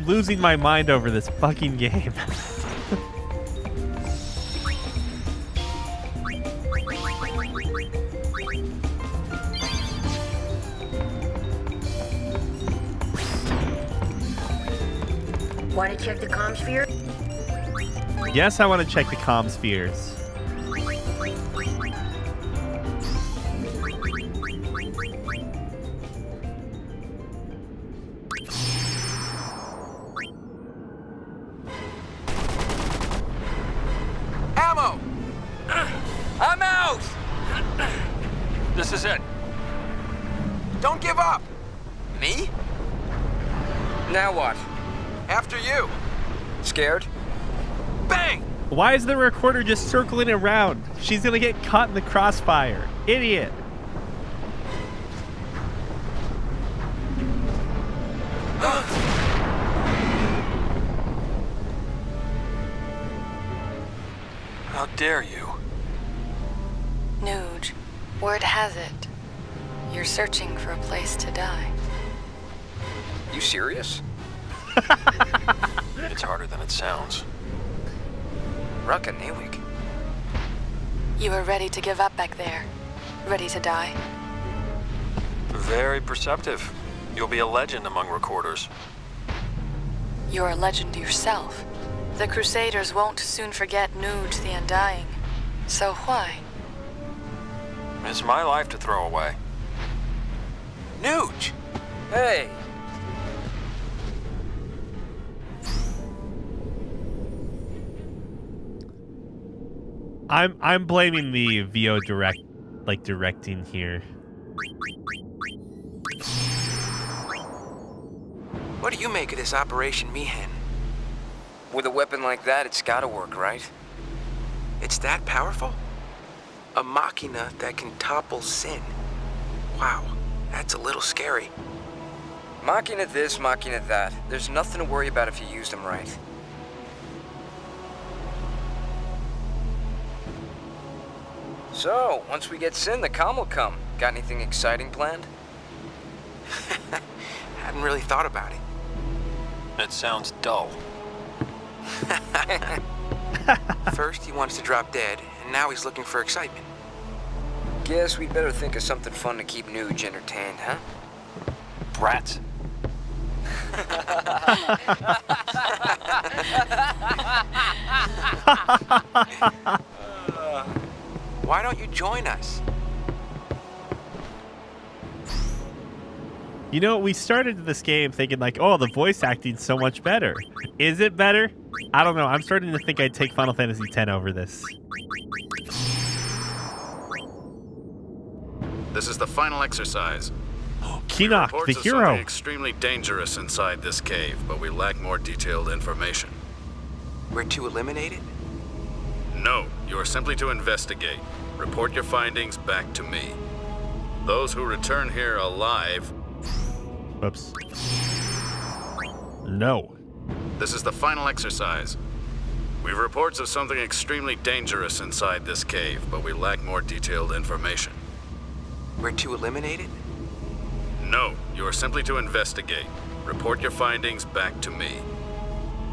[SPEAKER 1] losing my mind over this fucking game.
[SPEAKER 19] Want to check the comm sphere?
[SPEAKER 1] Yes, I want to check the comm spheres.
[SPEAKER 13] said.
[SPEAKER 10] Don't give up!
[SPEAKER 9] Me? Now what?
[SPEAKER 10] After you.
[SPEAKER 9] Scared?
[SPEAKER 10] Bang!
[SPEAKER 1] Why is the recorder just circling around? She's gonna get caught in the crossfire. Idiot.
[SPEAKER 8] How dare you?
[SPEAKER 6] Nuge, word has it. You're searching for a place to die.
[SPEAKER 9] You serious?
[SPEAKER 8] It's harder than it sounds.
[SPEAKER 9] Rucka Newig.
[SPEAKER 6] You were ready to give up back there. Ready to die.
[SPEAKER 8] Very perceptive. You'll be a legend among recorders.
[SPEAKER 6] You're a legend yourself. The Crusaders won't soon forget Nuge the Undying. So why?
[SPEAKER 8] It's my life to throw away.
[SPEAKER 10] Nuge!
[SPEAKER 9] Hey!
[SPEAKER 1] I'm blaming the VO directing here.
[SPEAKER 11] What do you make of this Operation Meehan?
[SPEAKER 9] With a weapon like that, it's gotta work, right?
[SPEAKER 11] It's that powerful? A machina that can topple sin. Wow, that's a little scary.
[SPEAKER 9] Machina this, machina that. There's nothing to worry about if you used them right. So, once we get Sin, the calm will come. Got anything exciting planned?
[SPEAKER 11] Hadn't really thought about it.
[SPEAKER 8] It sounds dull.
[SPEAKER 11] First, he wants to drop dead, and now he's looking for excitement.
[SPEAKER 9] Guess we'd better think of something fun to keep Nuge entertained, huh?
[SPEAKER 8] Brats.
[SPEAKER 11] Why don't you join us?
[SPEAKER 1] You know, we started this game thinking like, oh, the voice acting's so much better. Is it better? I don't know. I'm starting to think I'd take Final Fantasy X over this.
[SPEAKER 21] This is the final exercise.
[SPEAKER 1] Keenock, the
[SPEAKER 21] Reports of
[SPEAKER 1] hero.
[SPEAKER 21] something extremely dangerous inside this cave, but we lack more detailed information.
[SPEAKER 11] We're to eliminate it?
[SPEAKER 21] No, you are simply to investigate. Report your findings back to me. Those who return here alive...
[SPEAKER 1] Oops. No.
[SPEAKER 21] This is the final exercise. We have reports of something extremely dangerous inside this cave, but we lack more detailed information.
[SPEAKER 11] We're to eliminate it?
[SPEAKER 21] No, you are simply to investigate. Report your findings back to me.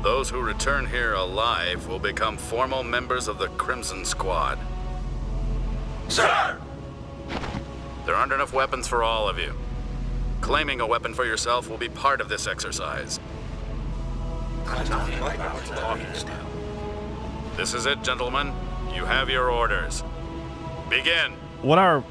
[SPEAKER 21] Those who return here alive will become formal members of the Crimson Squad.
[SPEAKER 14] Sir!
[SPEAKER 21] There aren't enough weapons for all of you. Claiming a weapon for yourself will be part of this exercise. This is it, gentlemen. You have your orders. Begin.
[SPEAKER 1] What are...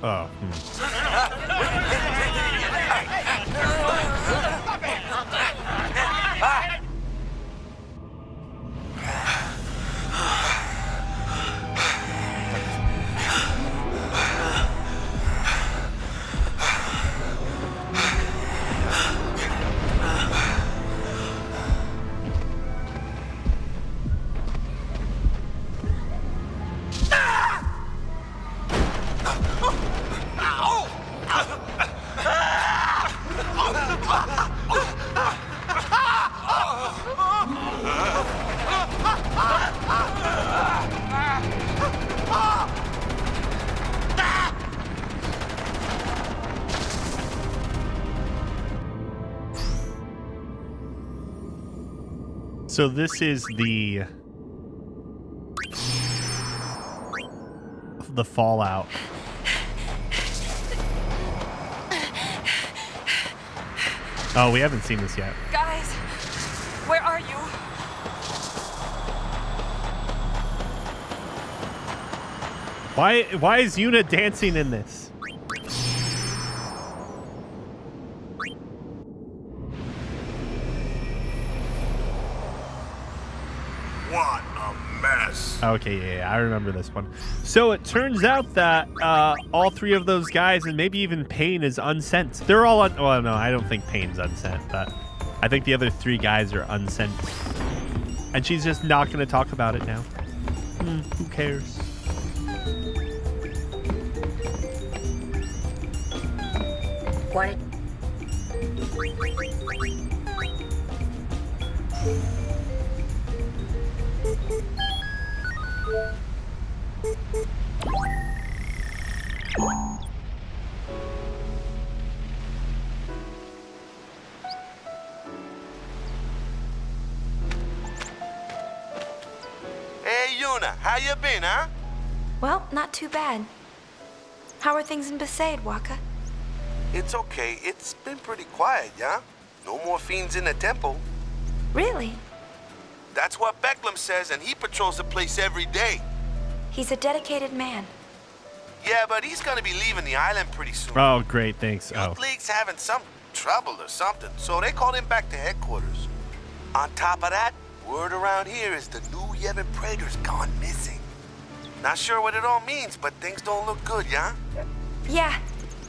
[SPEAKER 1] So this is the fallout. Oh, we haven't seen this yet.
[SPEAKER 6] Guys, where are you?
[SPEAKER 1] Why is Yuna dancing in this?
[SPEAKER 14] What a mess.
[SPEAKER 1] Okay, yeah, I remember this one. So it turns out that all three of those guys, and maybe even Payne, is unsent. They're all on. Well, no, I don't think Payne's unsent, but I think the other three guys are unsent. And she's just not going to talk about it now. Who cares?
[SPEAKER 19] What?
[SPEAKER 5] Hey, Yuna, how you been, huh?
[SPEAKER 2] Well, not too bad. How are things in Besaid, Waka?
[SPEAKER 5] It's okay. It's been pretty quiet, yeah? No more fiends in the temple.
[SPEAKER 2] Really?
[SPEAKER 5] That's what Becklum says, and he patrols the place every day.
[SPEAKER 2] He's a dedicated man.
[SPEAKER 5] Yeah, but he's gonna be leaving the island pretty soon.
[SPEAKER 1] Oh, great, thanks. Oh.
[SPEAKER 5] Youth League's having some trouble or something, so they called him back to headquarters. On top of that, word around here is the new Yevon Praetor's gone missing. Not sure what it all means, but things don't look good, yeah?
[SPEAKER 2] Yeah,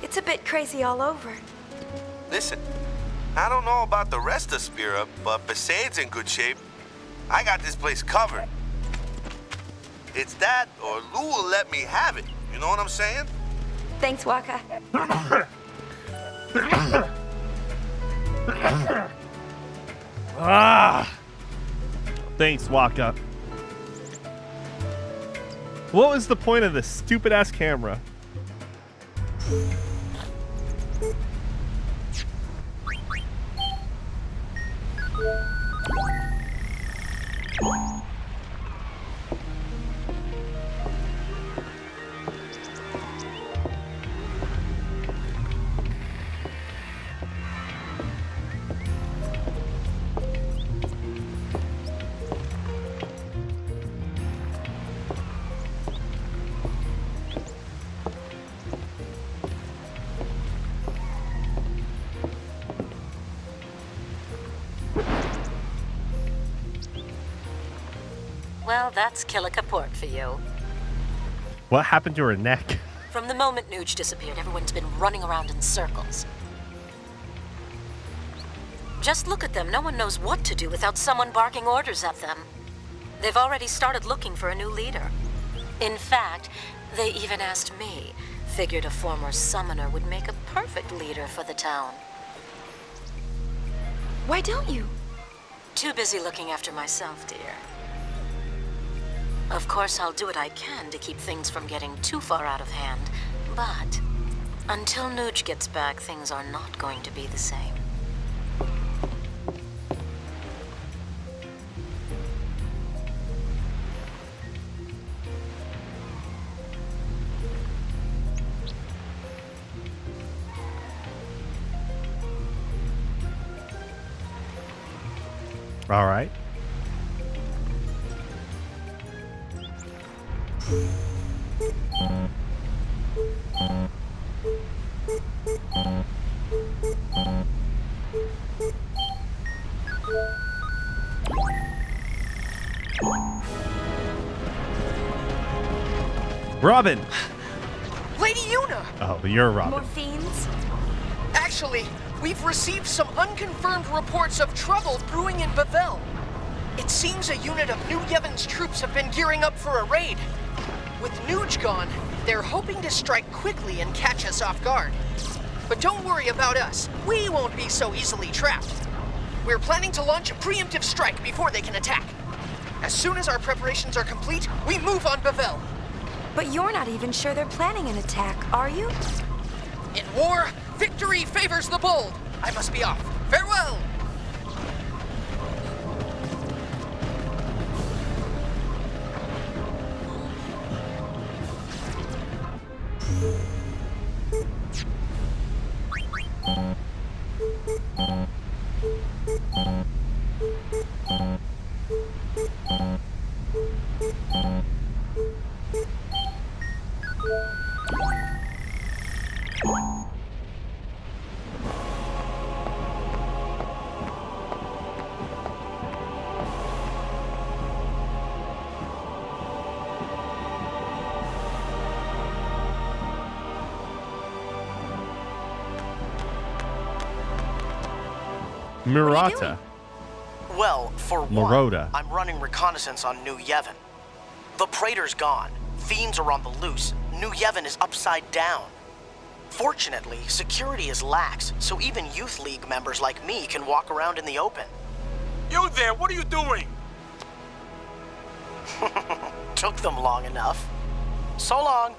[SPEAKER 2] it's a bit crazy all over.
[SPEAKER 5] Listen, I don't know about the rest of Spira, but Besaid's in good shape. I got this place covered. It's that, or Lou will let me have it. You know what I'm saying?
[SPEAKER 2] Thanks, Waka.
[SPEAKER 1] Thanks, Waka. What was the point of this stupid-ass camera?
[SPEAKER 22] Well, that's Killica Port for you.
[SPEAKER 1] What happened to her neck?
[SPEAKER 22] From the moment Nuge disappeared, everyone's been running around in circles. Just look at them. No one knows what to do without someone barking orders at them. They've already started looking for a new leader. In fact, they even asked me. Figured a former summoner would make a perfect leader for the town.
[SPEAKER 2] Why don't you?
[SPEAKER 22] Too busy looking after myself, dear. Of course, I'll do what I can to keep things from getting too far out of hand. But until Nuge gets back, things are not going to be the same.
[SPEAKER 1] All right. Robin!
[SPEAKER 3] Lady Yuna!
[SPEAKER 1] Oh, you're Robin.
[SPEAKER 2] More fiends?
[SPEAKER 3] Actually, we've received some unconfirmed reports of trouble brewing in Bavel. It seems a unit of New Yevon's troops have been gearing up for a raid. With Nuge gone, they're hoping to strike quickly and catch us off guard. But don't worry about us. We won't be so easily trapped. We're planning to launch a preemptive strike before they can attack. As soon as our preparations are complete, we move on Bavel.
[SPEAKER 2] But you're not even sure they're planning an attack, are you?
[SPEAKER 3] In war, victory favors the bold. I must be off. Farewell!
[SPEAKER 1] Murata.
[SPEAKER 15] Well, for one,
[SPEAKER 1] Morota.
[SPEAKER 15] I'm running reconnaissance on New Yevon. The Praetor's gone. Fiends are on the loose. New Yevon is upside down. Fortunately, security is lax, so even Youth League members like me can walk around in the open.
[SPEAKER 14] You there, what are you doing?
[SPEAKER 15] Took them long enough. So long.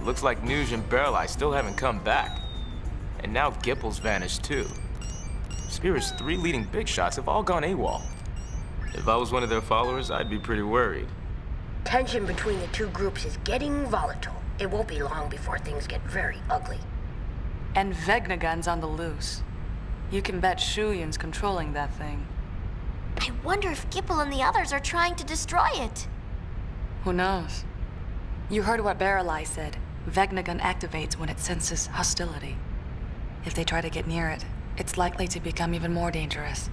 [SPEAKER 18] Looks like Nuge and Barreleye still haven't come back. And now Gipple's vanished too. Spear's 3 leading big shots have all gone AWOL. If I was one of their followers, I'd be pretty worried.
[SPEAKER 19] Tension between the two groups is getting volatile. It won't be long before things get very ugly.
[SPEAKER 6] And Vegnagun's on the loose. You can bet Shuyin's controlling that thing.
[SPEAKER 20] I wonder if Gipple and the others are trying to destroy it.
[SPEAKER 6] Who knows? You heard what Barreleye said. Vegnagun activates when it senses hostility. If they try to get near it, it's likely to become even more dangerous.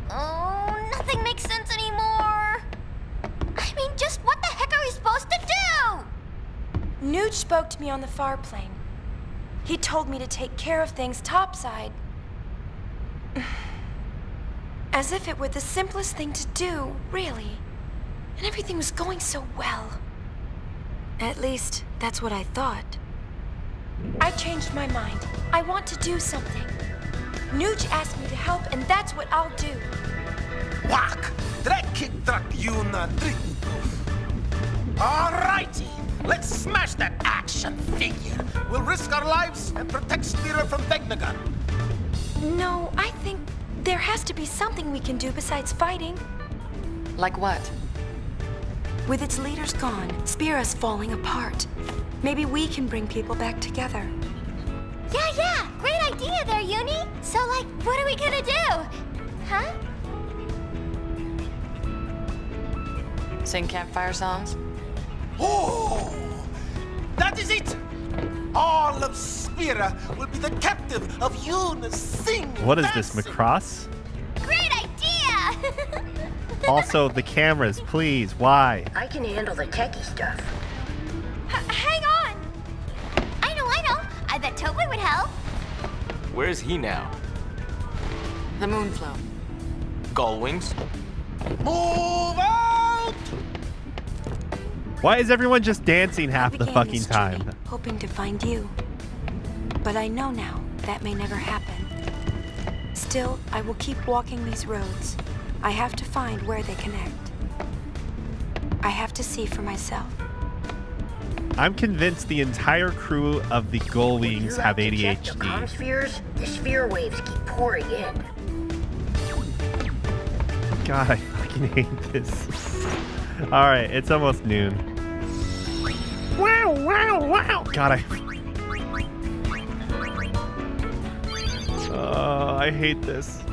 [SPEAKER 20] Oh, nothing makes sense anymore. I mean, just what the heck are we supposed to do?
[SPEAKER 2] Nuge spoke to me on the far plane. He told me to take care of things topside. As if it were the simplest thing to do, really. And everything was going so well. At least, that's what I thought. I changed my mind. I want to do something. Nuge asked me to help, and that's what I'll do.
[SPEAKER 14] Whack! Drag kick truck Yuna Alrighty, let's smash that action figure. We'll risk our lives and protect Spira from Vegnagun.
[SPEAKER 2] No, I think there has to be something we can do besides fighting.
[SPEAKER 6] Like what?
[SPEAKER 2] With its leaders gone, Spira's falling apart. Maybe we can bring people back together.
[SPEAKER 20] Yeah, great idea there, Uni. So, like, what are we gonna do? Huh?
[SPEAKER 6] Sing campfire songs?
[SPEAKER 14] Oh, that is it! All of Spira will be the captive of Yuna's singing.
[SPEAKER 1] What is this, Macross?
[SPEAKER 20] Great idea!
[SPEAKER 1] Also, the cameras, please. Why?
[SPEAKER 19] I can handle the techie stuff.
[SPEAKER 20] Hang on! I know. I bet Togway would help.
[SPEAKER 18] Where's he now?
[SPEAKER 6] The Moonflow.
[SPEAKER 18] Gull wings?
[SPEAKER 14] Move out!
[SPEAKER 1] Why is everyone just dancing half the
[SPEAKER 2] Began
[SPEAKER 1] fucking
[SPEAKER 2] this
[SPEAKER 1] time?
[SPEAKER 2] journey, hoping to find you. But I know now that may never happen. Still, I will keep walking these roads. I have to find where they connect. I have to see for myself.
[SPEAKER 1] I'm convinced the entire crew of the Gull Wings have
[SPEAKER 19] Check the
[SPEAKER 1] ADHD.
[SPEAKER 19] comm spheres? The sphere waves keep pouring in.
[SPEAKER 1] God, I fucking hate this. Alright, it's almost noon. Wow. God, I hate this.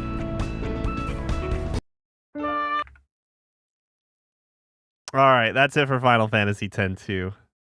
[SPEAKER 1] Alright, that's it for Final Fantasy X-2.